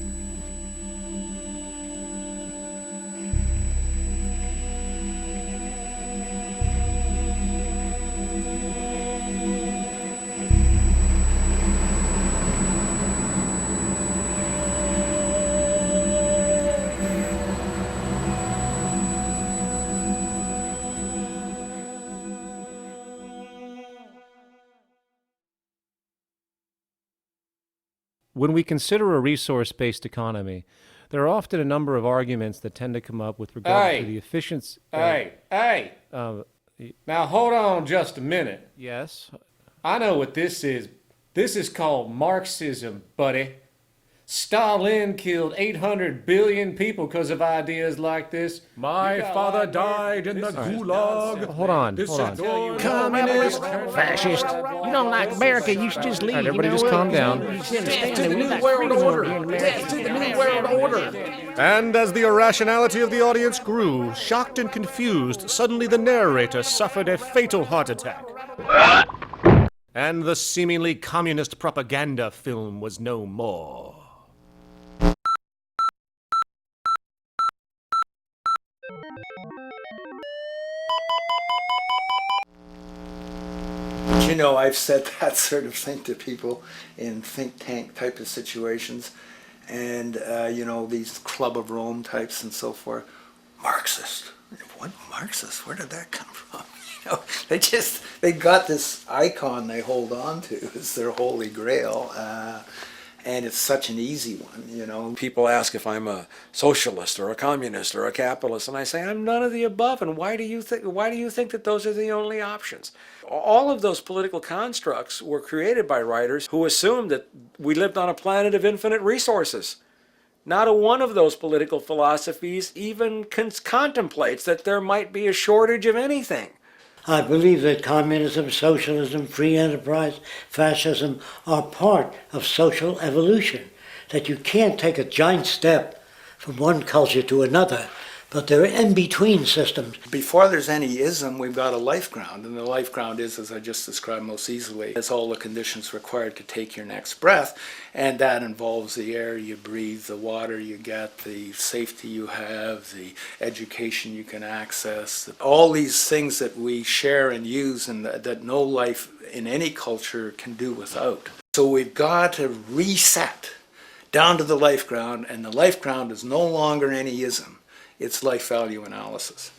L: When we consider a resource-based economy, there are often a number of arguments that tend to come up with regard to the efficiency.
F: Now hold on just a minute.
L: Yes?
F: I know what this is. This is called Marxism, buddy. Stalin killed 800 billion people because of ideas like this.
I: My father died in the gulag.
L: Hold on.
S: Communist, fascist. You don't like America, you should just leave.
L: All right, everybody just calm down.
I: Death to the New World Order. Death to the New World Order.
L: And as the irrationality of the audience grew, shocked and confused, suddenly the narrator suffered a fatal heart attack. And the seemingly communist propaganda film was no more.
M: You know, I've said that sort of thing to people in think tank type of situations, and you know, these Club of Rome types and so forth. Marxist. What Marxist? Where did that come from? You know, they got this icon they hold on to as their holy grail, and it's such an easy one. You know,
N: People ask if I'm a socialist or a communist or a capitalist, and I say I'm none of the above. And why do you think that those are the only options? All of those political constructs were created by writers who assumed that we lived on a planet of infinite resources. Not a one of those political philosophies even contemplates that there might be a shortage of anything.
G: I believe that communism, socialism, free enterprise, fascism are part of social evolution, that you can't take a giant step from one culture to another, but they're in-between systems.
M: Before there's any ism, we've got a life ground, and the life ground is, as I just described most easily, it's all the conditions required to take your next breath, and that involves the air you breathe, the water you get, the safety you have, the education you can access, all these things that we share and use and that no life in any culture can do without. So we've got to reset down to the life ground, and the life ground is no longer any ism. It's life value analysis.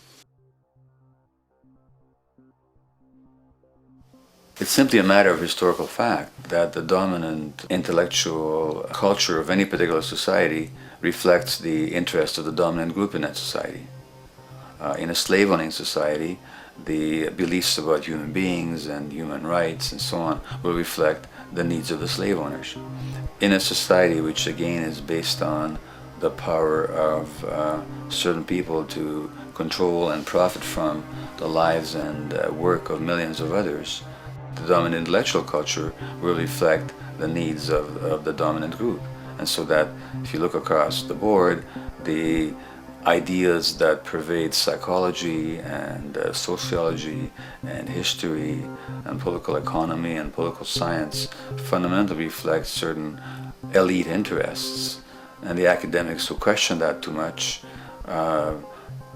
O: It's simply a matter of historical fact that the dominant intellectual culture of any particular society reflects the interests of the dominant group in that society. In a slave-owning society, the beliefs about human beings and human rights and so on will reflect the needs of the slave owners. In a society which again is based on the power of certain people to control and profit from the lives and work of millions of others, the dominant intellectual culture will reflect the needs of the dominant group. And so that if you look across the board, the ideas that pervade psychology and sociology and history and political economy and political science fundamentally reflect certain elite interests. And the academics who question that too much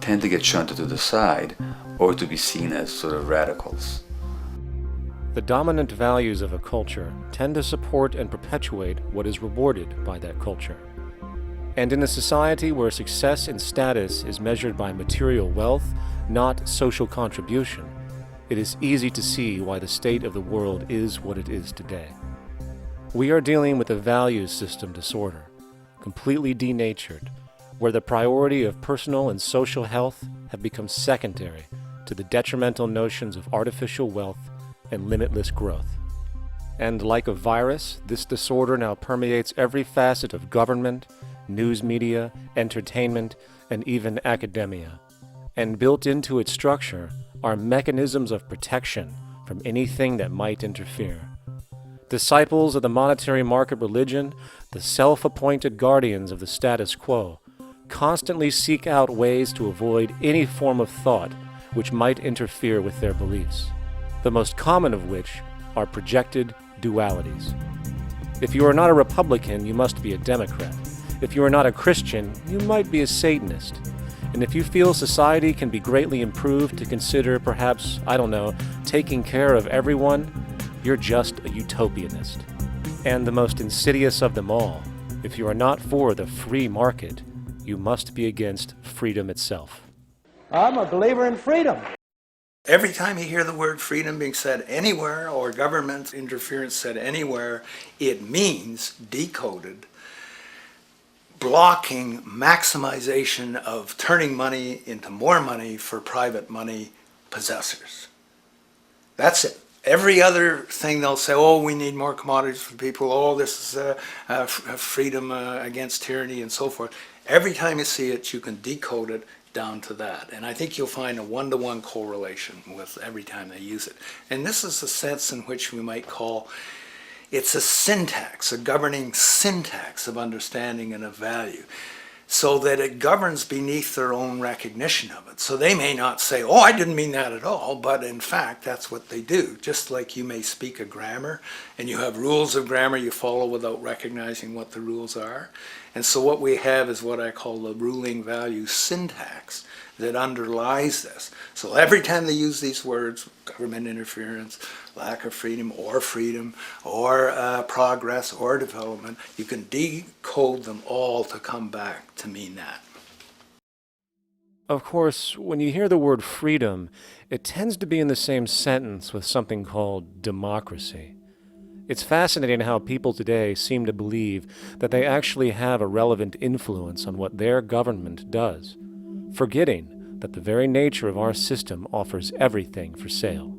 O: tend to get shunted to the side or to be seen as sort of radicals.
L: The dominant values of a culture tend to support and perpetuate what is rewarded by that culture. And in a society where success and status is measured by material wealth, not social contribution, it is easy to see why the state of the world is what it is today. We are dealing with a values system disorder, completely denatured, where the priority of personal and social health have become secondary to the detrimental notions of artificial wealth and limitless growth. And like a virus, this disorder now permeates every facet of government, news media, entertainment, and even academia. And built into its structure are mechanisms of protection from anything that might interfere. Disciples of the monetary market religion, the self-appointed guardians of the status quo, constantly seek out ways to avoid any form of thought which might interfere with their beliefs, the most common of which are projected dualities. If you are not a Republican, you must be a Democrat. If you are not a Christian, you might be a Satanist. And if you feel society can be greatly improved to consider perhaps, taking care of everyone, you're just a utopianist. And the most insidious of them all, if you are not for the free market, you must be against freedom itself.
M: I'm a believer in freedom. Every time you hear the word freedom being said anywhere or government interference said anywhere, it means, decoded, blocking maximization of turning money into more money for private money possessors. That's it. Every other thing they'll say, oh, we need more commodities for people, oh, this is freedom against tyranny and so forth. Every time you see it, you can decode it down to that. And I think you'll find a one-to-one correlation with every time they use it. And this is a sense in which we might call it's a syntax, a governing syntax of understanding and of value, so that it governs beneath their own recognition of it. So they may not say, oh, I didn't mean that at all, but in fact, that's what they do. Just like you may speak a grammar, and you have rules of grammar you follow without recognizing what the rules are. And so what we have is what I call the ruling value syntax that underlies this. So every time they use these words, government interference, lack of freedom, or progress, or development, you can decode them all to come back to mean that.
L: Of course, when you hear the word freedom, it tends to be in the same sentence with something called democracy. It's fascinating how people today seem to believe that they actually have a relevant influence on what their government does, forgetting that the very nature of our system offers everything for sale.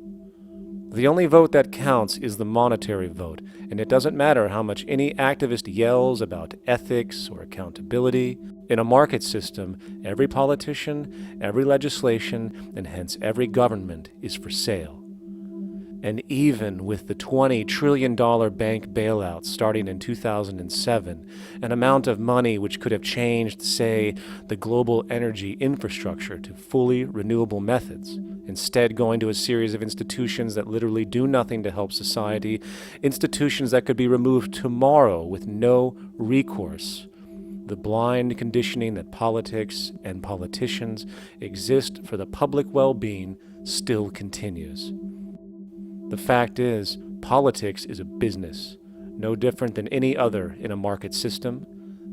L: The only vote that counts is the monetary vote, and it doesn't matter how much any activist yells about ethics or accountability. In a market system, every politician, every legislation, and hence every government is for sale. And even with the $20 trillion bank bailout starting in 2007, an amount of money which could have changed, say, the global energy infrastructure to fully renewable methods, instead going to a series of institutions that literally do nothing to help society, institutions that could be removed tomorrow with no recourse. The blind conditioning that politics and politicians exist for the public well-being still continues. The fact is, politics is a business, no different than any other in a market system,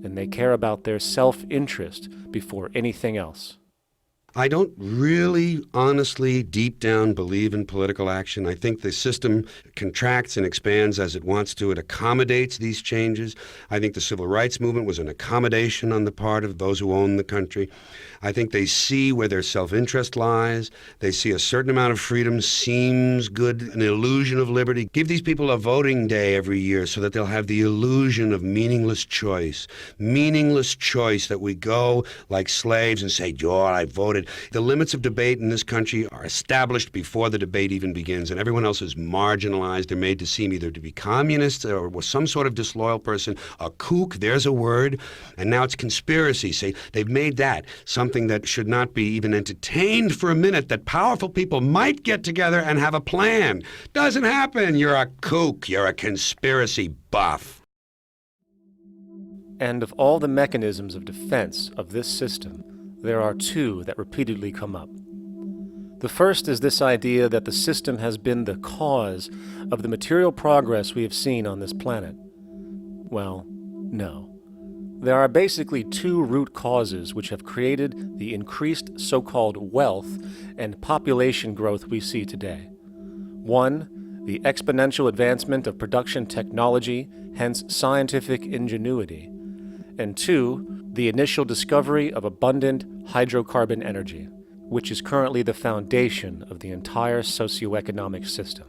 L: and they care about their self-interest before anything else.
P: I don't really, honestly, deep down believe in political action. I think the system contracts and expands as it wants to. It accommodates these changes. I think the civil rights movement was an accommodation on the part of those who own the country. I think they see where their self-interest lies. They see a certain amount of freedom seems good, an illusion of liberty. Give these people a voting day every year so that they'll have the illusion of meaningless choice. Meaningless choice that we go like slaves and say, "Oh, I voted." The limits of debate in this country are established before the debate even begins, and everyone else is marginalized. They're made to seem either to be communists or some sort of disloyal person. A kook, there's a word. And now it's conspiracy. See, they've made that something that should not be even entertained for a minute, that powerful people might get together and have a plan. Doesn't happen. You're a kook. You're a conspiracy buff.
L: And of all the mechanisms of defense of this system, there are two that repeatedly come up. The first is this idea that the system has been the cause of the material progress we have seen on this planet. Well, no. There are basically two root causes which have created the increased so-called wealth and population growth we see today. One, the exponential advancement of production technology, hence scientific ingenuity. And two, the initial discovery of abundant hydrocarbon energy, which is currently the foundation of the entire socioeconomic system.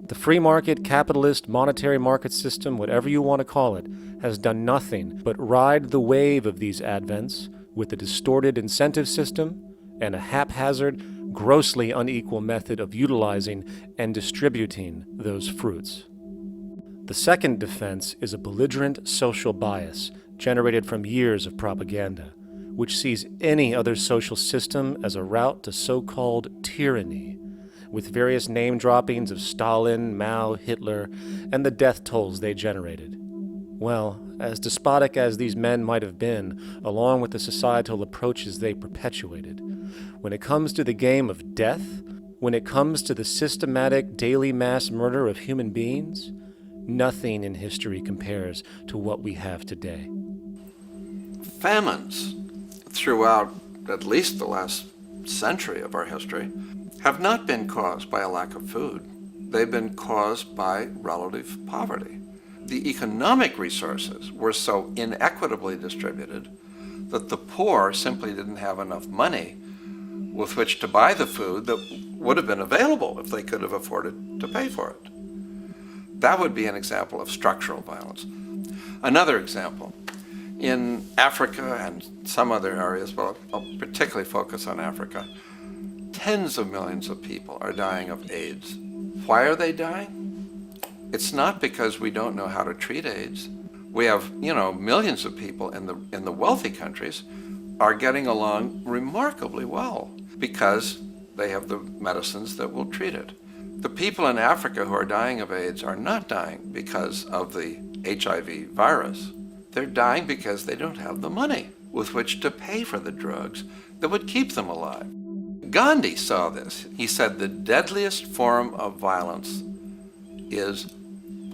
L: The free market, capitalist, monetary market system, whatever you want to call it, has done nothing but ride the wave of these advents with a distorted incentive system and a haphazard, grossly unequal method of utilizing and distributing those fruits. The second defense is a belligerent social bias generated from years of propaganda, which sees any other social system as a route to so-called tyranny, with various name droppings of Stalin, Mao, Hitler, and the death tolls they generated. Well, as despotic as these men might have been, along with the societal approaches they perpetuated, when it comes to the game of death, when it comes to the systematic daily mass murder of human beings, nothing in history compares to what we have today.
K: Famines throughout at least the last century of our history have not been caused by a lack of food. They've been caused by relative poverty. The economic resources were so inequitably distributed that the poor simply didn't have enough money with which to buy the food that would have been available if they could have afforded to pay for it. That would be an example of structural violence. Another example, in Africa and some other areas, but I'll particularly focus on Africa, tens of millions of people are dying of AIDS. Why are they dying? It's not because we don't know how to treat AIDS. We have, millions of people in the wealthy countries are getting along remarkably well because they have the medicines that will treat it. The people in Africa who are dying of AIDS are not dying because of the HIV virus. They're dying because they don't have the money with which to pay for the drugs that would keep them alive. Gandhi saw this. He said the deadliest form of violence is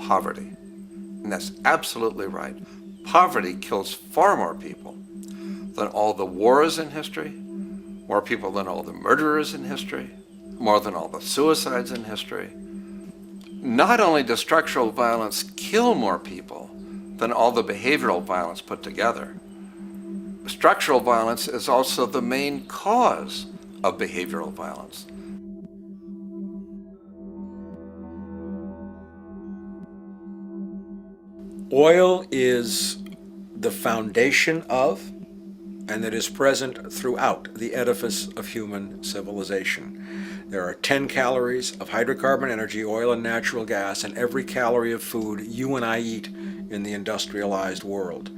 K: poverty. And that's absolutely right. Poverty kills far more people than all the wars in history, more people than all the murderers in history, more than all the suicides in history. Not only does structural violence kill more people than all the behavioral violence put together, structural violence is also the main cause of behavioral violence.
N: Oil is the foundation of, and it is present throughout the edifice of human civilization. There are 10 calories of hydrocarbon energy, oil and natural gas, in every calorie of food you and I eat in the industrialized world.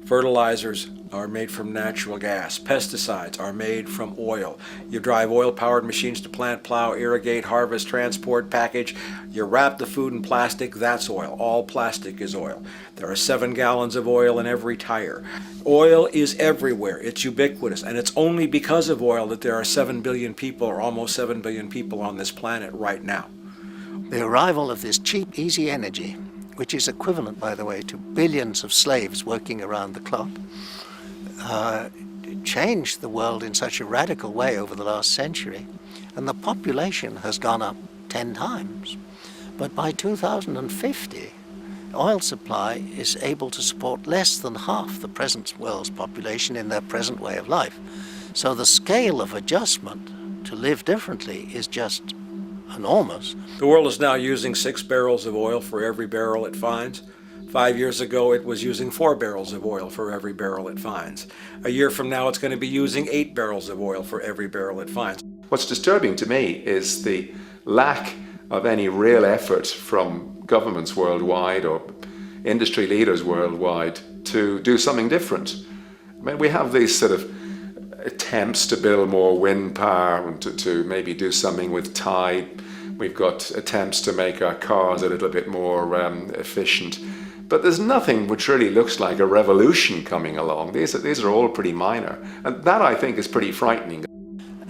N: Fertilizers are made from natural gas. Pesticides are made from oil. You drive oil-powered machines to plant, plow, irrigate, harvest, transport, package. You wrap the food in plastic, that's oil. All plastic is oil. There are 7 gallons of oil in every tire. Oil is everywhere. It's ubiquitous. And it's only because of oil that there are 7 billion people, or almost 7 billion people on this planet right now.
Q: The arrival of this cheap, easy energy, which is equivalent, by the way, to billions of slaves working around the clock, changed the world in such a radical way over the last century, and the population has gone up 10 times. But by 2050, oil supply is able to support less than half the present world's population in their present way of life. So the scale of adjustment to live differently is just enormous.
N: The world is now using 6 barrels of oil for every barrel it finds. 5 years ago, it was using 4 barrels of oil for every barrel it finds. A year from now, it's going to be using 8 barrels of oil for every barrel it finds.
H: What's disturbing to me is the lack of any real effort from governments worldwide or industry leaders worldwide to do something different. I mean, we have these sort of attempts to build more wind power and to maybe do something with tide. We've got attempts to make our cars a little bit more efficient. But there's nothing which really looks like a revolution coming along. These are all pretty minor. And that, I think, is pretty frightening.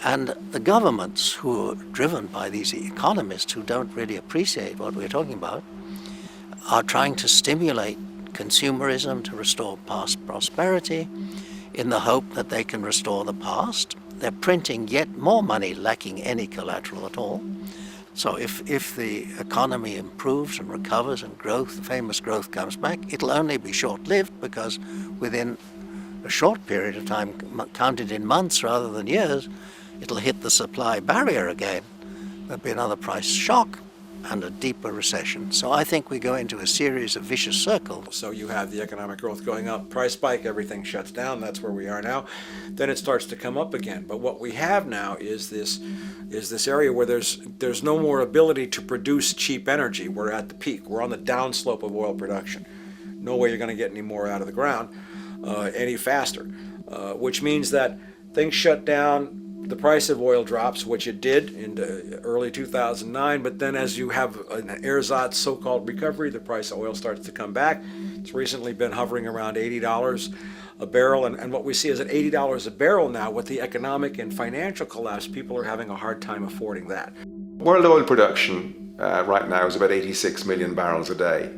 Q: And the governments who are driven by these economists who don't really appreciate what we're talking about are trying to stimulate consumerism to restore past prosperity in the hope that they can restore the past. They're printing yet more money lacking any collateral at all. So if the economy improves and recovers and growth, famous growth comes back, it'll only be short-lived because within a short period of time, counted in months rather than years, it'll hit the supply barrier again. There'll be another price shock and a deeper recession. So I think we go into a series of vicious circles.
N: So you have the economic growth going up, price spike, everything shuts down, that's where we are now. Then it starts to come up again. But what we have now is this area where there's no more ability to produce cheap energy. We're at the peak. We're on the downslope of oil production. No way you're going to get any more out of the ground any faster, which means that things shut down. The price of oil drops, which it did in early 2009, but then as you have an ersatz so-called recovery, the price of oil starts to come back. It's recently been hovering around $80 a barrel, and what we see is at $80 a barrel now, with the economic and financial collapse, people are having a hard time affording that.
H: World oil production right now is about 86 million barrels a day.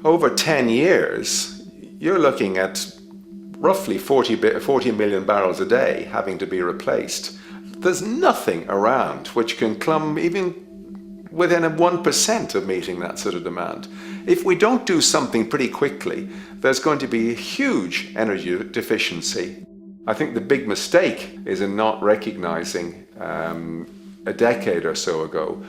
H: Over 10 years, you're looking at roughly 40 million barrels a day having to be replaced. There's nothing around which can come even within 1% of meeting that sort of demand. If we don't do something pretty quickly, there's going to be a huge energy deficiency. I think the big mistake is in not recognizing a decade or so ago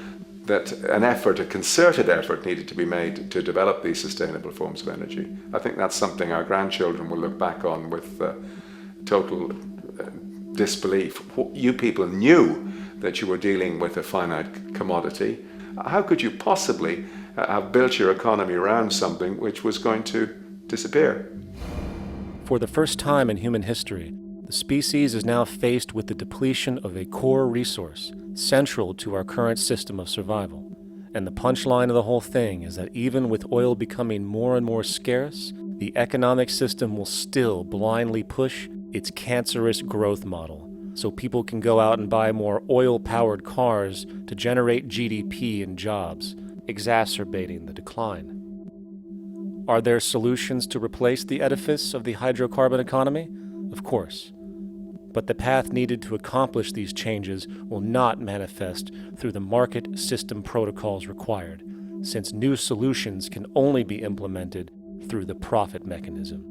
H: that a concerted effort needed to be made to develop these sustainable forms of energy. I think that's something our grandchildren will look back on with total disbelief. You people knew that you were dealing with a finite commodity. How could you possibly have built your economy around something which was going to disappear?
L: For the first time in human history, the species is now faced with the depletion of a core resource central to our current system of survival. And the punchline of the whole thing is that even with oil becoming more and more scarce, the economic system will still blindly push its cancerous growth model, so people can go out and buy more oil-powered cars to generate GDP and jobs, exacerbating the decline. Are there solutions to replace the edifice of the hydrocarbon economy? Of course. But the path needed to accomplish these changes will not manifest through the market system protocols required, since new solutions can only be implemented through the profit mechanism.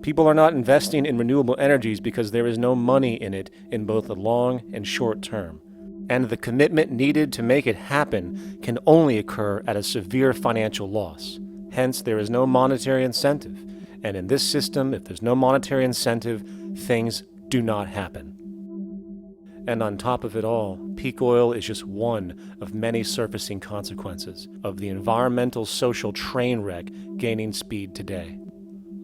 L: People are not investing in renewable energies because there is no money in it in both the long and short term, and the commitment needed to make it happen can only occur at a severe financial loss. Hence, there is no monetary incentive, and in this system, if there's no monetary incentive, things do not happen. And on top of it all, peak oil is just one of many surfacing consequences of the environmental social train wreck gaining speed today.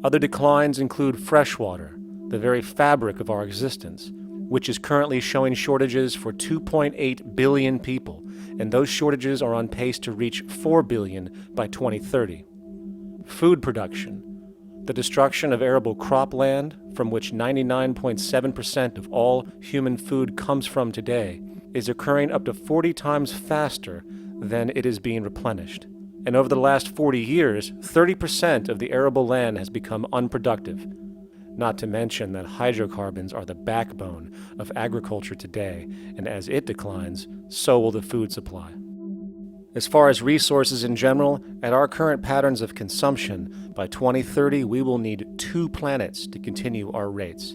L: Other declines include freshwater, the very fabric of our existence, which is currently showing shortages for 2.8 billion people, and those shortages are on pace to reach 4 billion by 2030. Food production, the destruction of arable cropland, from which 99.7% of all human food comes from today, is occurring up to 40 times faster than it is being replenished. And over the last 40 years, 30% of the arable land has become unproductive. not to mention that hydrocarbons are the backbone of agriculture today, and as it declines, so will the food supply. As far as resources in general, at our current patterns of consumption, by 2030 we will need 2 planets to continue our rates,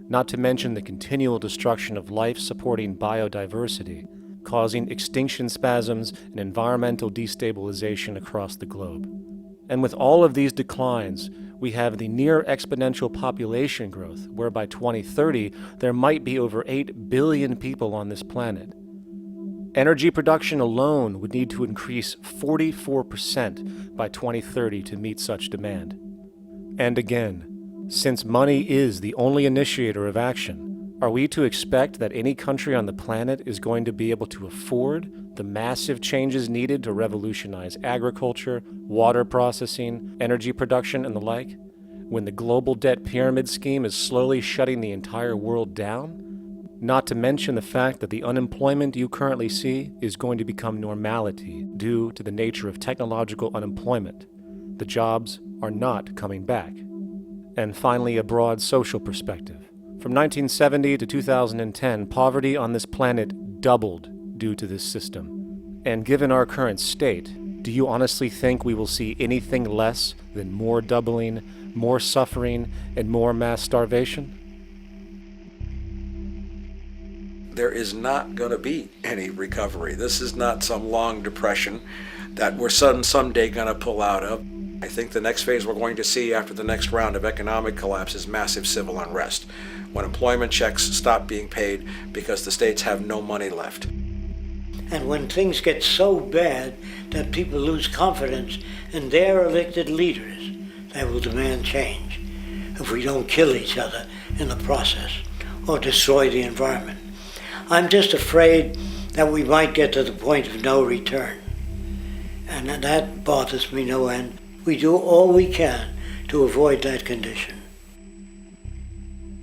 L: not to mention the continual destruction of life-supporting biodiversity, causing extinction spasms and environmental destabilization across the globe. And with all of these declines, we have the near exponential population growth, where by 2030 there might be over 8 billion people on this planet. Energy production alone would need to increase 44% by 2030 to meet such demand. And again, since money is the only initiator of action, are we to expect that any country on the planet is going to be able to afford the massive changes needed to revolutionize agriculture, water processing, energy production, and the like, when the global debt pyramid scheme is slowly shutting the entire world down? Not to mention the fact that the unemployment you currently see is going to become normality due to the nature of technological unemployment. The jobs are not coming back. And finally, a broad social perspective. From 1970 to 2010, poverty on this planet doubled due to this system. And given our current state, do you honestly think we will see anything less than more doubling, more suffering, and more mass starvation?
N: There is not going to be any recovery. This is not some long depression that we're someday going to pull out of. I think the next phase we're going to see after the next round of economic collapse is massive civil unrest, when employment checks stop being paid because the states have no money left.
G: And when things get so bad that people lose confidence in their elected leaders, they will demand change if we don't kill each other in the process or destroy the environment. I'm just afraid that we might get to the point of no return. And that bothers me no end. We do all we can to avoid that condition.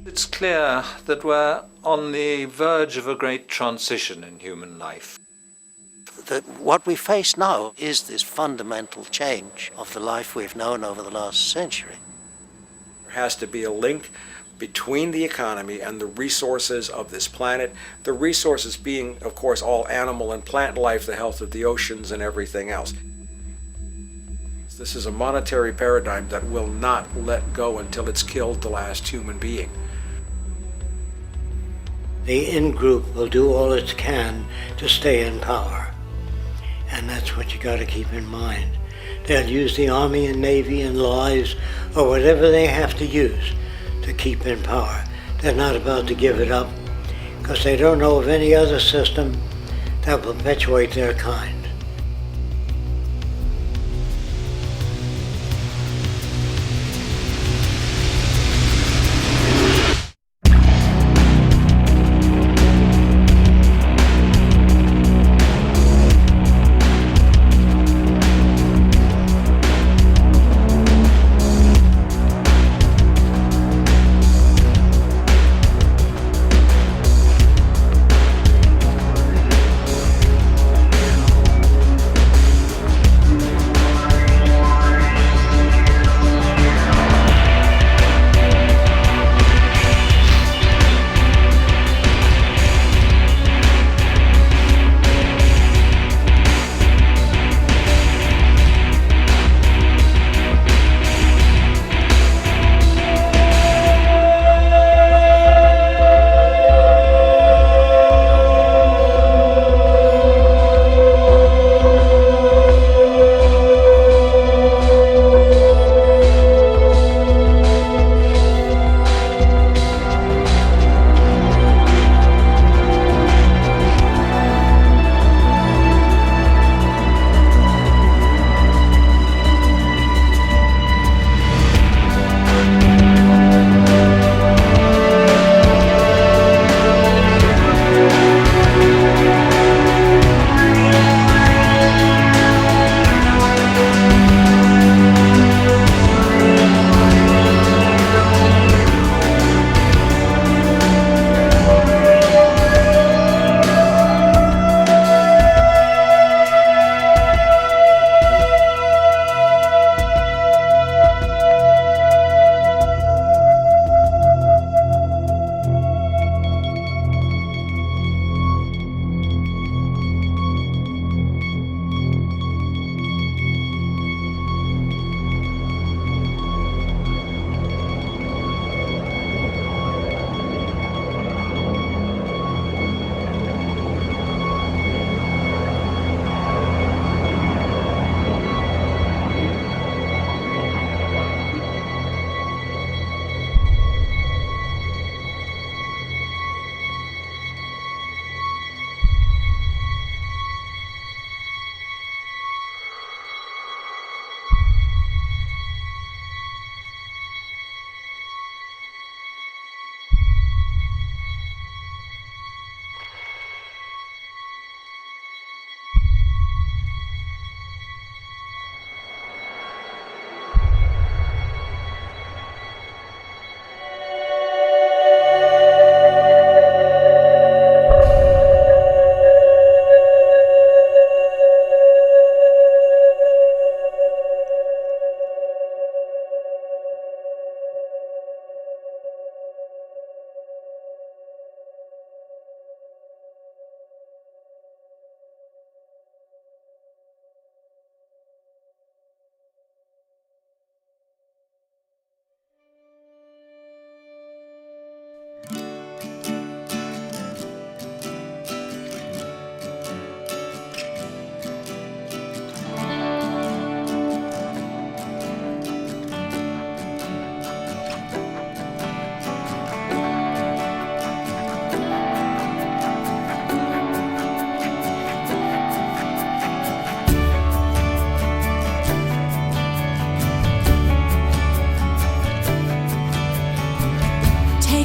J: It's clear that we're on the verge of a great transition in human life.
Q: That what we face now is this fundamental change of the life we've known over the last century.
N: There has to be a link between the economy and the resources of this planet, the resources being, of course, all animal and plant life, the health of the oceans and everything else. This is a monetary paradigm that will not let go until it's killed the last human being.
G: The in-group will do all it can to stay in power. And that's what you got to keep in mind. They'll use the Army and Navy and lies or whatever they have to use to keep in power. They're not about to give it up because they don't know of any other system that will perpetuate their kind.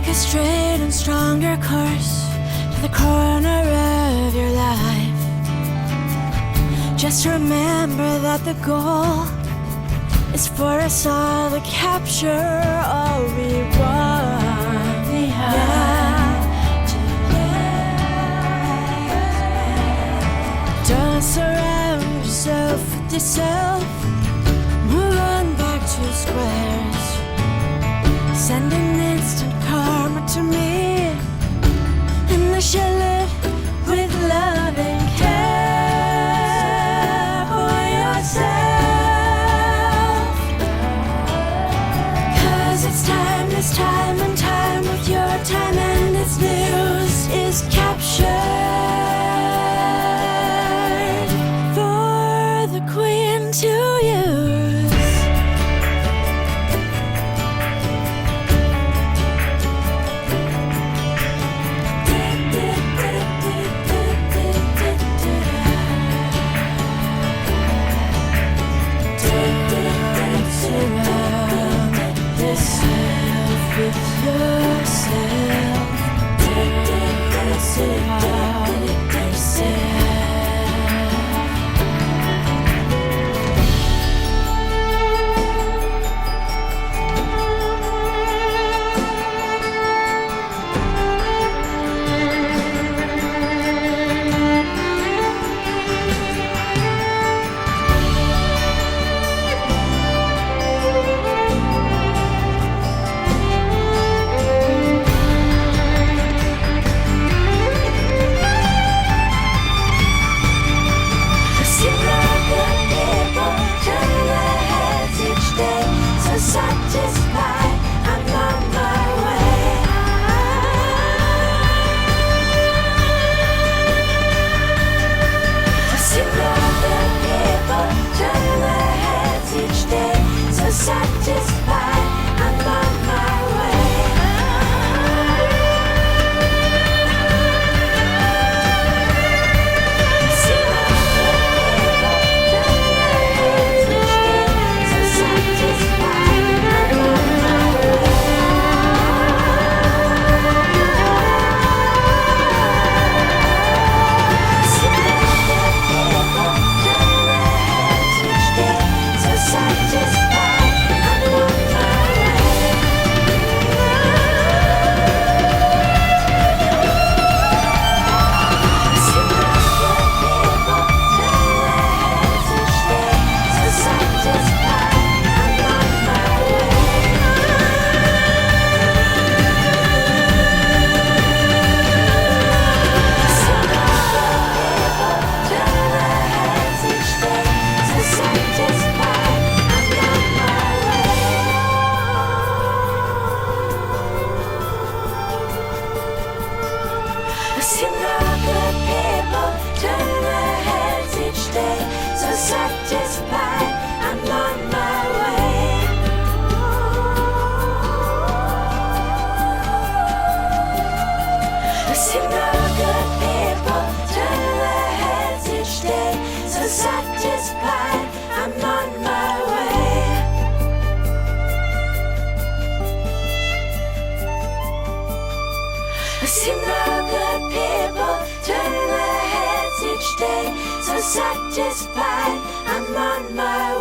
R: a straight and stronger course to the corner of your life. Just remember that the goal is for us all to capture all we want. Don't surround yourself with yourself. Move on back to squares. Send an instant karma to me, and I shall live with love and care for yourself. 'Cause it's time, this time and time with your time, and its news is captured for the Queen to use. With yourself, dance around yourself. Satisfied, I'm on my way. To see all the people turn their heads each day. So satisfied, I'm on my way. To see all the people turn their heads each day. So satisfied. Satisfied, I'm on my way. I see no good people turn their heads each day. So satisfied, I'm on my way. I see no good people turn their heads each day. So satisfied, I'm on my way.